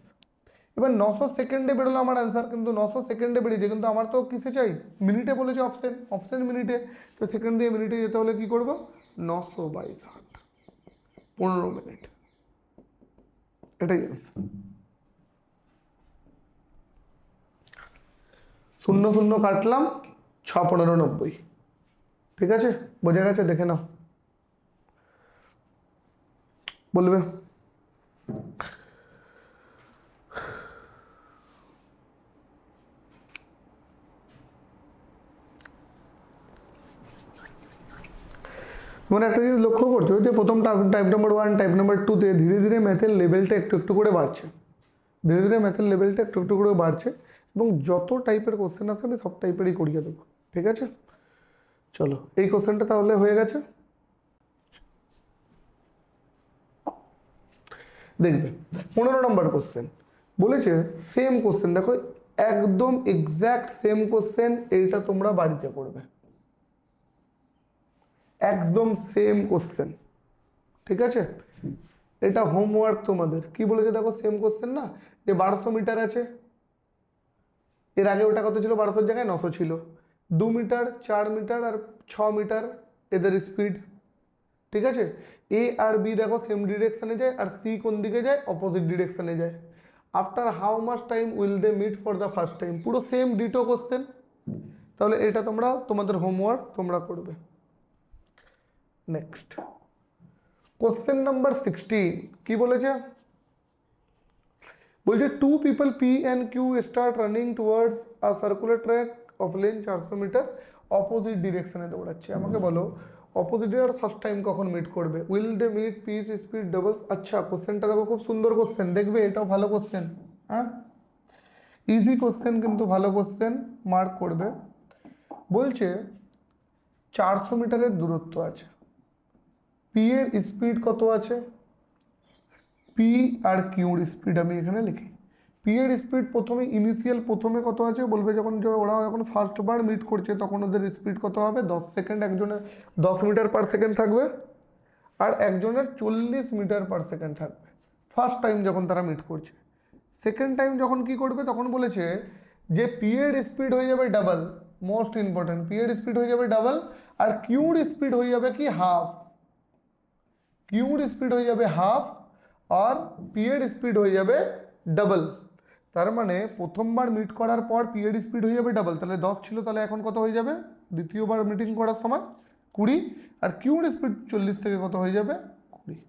এবার 900 সেকেন্ডে বেরোলো আমার অ্যান্সার, কিন্তু 900 সেকেন্ডে বেরিয়েছে, কিন্তু আমার তো কিসে চাই, মিনিটে বলেছে অপশন মিনিটে। তো সেকেন্ড দিয়ে মিনিটে যেতে হলে কী করবো, 900/60, 15 মিনিট, এটাই অ্যান্সার। 0 0 কাটলাম, 6 15 90। ঠিক আছে, বোঝা গেছে, দেখে নাও, বলবে। মানে একটা জিনিস লক্ষ্য করছো যে প্রথম টাইপ নাম্বার 1, টাইপ নাম্বার 2তে ধীরে ধীরে ম্যাথের লেভেলটা একটু একটু করে বাড়ছে, ধীরে ধীরে ম্যাথের লেভেলটা একটু একটু করে বাড়ছে, এবং যত টাইপের কোশ্চেন আছে আমি সব টাইপেরই করিয়ে দেবো। ঠিক আছে, চলো এই কোশ্চেনটা তাহলে হয়ে গেছে। দেখবে 15 নম্বর কোশ্চেন বলেছে, সেম কোশ্চেন, দেখো একদম এক্স্যাক্ট সেম কোশ্চেন, এইটা তোমরা বাড়িতে করবে, একদম সেম কোশ্চেন। ঠিক আছে, এটা হোমওয়ার্ক তোমাদের। কি বলেছে দেখো, সেম কোশ্চেন না, যে 1200 মিটার আছে, এর আগে ওটা কত ছিল, 1200 জায়গায় 900 ছিল। 2 মিটার, 4 মিটার আর 6 মিটার এদের স্পিড। ঠিক আছে, এ আর বি দেখো সেম ডিরেকশনে যায়, আর সি কোন দিকে যায়, অপোজিট ডিরেকশনে যায়। After how much time will they meet for the first time, পুরো সেম ডিটো কোশ্চেন। তাহলে এটা তোমরা তোমাদের হোমওয়ার্ক তোমরা করবে। নেক্সট কোশ্চেন নাম্বার 16 কি বলেছে, বলছে 2 people P and Q start running towards a circular track of length 400 meter, opposite ডিরেকশনে দৌড়াচ্ছে। আমাকে বলো অপোজিটের ফার্স্ট টাইম কখন মিট করবে, will they meet piece speed double. আচ্ছা কোশ্চেনটা দেখো খুব সুন্দর কোশ্চেন, দেখবে এটাও ভালো কোশ্চেন, হ্যাঁ ইজি কোশ্চেন, কিন্তু ভালো কোশ্চেন, মার্ক করবে। বলছে 400 মিটারের দূরত্ব আছে, পি এর স্পিড কত আছে, পি আর কিউর স্পিড আমি এখানে লিখি। পি এর স্পিড প্রথমে ইনিশিয়াল প্রথমে কত আছে, বলবে যখন ওরা যখন ফার্স্ট বার মিট করছে তখন ওদের স্পিড কত হবে, 10 সেকেন্ড, একজনের 10 মিটার পার সেকেন্ড থাকবে, আর একজনের 40 মিটার পার সেকেন্ড থাকবে, ফার্স্ট টাইম যখন তারা মিট করছে। সেকেন্ড টাইম যখন কি করবে, তখন বলেছে যে পি এর স্পিড হয়ে যাবে ডাবল, মোস্ট ইম্পর্টেন্ট, পি এর স্পিড হয়ে যাবে ডাবল, আর কিউর স্পিড হয়ে যাবে কি হাফ, কিউর স্পিড হয়ে যাবে হাফ, আর পি এর স্পিড হয়ে যাবে ডাবল। তার মানে প্রথমবার মিট করার পর পি এর স্পিড হয়ে যাবে ডাবল, তাহলে 10 ছিল, তাহলে এখন কত হয়ে যাবে, দ্বিতীয়বার মিটিং করার সময় 20, আর কিউর স্পিড 40 থেকে কত হয়ে যাবে 20।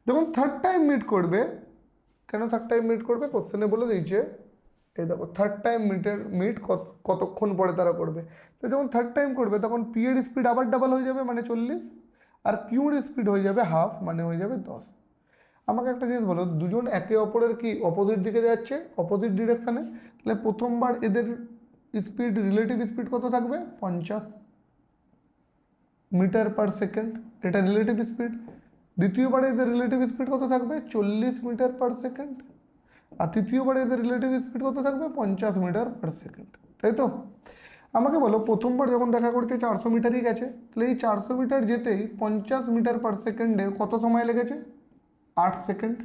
যখন থার্ড টাইম মিট করবে, কেন থার্ড টাইম মিট করবে, কোশ্চেনে বলে দিয়েছে, এই দেখো থার্ড টাইম মিট কতক্ষণ পরে তারা করবে। তো যখন থার্ড টাইম করবে তখন পি এর স্পিড আবার ডাবল হয়ে যাবে, মানে 40, আর কিউর স্পিড হয়ে যাবে হাফ, মানে হয়ে যাবে 10। আমাকে একটা জিনিস বলো, দুজন একে অপরের কি অপোজিট দিকে যাচ্ছে, অপোজিট ডিরেকশানে, তাহলে প্রথমবার এদের স্পিড, রিলেটিভ স্পিড কত থাকবে, 50 মিটার পার সেকেন্ড, এটা রিলেটিভ স্পিড। দ্বিতীয়বারে এদের রিলেটিভ স্পিড কত থাকবে 40 মিটার পার সেকেন্ড, আর তৃতীয়বারে এদের রিলেটিভ স্পিড কত থাকবে 50 মিটার পার সেকেন্ড, তাই তো? আমাকে বলো প্রথমবার যখন দেখা করতে 400 মিটারই গেছে, তাহলে এই 400 মিটার যেতেই 50 মিটার পার সেকেন্ডে কত সময় লেগেছে? 8 সেকেন্ড।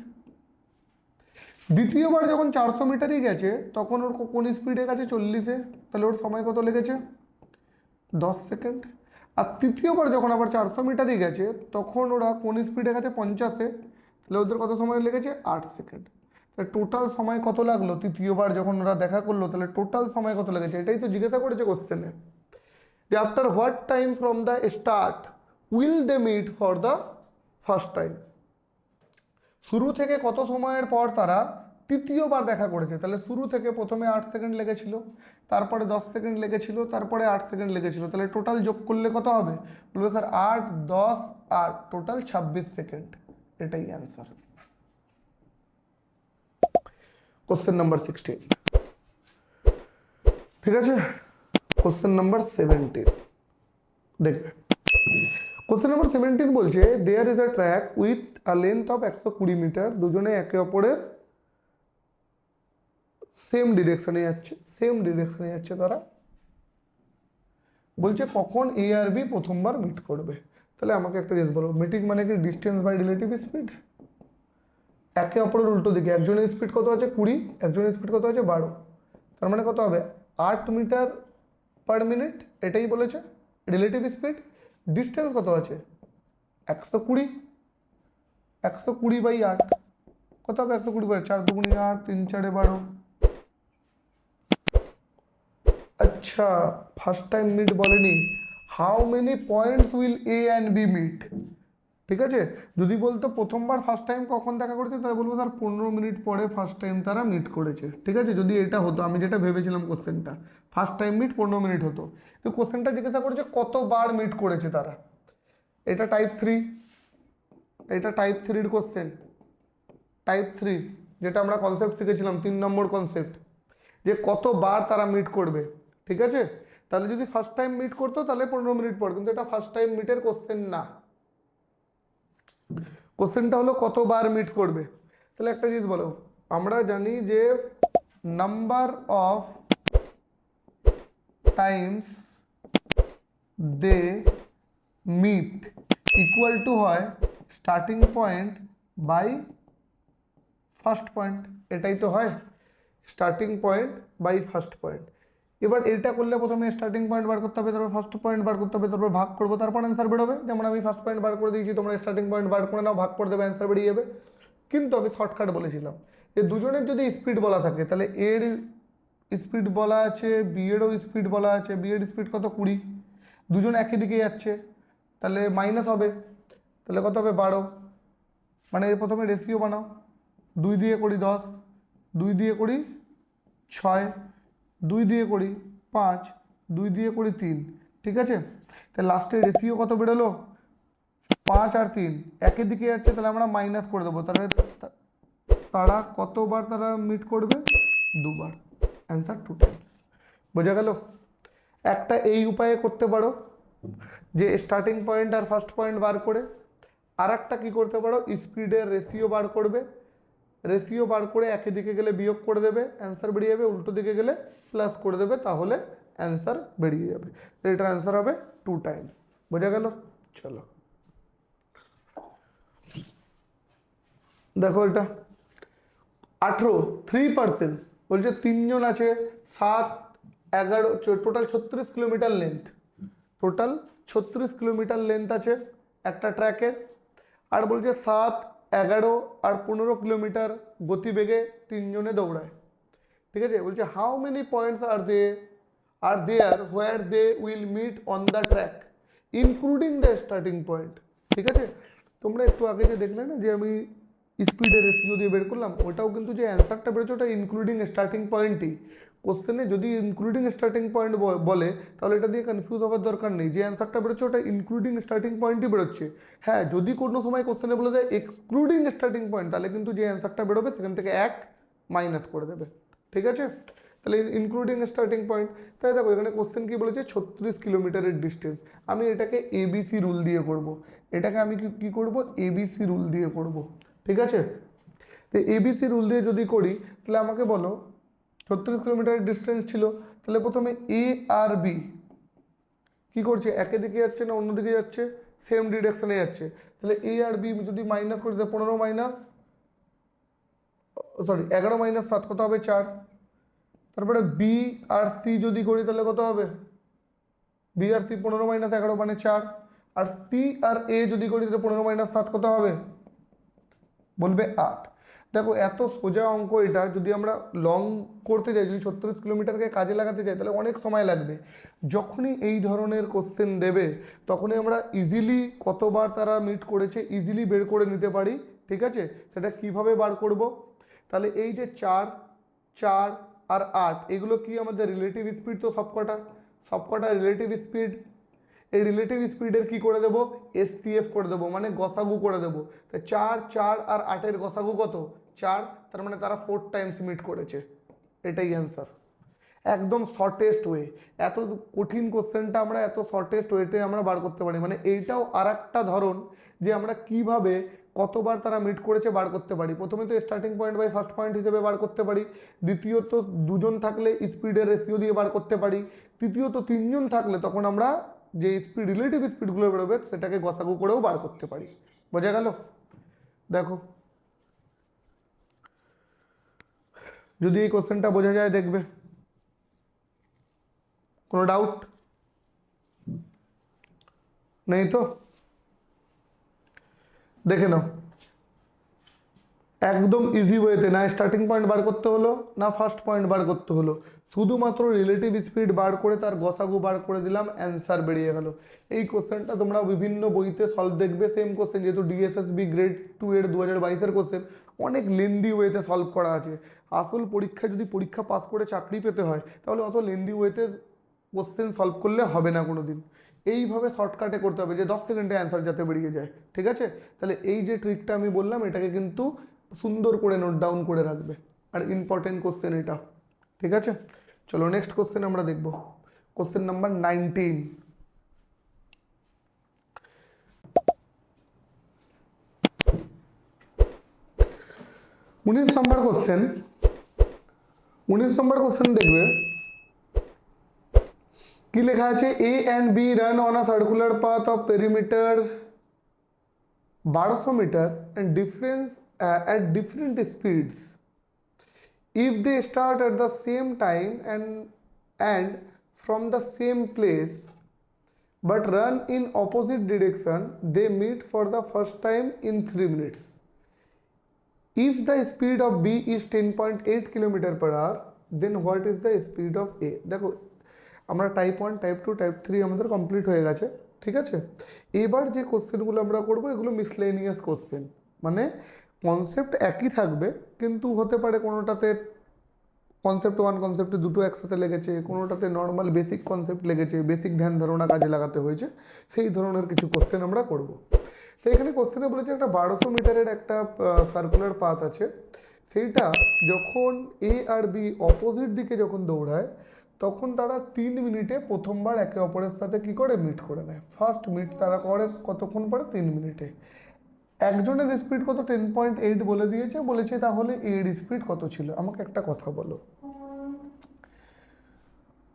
দ্বিতীয়বার যখন 400 মিটারই গেছে তখন ওর কোন স্পিডে গেছে 40-এ, তাহলে ওর সময় কত লেগেছে? 10 সেকেন্ড। আর তৃতীয়বার যখন আবার 400 মিটারই গেছে তখন ওরা কোন স্পিডে গেছে 50-এ, তাহলে ওদের কত সময় লেগেছে? 8 সেকেন্ড। তাহলে টোটাল সময় কত লাগলো তৃতীয়বার যখন ওরা দেখা করলো, তাহলে টোটাল সময় কত লেগেছে? এটাই তো জিজ্ঞাসা করেছে কোশ্চেনে, যে after what time from the start will they meet for the first time, শুরু থেকে কত সময়ের পর তারা তৃতীয়বার দেখা করেছে। তাহলে শুরু থেকে প্রথমে 8 সেকেন্ড লেগেছিল, তারপরে 10 সেকেন্ড লেগেছিল, তারপরে 8 সেকেন্ড লেগেছিল, তাহলে টোটাল যোগ করলে কত হবে? বলবে স্যার 8, 10, 8, টোটাল 26 সেকেন্ড। এটাই অ্যান্সার। কোশ্চেন নাম্বার 16, ঠিক আছে। কোশ্চেন নাম্বার 17 দেখবে। কোশ্চেন নাম্বার 17 বলছে there is a track with a length of 120 metre, দুজনে একে অপরের সেম ডিরেকশনে যাচ্ছে তারা। বলছে কখন এ আর বি প্রথমবার মিট করবে। তাহলে আমাকে একটা জিনিস বলো, মিটিং মানে কি ডিস্টেন্স বাই রিলেটিভ স্পিড? একে অপরের উল্টো দিকে, একজনের স্পিড কত আছে 20, একজনের স্পিড কত আছে 12, তার মানে কত হবে 8 মিটার পার মিনিট, এটাই বলেছে রিলেটিভ স্পিড। ডিস্টেন্স কত আছে 120, 120/8 কত হবে? 120/8, 4 2 8, 3 4 12। আচ্ছা, ফার্স্ট টাইম মিট বলেনি, how many points will A and B meet. ঠিক আছে, যদি বলতো প্রথমবার ফার্স্ট টাইম কখন দেখা করেছে, তাহলে বলবো স্যার 15 মিনিট পরে ফার্স্ট টাইম তারা মিট করেছে। ঠিক আছে, যদি এটা হতো, আমি যেটা ভেবেছিলাম কোশ্চেনটা ফার্স্ট টাইম মিট 15 মিনিট হতো, তো কোশ্চেনটা জিজ্ঞাসা করেছে কতবার মিট করেছে তারা। এটা টাইপ 3, এটা টাইপ 3-র কোশ্চেন, টাইপ 3 যেটা আমরা কনসেপ্ট শিখেছিলাম 3 নম্বর কনসেপ্ট, যে কতবার তারা মিট করবে। ঠিক আছে, তাহলে যদি ফার্স্ট টাইম মিট করতো তাহলে 15 মিনিট পর, কিন্তু এটা ফার্স্ট টাইম মিটের কোশ্চেন না, কোশ্চেনটা হলো কতবার মিট করবে। তাহলে একটা জিনিস বলো, আমরা জানি যে number of times they meet equal to হয় starting point by first point, এটাই তো হয় starting point by first point. এবার এটা করলে প্রথমে স্টার্টিং পয়েন্ট বার করতে হবে, তারপর ফার্স্ট পয়েন্ট বার করতে হবে, তারপর ভাগ করবো, তারপর অ্যান্সার বেরোবে। যেমন আমি ফার্স্ট পয়েন্ট বার করে দিয়েছি, তোমরা স্টার্টিং পয়েন্ট বার করে নাও, ভাগ করে দেবে, অ্যান্সার বেরিয়ে যাবে। কিন্তু আমি শর্টকাট বলেছিলাম যে দুজনের যদি স্পিড বলা থাকে, তাহলে এর স্পিড বলা আছে, বি এরও স্পিড বলা আছে, বি এর স্পিড কত 20, দুজন একই দিকে যাচ্ছে, তাহলে মাইনাস হবে, তাহলে কত হবে 12। মানে প্রথমে রেশিও বানাও, 2 দিয়ে করি 10, 2 দিয়ে করি 6, 2 দিয়ে করি 5, 2 দিয়ে করি 3। ঠিক আছে, তাহলে লাস্টে রেশিও কত বেরোলো 5 আর 3 একই দিকে যাচ্ছে, তাহলে আমরা মাইনাস করে দেবো। তাহলে তারা কতবার তারা মিট করবে? 2বার, অ্যান্সার 2 টাইমস। বোঝা গেল? একটা এই উপায়ে করতে পারো যে স্টার্টিং পয়েন্ট আর ফার্স্ট পয়েন্ট বার করে, আর একটা কী করতে পারো, স্পিডের রেশিও বার করবে, রেশিও বার করে একই দিকে গেলে বিয়োগ করে দেবে, অ্যান্সার বেরিয়ে যাবে, উল্টো দিকে গেলে প্লাস করে দেবে, তাহলে অ্যান্সার বেরিয়ে যাবে। তো এটার অ্যান্সার হবে 2 টাইমস। বোঝা গেল? চলো দেখো, এটা 18 3% বলছে 3 জন আছে, 7, 11, total 36 kilometre length, total 36 kilometre length আছে একটা ট্র্যাকের। আর বলছে 7, 11 আর 15 কিলোমিটার গতিবেগে 3 জনে দৌড়ায়। ঠিক আছে, বলছে how many points are there where they will meet on the track including the starting point. ঠিক আছে, তোমরা একটু আগে যে দেখলে না যে আমি স্পিডের রেশিও দিয়ে বের করলাম, ওটাও কিন্তু যে অ্যান্সারটা বেরোচ্ছে ওটা ইনক্লুডিং স্টার্টিং পয়েন্টই। কোশ্চেনে যদি ইনক্লুডিং স্টার্টিং পয়েন্ট বলে তাহলে এটা দিয়ে কনফিউজ হওয়ার দরকার নেই, যে অ্যান্সারটা বেরোচ্ছে ওটা ইনক্লুডিং স্টার্টিং পয়েন্টই বেরোচ্ছে। হ্যাঁ, যদি কোনো সময় কোশ্চেনে বলে দেয় এক্সক্লুডিং স্টার্টিং পয়েন্ট, তাহলে কিন্তু যে অ্যান্সারটা বেরোবে সেখান থেকে 1 মাইনাস করে দেবে। ঠিক আছে, তাহলে ইনক্লুডিং স্টার্টিং পয়েন্ট। তাই দেখো এখানে কোশ্চেন কি বলেছে, 36 কিলোমিটারের ডিস্টেন্স। আমি এটাকে এবিসি রুল দিয়ে করব, এটাকে আমি কি করব, এবিসি রুল দিয়ে করব, ঠিক আছে। তো এবিসি রুল দিয়ে যদি করি তাহলে আমাকে বলো 36 কিলোমিটারের ডিস্টেন্স ছিল, তাহলে প্রথমে এ আর বি কী করছে, একে দিকে যাচ্ছে না অন্যদিকে যাচ্ছে, সেম ডিরেকশনে যাচ্ছে। তাহলে এ আর বি যদি মাইনাস করি তাহলে 15 মাইনাস 11 মাইনাস 7 কত হবে, 4। তারপরে বি আর সি যদি করি তাহলে কত হবে, বি আর সি 15 মাইনাস 11 মানে 4। আর সি আর এ যদি করি তাহলে 15 মাইনাস 7 কত হবে, বলবে 8। দেখো এত সোজা অঙ্ক এটা, যদি আমরা লং করতে যাই, যদি 36 কিলোমিটারকে কাজে লাগাতে চাই তাহলে অনেক সময় লাগবে। যখনই এই ধরনের কোশ্চেন দেবে তখনই আমরা ইজিলি কতবার তারা মিট করেছে ইজিলি বের করে নিতে পারি, ঠিক আছে। সেটা কিভাবে বার করব, তাহলে এই যে 4, 4 আর 8 এগুলো কি আমাদের রিলেটিভ স্পিড, তো সবকটা রিলেটিভ স্পিড। এই রিলেটিভ স্পিডের কি করে দেবো, এসসিএফ করে দেবো, মানে গসাগু করে দেবো। তো 4, 4 আর 8-এর গসাগু কত, 4, তার মানে তারা 4 টাইমস মিট করেছে, এটাই অ্যান্সার। একদম শর্টেস্ট ওয়ে, এত কঠিন কোশ্চেনটা আমরা এত শর্টেস্ট ওয়েতে আমরা বার করতে পারি। মানে এইটাও আর একটা ধরন যে আমরা কিভাবে কতবার তারা মিট করেছে বার করতে পারি। প্রথমে তো starting point by first point হিসেবে বার করতে পারি, দ্বিতীয়ত দুজন থাকলে স্পিডের রেশিও দিয়ে বার করতে পারি, তৃতীয়ত 3জন থাকলে তখন আমরা যে স্পিড রিলেটিভ স্পিডগুলো বেরোবে সেটাকে গসাগু করেও বার করতে পারি। বোঝা গেল? দেখো যদি এই কোশ্চেনটা বোঝা যায় দেখবে, কোনো ডাউট নেই তো? দেখে নাও একদম ইজি ওয়েতে, না স্টার্টিং পয়েন্ট বার করতে হলো না ফার্স্ট পয়েন্ট বার করতে হলো, শুধুমাত্র রিলেটিভ স্পিড বার করে তার গসাগু বার করে দিলাম, অ্যান্সার বেরিয়ে গেল। এই কোশ্চেনটা তোমরা বিভিন্ন বইতে সলভ দেখবে, সেম কোশ্চেন, যেহেতু ডিএসএসবি গ্রেড 2 এর 2022-এর কোশ্চেন অনেক লেন্দি ওয়েতে সলভ করা আছে। আসল পরীক্ষায় যদি পরীক্ষা পাস করে চাকরি পেতে হয় তাহলে অত লেন্দি ওয়েতে কোশ্চেন সলভ করলে হবে না কোনো দিন। এইভাবে শর্টকাটে করতে হবে যে 10 সেকেন্ডে অ্যান্সার যাতে বেরিয়ে যায়, ঠিক আছে। তাহলে এই যে ট্রিকটা আমি বললাম এটাকে কিন্তু সুন্দর করে নোট ডাউন করে রাখবে, আর ইম্পর্টেন্ট কোশ্চেন এটা, ঠিক আছে। চলো নেক্সট কোশ্চেন আমরা দেখব, কোশ্চেন নাম্বার 19। 19 নম্বর কোশ্চেন, 19 নম্বর কোশ্চেন দেখবে কি লেখা আছে, A and B run on a circular path of perimeter 1200 meter and difference at different speeds. If they start at the same time and from the same place but run in opposite direction, they meet for the first time in 3 minutes. If the speed of B is 10.8 km/h, then what is the speed of A? দেখো আমরা type 1, type 2, type 3 আমাদের complete হয়ে গেছে, ঠিক আছে। এবার যে কোশ্চেনগুলো আমরা করব এগুলো মিসলেনিয়াস কোশ্চেন, মানে কনসেপ্ট একই থাকবে কিন্তু হতে পারে কোনোটাতে কনসেপ্ট 1 কনসেপ্ট 2 একসাথে লেগেছে, কোনোটাতে নর্মাল বেসিক কনসেপ্ট লেগেছে, বেসিক ধ্যান ধারণা কাজে লাগাতে হয়েছে, সেই ধরনের কিছু কোশ্চেন আমরা করব। তো এখানে কোশ্চেনে বলেছে একটা 1200 মিটারের একটা সার্কুলার পাথ আছে, সেইটা যখন এ আর বি অপোজিট দিকে যখন দৌড়ায় তখন তারা 3 মিনিটে প্রথমবার একে অপরের সাথে কি করে মিট করে নেয়। ফার্স্ট মিট তারা করে কতক্ষণ পরে, 3 মিনিটে। একজনের স্পিড কত, 10.8 বলে দিয়েছে, বলেছে তাহলে এর স্পিড কত ছিল। আমাকে একটা কথা বলো,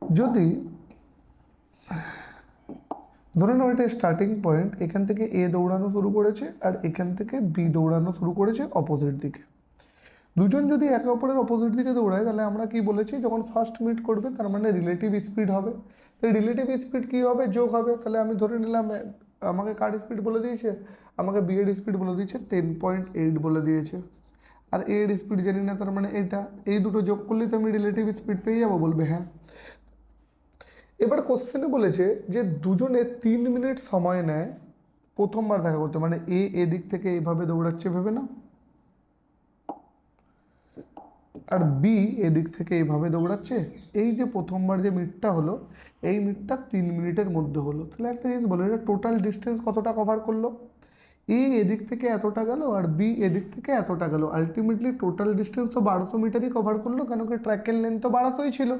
যদি ধরে নাও এটা স্টার্টিং পয়েন্ট, এখান থেকে এ দৌড়ানো শুরু করেছে আর এখান থেকে বি দৌড়ানো শুরু করেছে অপোজিট দিকে, দুজন যদি একে অপরের অপোজিট দিকে দৌড়ায় তাহলে আমরা কি বলেছি, যখন ফার্স্ট মিট করবে তার মানে রিলেটিভ স্পিড হবে। তো রিলেটিভ স্পিড কী হবে, যোগ হবে। তাহলে আমি ধরে নিলাম আমাকে কার স্পিড বলে দিয়েছে, আমাকে বি এর স্পিড বলে দিয়েছে 10.8 বলে দিয়েছে, আর এ এর স্পিড জানি না, তার মানে এটা, এই দুটো যোগ করলে তো আমি রিলেটিভ স্পিড পেয়ে যাবো, বলবে হ্যাঁ। এবার কোশ্চেনে বলেছে যে দুজনে 3 মিনিট সময় নেয় প্রথমবার দেখা করতে, মানে এদিক থেকে এইভাবে দৌড়াচ্ছে ভেবে না, আর বি এদিক থেকে এইভাবে দৌড়াচ্ছে। এই যে প্রথমবার যে মিটটা হলো এই মিটটা 3 মিনিটের মধ্যে হলো। তাহলে একটা জিনিস বলো, এটা টোটাল ডিস্টেন্স কতটা কভার করলো, এ এদিক থেকে এতটা গেল আর বি এদিক থেকে এতটা গেল, আলটিমেটলি টোটাল ডিস্টেন্স তো 1200 মিটারই কভার করলো, কেন কি ট্র্যাকের লেন্থ তো 1200ই ছিল।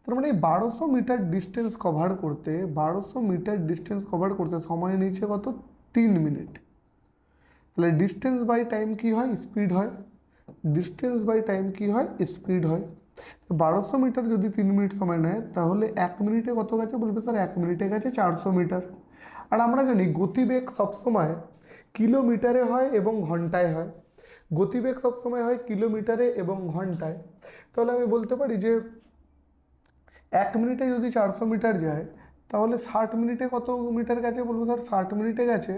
তার মানে এই 1200 মিটার ডিস্টেন্স কভার করতে 1200 মিটার ডিস্টেন্স কভার করতে সময় নিয়েছে কত? 3 মিনিট। তাহলে ডিস্টেন্স বাই টাইম কি হয়? স্পিড হয়। ডিস্টেন্স বাই টাইম কি হয়? স্পিড হয়। 1200 মিটার যদি 3 মিনিট সময় নেয় তাহলে 1 মিনিটে কত গেছে? বলবে স্যার 1 মিনিটে গেছে 400 মিটার। আর আমরা জানি গতিবেগ সবসময় কিলোমিটারে হয় এবং ঘন্টায় হয়। গতিবেগ সবসময় হয় কিলোমিটারে এবং ঘন্টায়। তাহলে আমি বলতে পারি যে 1 মিনিটে যদি 400 মিটার যায় তাহলে 60 মিনিটে কত মিটার গেছে? বলবো স্যার 60 মিনিটে গেছে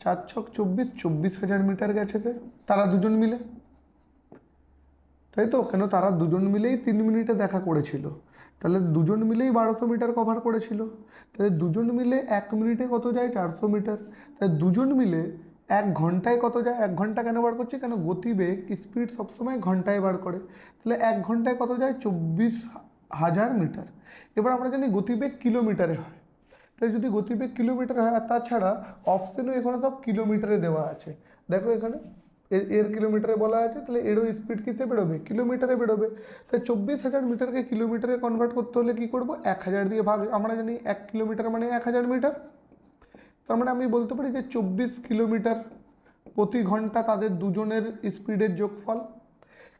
4 ছক 24, 24,000 মিটার গেছে তারা দুজন মিলে, তাই তো? কেন তারা দুজন মিলেই 3 মিনিটে দেখা করেছিল, তাহলে দুজন মিলেই 1200 মিটার কভার করেছিল। তাহলে দুজন মিলে 1 মিনিটে কত যায়? 400 মিটার। তাহলে দুজন মিলে 1 ঘন্টায় কত যায়? 1 ঘন্টা কেন বার করছি? কেন গতিবেগ স্পিড সবসময় ঘন্টায় বার করে। তাহলে 1 ঘন্টায় কত যায়? 24,000 মিটার। এবার আমরা জানি গতিবেগ কিলোমিটারে হয়, তাই যদি গতিবেগ কিলোমিটারে হয়, আর তাছাড়া অপশানও এখানে সব কিলোমিটারে দেওয়া আছে। দেখো এখানে এর কিলোমিটারে বলা আছে, তাহলে এরও স্পিড কিসে বেরোবে? কিলোমিটারে বেরোবে। তাই 24,000 মিটারকে কিলোমিটারে কনভার্ট করতে হলে কী করবো? 1000 দিয়ে ভাগ। আমরা জানি 1 কিলোমিটার মানে 1000 মিটার। তার মানে আমি বলতে পারি যে 24 কিলোমিটার প্রতি ঘন্টা তাদের দুজনের স্পিডের যোগফল।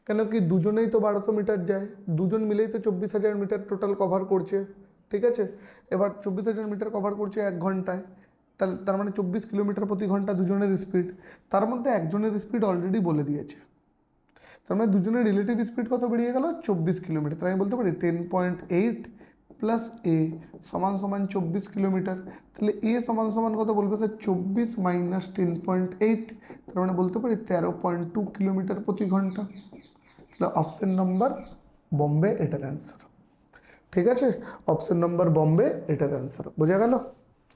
কেন কি দুজনেই তো 1200 মিটার যায়, দুজন মিলেই তো 24,000 মিটার টোটাল কভার করছে, ঠিক আছে? এবার 24,000 মিটার কভার করছে 1 ঘন্টায়, তার মানে 24 কিলোমিটার প্রতি ঘন্টা দুজনের স্পিড। তার মধ্যে একজনের স্পিড অলরেডি বলে দিয়েছে, তার মানে দুজনের রিলেটিভ স্পিড কত বেরিয়ে গেল? 24 কিলোমিটার। তাই আমি বলতে পারি 10.8 প্লাস এ সমান সমান 24 কিলোমিটার। তাহলে এ সমান সমান কত? বলবে স্যার 24 মাইনাস 10.8, তার মানে বলতে পারি 13.2 কিলোমিটার প্রতি ঘন্টা। তাহলে অপশন নম্বর বম্বে এটার অ্যান্সার, ঠিক আছে? অপশন নম্বর বম্বে এটার অ্যান্সার। বোঝা গেল?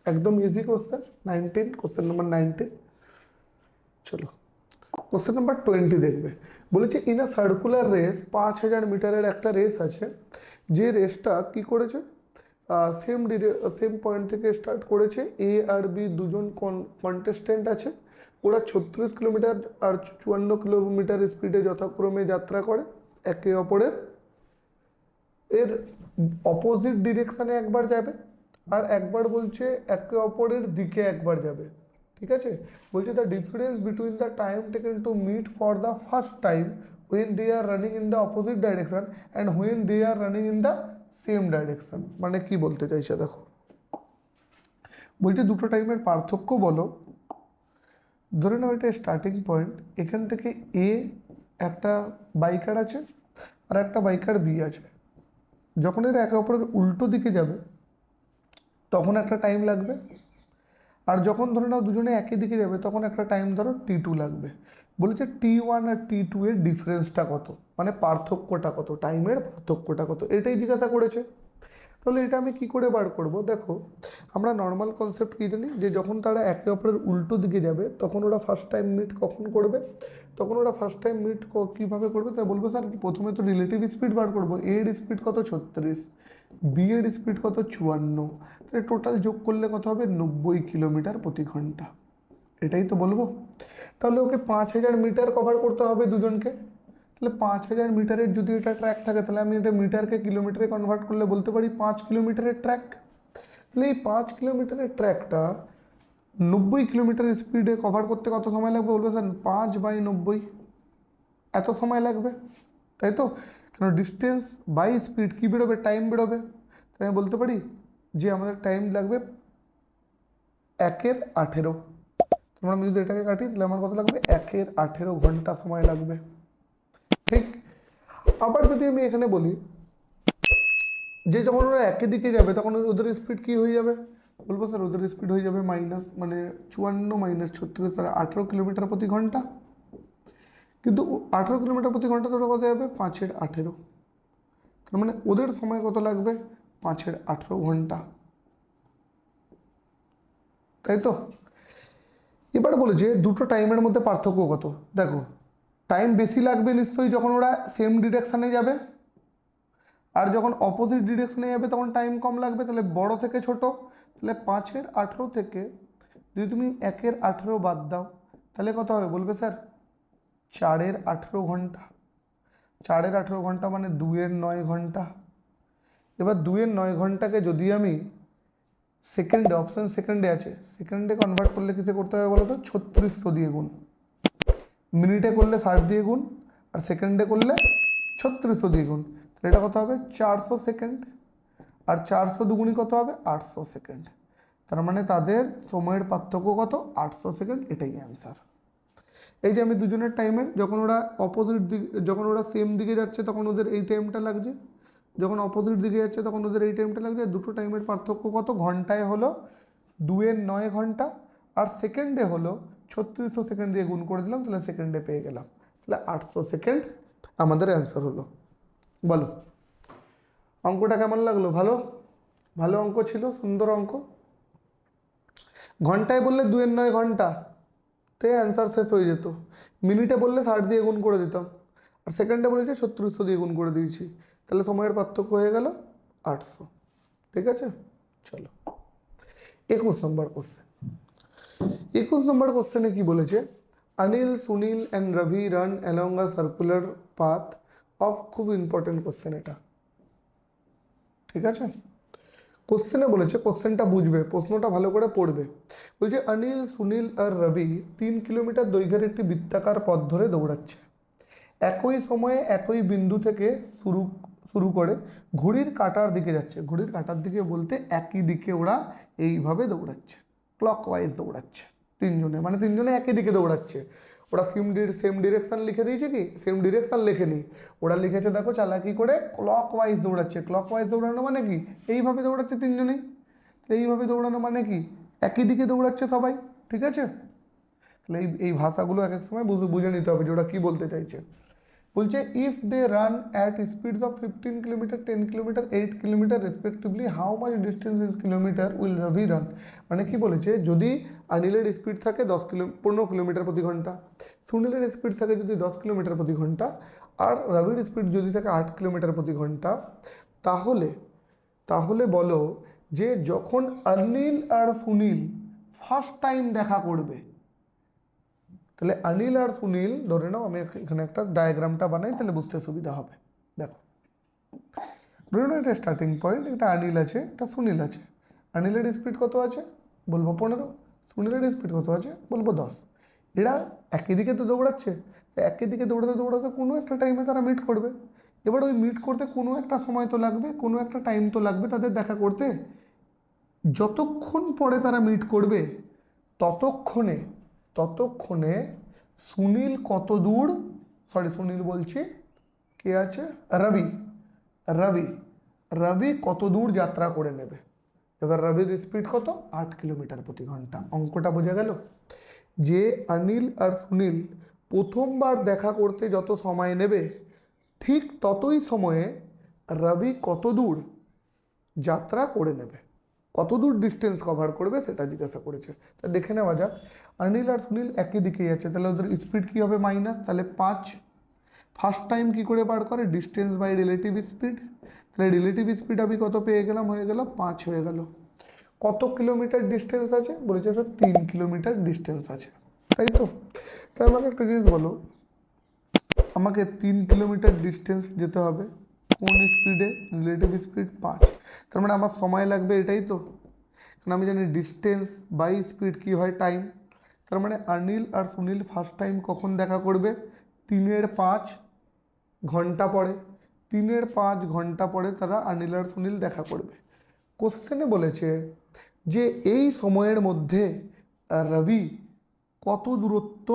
একদম ইজি কোশ্চেন। 19, question number 19। চলো কোশ্চেন নাম্বার 20 দেখবে। বলেছে ইন আ সার্কুলার রেস, 5000 মিটারের একটা রেস আছে, যে রেসটা কি করেছে? সেম পয়েন্ট থেকে স্টার্ট করেছে। এ আর বি দুজন কন্টেস্টেন্ট আছে, ওরা 36 কিলোমিটার আর 54 কিলোমিটার স্পিডে যথাক্রমে যাত্রা করে একে অপরের এর অপোজিট ডিরেকশানে একবার যাবে, আর একবার বলছে একে অপরের দিকে একবার যাবে, ঠিক আছে? বলছে the difference between the time taken to meet for the first time when they are running in the opposite direction and when they are running in the same direction। মানে কি বলতে চাইছে দেখো, বলছে দুটো টাইমের পার্থক্য বলো। ধরে নাও এটা স্টার্টিং পয়েন্ট, এখান থেকে এ একটা বাইকার আছে আর একটা বাইকার বি আছে, যখন এরা একে অপরের উল্টো দিকে যাবে তখন একটা টাইম লাগবে, আর যখন ধরে নাও দুজনে একই দিকে যাবে তখন একটা টাইম ধরো T2 লাগবে। বলেছে T1 আর T2 এর ডিফারেন্সটা কত, মানে পার্থক্যটা কত, টাইমের পার্থক্যটা কত, এটাই জিজ্ঞাসা করেছে। তাহলে এটা আমি কি করে বার করব? দেখো আমরা নর্মাল কনসেপ্ট কী জানি, যে যখন তারা একে অপরের উল্টো দিকে যাবে তখন ওরা ফার্স্ট টাইম মিট কখন করবে? তখন ওরা ফার্স্ট টাইম মিট কীভাবে করবে? তাই বলবো স্যার প্রথমে তো রিলেটিভ স্পিড বার করবো। এর স্পিড কত? 36, বি এর স্পিড কত? 54, তাহলে টোটাল যোগ করলে কত হবে? 90 কিলোমিটার প্রতি ঘন্টা। এটাই তো বলবো। তাহলে ওকে 5000 মিটার কভার করতে হবে দুজনকে। তাহলে 5000 মিটারের যদি এটা ট্র্যাক থাকে তাহলে আমি এটা মিটারকে কিলোমিটারে কনভার্ট করলে বলতে পারি 5 কিলোমিটারের ট্র্যাক। তাহলে এই 5 কিলোমিটারের ট্র্যাকটা 90 কিলোমিটার স্পিডে কভার করতে কত সময় লাগবে? বলবে স্যার 5/90 এত সময় লাগবে, তাই তো? কেন ডিস্টেন্স বাই স্পিড কী বেরোবে? টাইম বেরোবে। তাই আমি বলতে পারি যে আমাদের টাইম লাগবে 1/18। তোমরা আমি যদি এটাকে কাটি তাহলে আমার কত লাগবে? 1/18 ঘন্টা সময় লাগবে, ঠিক? আবার যদি আমি এখানে বলি যে যখন ওরা একই দিকে যাবে তখন ওদের স্পিড কী হয়ে যাবে? বলবো স্যার ওদের স্পিড হয়ে যাবে মাইনাস, মানে 54 মাইনাস 36, 18 কিলোমিটার প্রতি ঘন্টা। কিন্তু 18 কিলোমিটার প্রতি ঘন্টা তোরা কত যাবে? 5/18। তার মানে ওদের সময় কত লাগবে? 5/18 ঘন্টা, তাই তো? এবার বলেছে দুটো টাইমের মধ্যে পার্থক্য কত। দেখো টাইম বেশি লাগবে নিশ্চয়ই যখন ওরা সেম ডিরেকশানে যাবে, আর যখন অপোজিট ডিরেকশানে যাবে তখন টাইম কম লাগবে। তাহলে বড় থেকে ছোট, তাহলে 5/18 থেকে যদি তুমি 1-এর 18 বাদ দাও তাহলে কত হবে বলবে স্যার? 4-এর 18 ঘন্টা। 4-এর 18 ঘন্টা মানে 2-এর 9 ঘন্টা। এবার 2-এর 9 ঘন্টাকে যদি আমি সেকেন্ডে, অপশান সেকেন্ডে আছে, সেকেন্ডে কনভার্ট করলে কিসে করতে হবে বলো তো? 3600 দিয়ে গুণ। মিনিটে করলে 60 দিয়ে গুণ, আর সেকেন্ডে করলে 3600 দিয়ে গুণ। তাহলে এটা কত হবে? 400 সেকেন্ড। আর 400 দুগুণই কত হবে? 800 সেকেন্ড। তার মানে তাদের সময়ের পার্থক্য কত? 800 সেকেন্ড। এটাই অ্যান্সার। এই যে আমি দুজনের টাইমের, যখন ওরা অপোজিট দিক, যখন ওরা সেম দিকে যাচ্ছে তখন ওদের এই টাইমটা লাগছে, যখন অপোজিট দিকে যাচ্ছে তখন ওদের এই টাইমটা লাগছে। দুটো টাইমের পার্থক্য কত? ঘন্টায় হলো 2-এর 9 ঘন্টা, আর সেকেন্ডে হলো 3600 সেকেন্ড দিয়ে গুণ করে দিলাম, তাহলে সেকেন্ডে পেয়ে গেলাম। তাহলে 800 সেকেন্ড আমাদের অ্যান্সার হলো। বলো অঙ্কটা কেমন লাগলো? ভালো? ভালো অঙ্ক ছিল, সুন্দর অঙ্ক। ঘন্টায় বললে 2-এর 9 ঘন্টা, তো অ্যান্সার শেষ হয়ে যেত। মিনিটে বললে 60 দিয়ে গুণ করে দিতাম, আর সেকেন্ডে বলেছে 3600 দিয়ে গুণ করে দিয়েছি, তাহলে সময়ের পার্থক্য হয়ে গেল 800। ঠিক আছে, চলো 21 নম্বর কোশ্চেন। 21 নম্বর কোশ্চেনে কি বলেছে? Anil, Sunil and Ravi run along a circular path of, খুব ইম্পর্টেন্ট কোশ্চেন এটা। ঠিক আছে, কোশ্চেনে বলেছে, কোশ্চেনটা বুঝবে, প্রশ্নটা ভালো করে পড়বে। বলছে অনিল, সুনীল আর রবি 3 কিলোমিটার দৈর্ঘ্যের একটি বৃত্তাকার পথ ধরে দৌড়াচ্ছে। একই সময়ে একই বিন্দু থেকে শুরু করে ঘড়ির কাঁটার দিকে যাচ্ছে। ঘড়ির কাঁটার দিকে বলতে একই দিকে ওরা এইভাবে দৌড়াচ্ছে, ক্লকওয়াইজ দৌড়াচ্ছে তিনজনে, মানে তিনজনে একই দিকে দৌড়াচ্ছে। ওরা সেম ডিরেকশান লিখে দিয়েছে কি? সেম ডিরেকশান লেখেনি, ওরা লিখেছে দেখো চালাকি করে ক্লকওয়াইজ দৌড়াচ্ছে। ক্লকওয়াইজ দৌড়ানো মানে কি? এইভাবে দৌড়াচ্ছে তিনজনেই। এইভাবে দৌড়ানো মানে কি? একই দিকে দৌড়াচ্ছে সবাই। ঠিক আছে, তাহলে এই ভাষাগুলো এক এক সময় বুঝে নিতে হবে যে ওরা কী বলতে চাইছে। বলছে if they run at speeds of 15 kilometre, 10 kilometre, 8 kilometre respectively, how much distance in kilometre will Ravi run. মানে কি বলেছে, যদি অনিলের স্পিড থাকে 15 কিলোমিটার প্রতি ঘন্টা, সুনীলের স্পিড থাকে যদি 10 কিলোমিটার প্রতি ঘন্টা, আর রবির স্পিড যদি থাকে 8 কিলোমিটার প্রতি ঘন্টা, তাহলে তাহলে বলো যে যখন অনিল আর সুনীল ফার্স্ট টাইম দেখা করবে, তাহলে অনিল আর সুনীল, ধরে নাও আমি এখানে একটা ডায়াগ্রামটা বানাই তাহলে বুঝতে সুবিধা হবে। দেখো, ধরে নাও এটা স্টার্টিং পয়েন্ট, এটা অনিল আছে, এটা সুনীল আছে। অনিলের স্পিড কত আছে? বলবো 15। সুনীলের স্পিড কত আছে? বলবো 10। এরা একই দিকে তো দৌড়াচ্ছে, একই দিকে দৌড়াতে দৌড়াতে কোনো একটা টাইমে তারা মিট করবে। এবার ওই মিট করতে কোনো একটা সময় তো লাগবে, কোনো একটা টাইম তো লাগবে তাদের দেখা করতে। যতক্ষণ পরে তারা মিট করবে ততক্ষণে ততক্ষণে সুনীল কত দূর, সুনীল বলছি, কে আছে? রবি। রবি রবি কত দূর যাত্রা করে নেবে। এবার রবির স্পিড কত? 8 কিলোমিটার প্রতি ঘন্টা। অঙ্কটা বোঝা গেল যে অনিল আর সুনীল প্রথমবার দেখা করতে যত সময় নেবে, ঠিক ততই সময়ে রবি কত দূর যাত্রা করে নেবে, কত দূর ডিস্টেন্স কভার করবে সেটা জিজ্ঞাসা করেছে। তা দেখে নেওয়া যাক। অনিল আর সুনীল একই দিকেই আছে, তাহলে ওদের স্পিড কী হবে? মাইনাস, তাহলে 5। ফার্স্ট টাইম কী করে বার করে? Distance by relative speed. তাহলে রিলেটিভ স্পিড আমি কত পেয়ে গেলাম? হয়ে গেল 5 হয়ে গেল। কত কিলোমিটার ডিস্টেন্স আছে? বলেছে স্যার 3 কিলোমিটার ডিস্টেন্স আছে, তাই তো? তাই আমাকে একটা জিনিস বলো, আমাকে 3 কিলোমিটার ডিস্টেন্স যেতে হবে কোন স্পিডে? Relative speed 5। তার মানে আমার সময় লাগবে, এটাই তো, কারণ আমি জানি ডিস্টেন্স বাই স্পিড কী হয়? টাইম। তার মানে অনিল আর সুনীল ফার্স্ট টাইম কখন দেখা করবে? 3-এর 5 ঘন্টা পরে। 3-এর 5 ঘন্টা পরে তারা অনিল আর সুনীল দেখা করবে। কোশ্চেনে বলেছে যে এই সময়ের মধ্যে রবি কত দূরত্ব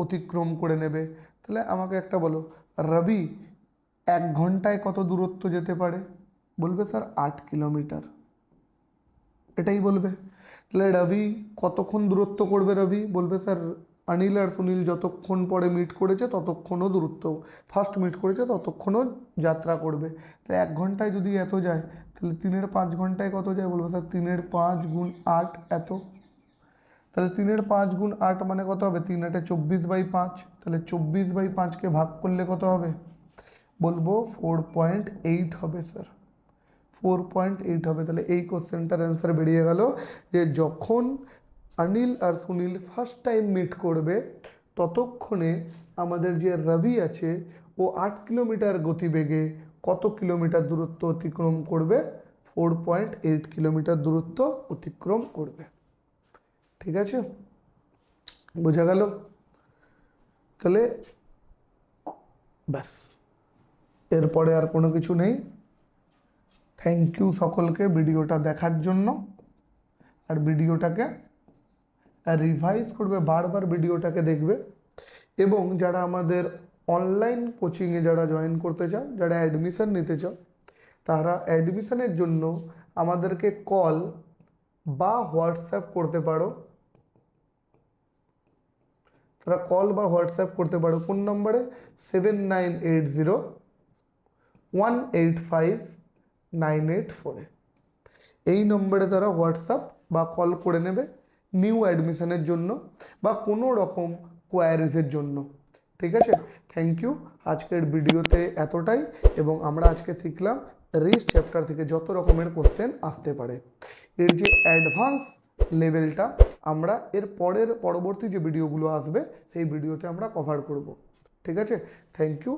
অতিক্রম করে নেবে। তাহলে আমাকে একটা বলো, রবি 1 ঘন্টায় কত দূরত্ব যেতে পারে? বলবে স্যার 8 কিলোমিটার, এটাই বলবে। তাহলে রবি কতক্ষণ দূরত্ব করবে? রবি বলবে স্যার অনিল আর সুনীল যতক্ষণ পরে মিট করেছে ততক্ষণও দূরত্ব, ফার্স্ট মিট করেছে ততক্ষণও যাত্রা করবে। তাই 1 ঘন্টায় যদি এত যায়, তাহলে 3-এর 5 ঘন্টায় কত যায়? বলবে স্যার 3-এর 5 গুণ 8 এত। তাহলে 3-এর 5 গুণ 8 মানে কত হবে? 3-8 24/5। তাহলে 24/5কে ভাগ করলে কত হবে? বলবো 4.8 হবে স্যার, 4.8 হবে। তাহলে এই কোশ্চেনটার অ্যান্সার বেরিয়ে গেল যে যখন অনিল আর সুনীল ফার্স্ট টাইম মিট করবে ততক্ষণে আমাদের যে রবি আছে ও 8 কিলোমিটার গতিবেগে কত কিলোমিটার দূরত্ব অতিক্রম করবে? 4.8 কিলোমিটার দূরত্ব অতিক্রম করবে। ঠিক আছে, বোঝা গেল? তাহলে ব্যাস, এরপরে আর কোনো কিছু নেই। থ্যাংক ইউ সকলকে ভিডিওটা দেখার জন্য। আর ভিডিওটাকে রিভাইজ করবে, বারবার ভিডিওটাকে দেখবে। এবং যারা আমাদের অনলাইন কোচিংয়ে যারা জয়েন করতে চাও, যারা অ্যাডমিশন নিতে চাও, তারা অ্যাডমিশনের জন্য আমাদেরকে কল বা হোয়াটসঅ্যাপ করতে পারো। তারা কল বা হোয়াটসঅ্যাপ করতে পারো কোন নম্বরে? 7980185984। এই নম্বরে তারা হোয়াটসঅ্যাপ বা কল করে নেবে নিউ অ্যাডমিশনের জন্য বা কোনো রকম কোয়ারিজের জন্য। ঠিক আছে, থ্যাংক ইউ। আজকের ভিডিওতে এতটাই। এবং আমরা আজকে শিখলাম রেস চ্যাপ্টার থেকে যত রকমের কোশ্চেন আসতে পারে। এর যে অ্যাডভান্স লেভেলটা আমরা এর পরবর্তী যে ভিডিওগুলো আসবে সেই ভিডিওতে আমরা কভার করব। ঠিক আছে, থ্যাংক ইউ।